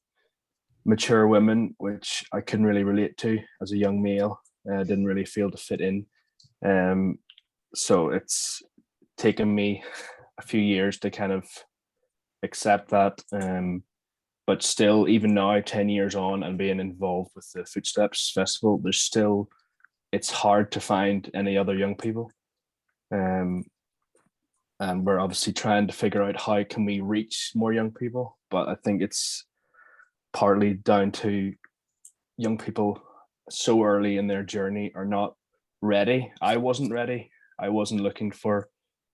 mature women, which I couldn't really relate to as a young male. I didn't really feel to fit in. So it's taken me a few years to kind of accept that. But still, even now, 10 years on and being involved with the Footsteps Festival, it's hard to find any other young people. And we're obviously trying to figure out how can we reach more young people, but I think it's partly down to young people so early in their journey are not ready. I wasn't ready. I wasn't looking for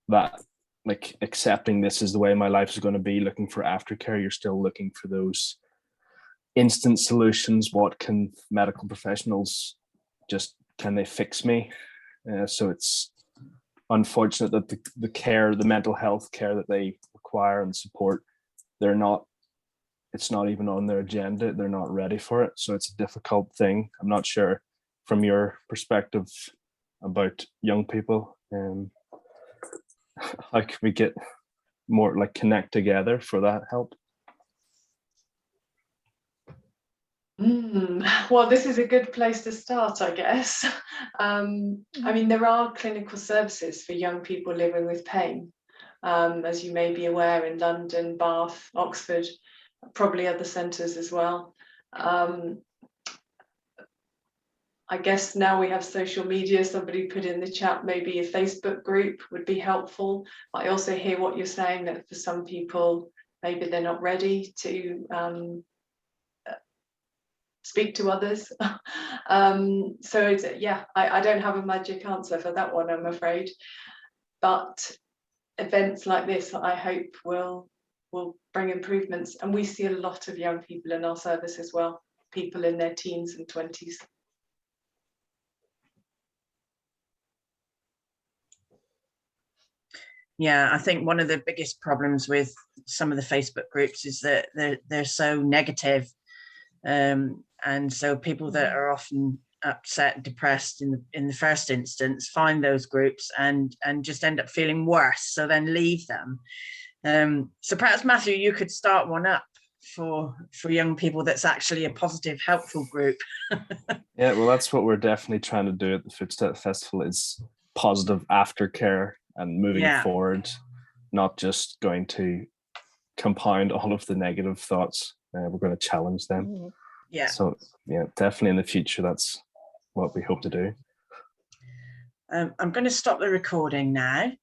that, like accepting this is the way my life is going to be, looking for aftercare. You're still looking for those instant solutions. What can medical professionals can they fix me? So it's unfortunate that the care, the mental health care that they require and support, it's not even on their agenda. They're not ready for it. So it's a difficult thing. I'm not sure from your perspective about young people, how can we get more, like, connect together for that help? Well, this is a good place to start, I guess. I mean, there are clinical services for young people living with pain, as you may be aware, in London, Bath, Oxford, probably other centres as well. I guess now we have social media. Somebody put in the chat, maybe a Facebook group would be helpful. I also hear what you're saying, that for some people, maybe they're not ready to speak to others. So it's, yeah, I don't have a magic answer for that one, I'm afraid. But events like this, I hope will bring improvements. And we see a lot of young people in our service as well, people in their teens and 20s. Yeah, I think one of the biggest problems with some of the Facebook groups is that they're so negative. And so people that are often upset, depressed in the first instance find those groups and just end up feeling worse, so then leave them. So perhaps, Matthew, you could start one up for young people that's actually a positive, helpful group. Yeah, well, that's what we're definitely trying to do at the Footstep Festival, is positive aftercare and moving forward, not just going to compound all of the negative thoughts. We're going to challenge them. Yeah. So yeah, definitely in the future, that's what we hope to do. I'm going to stop the recording now.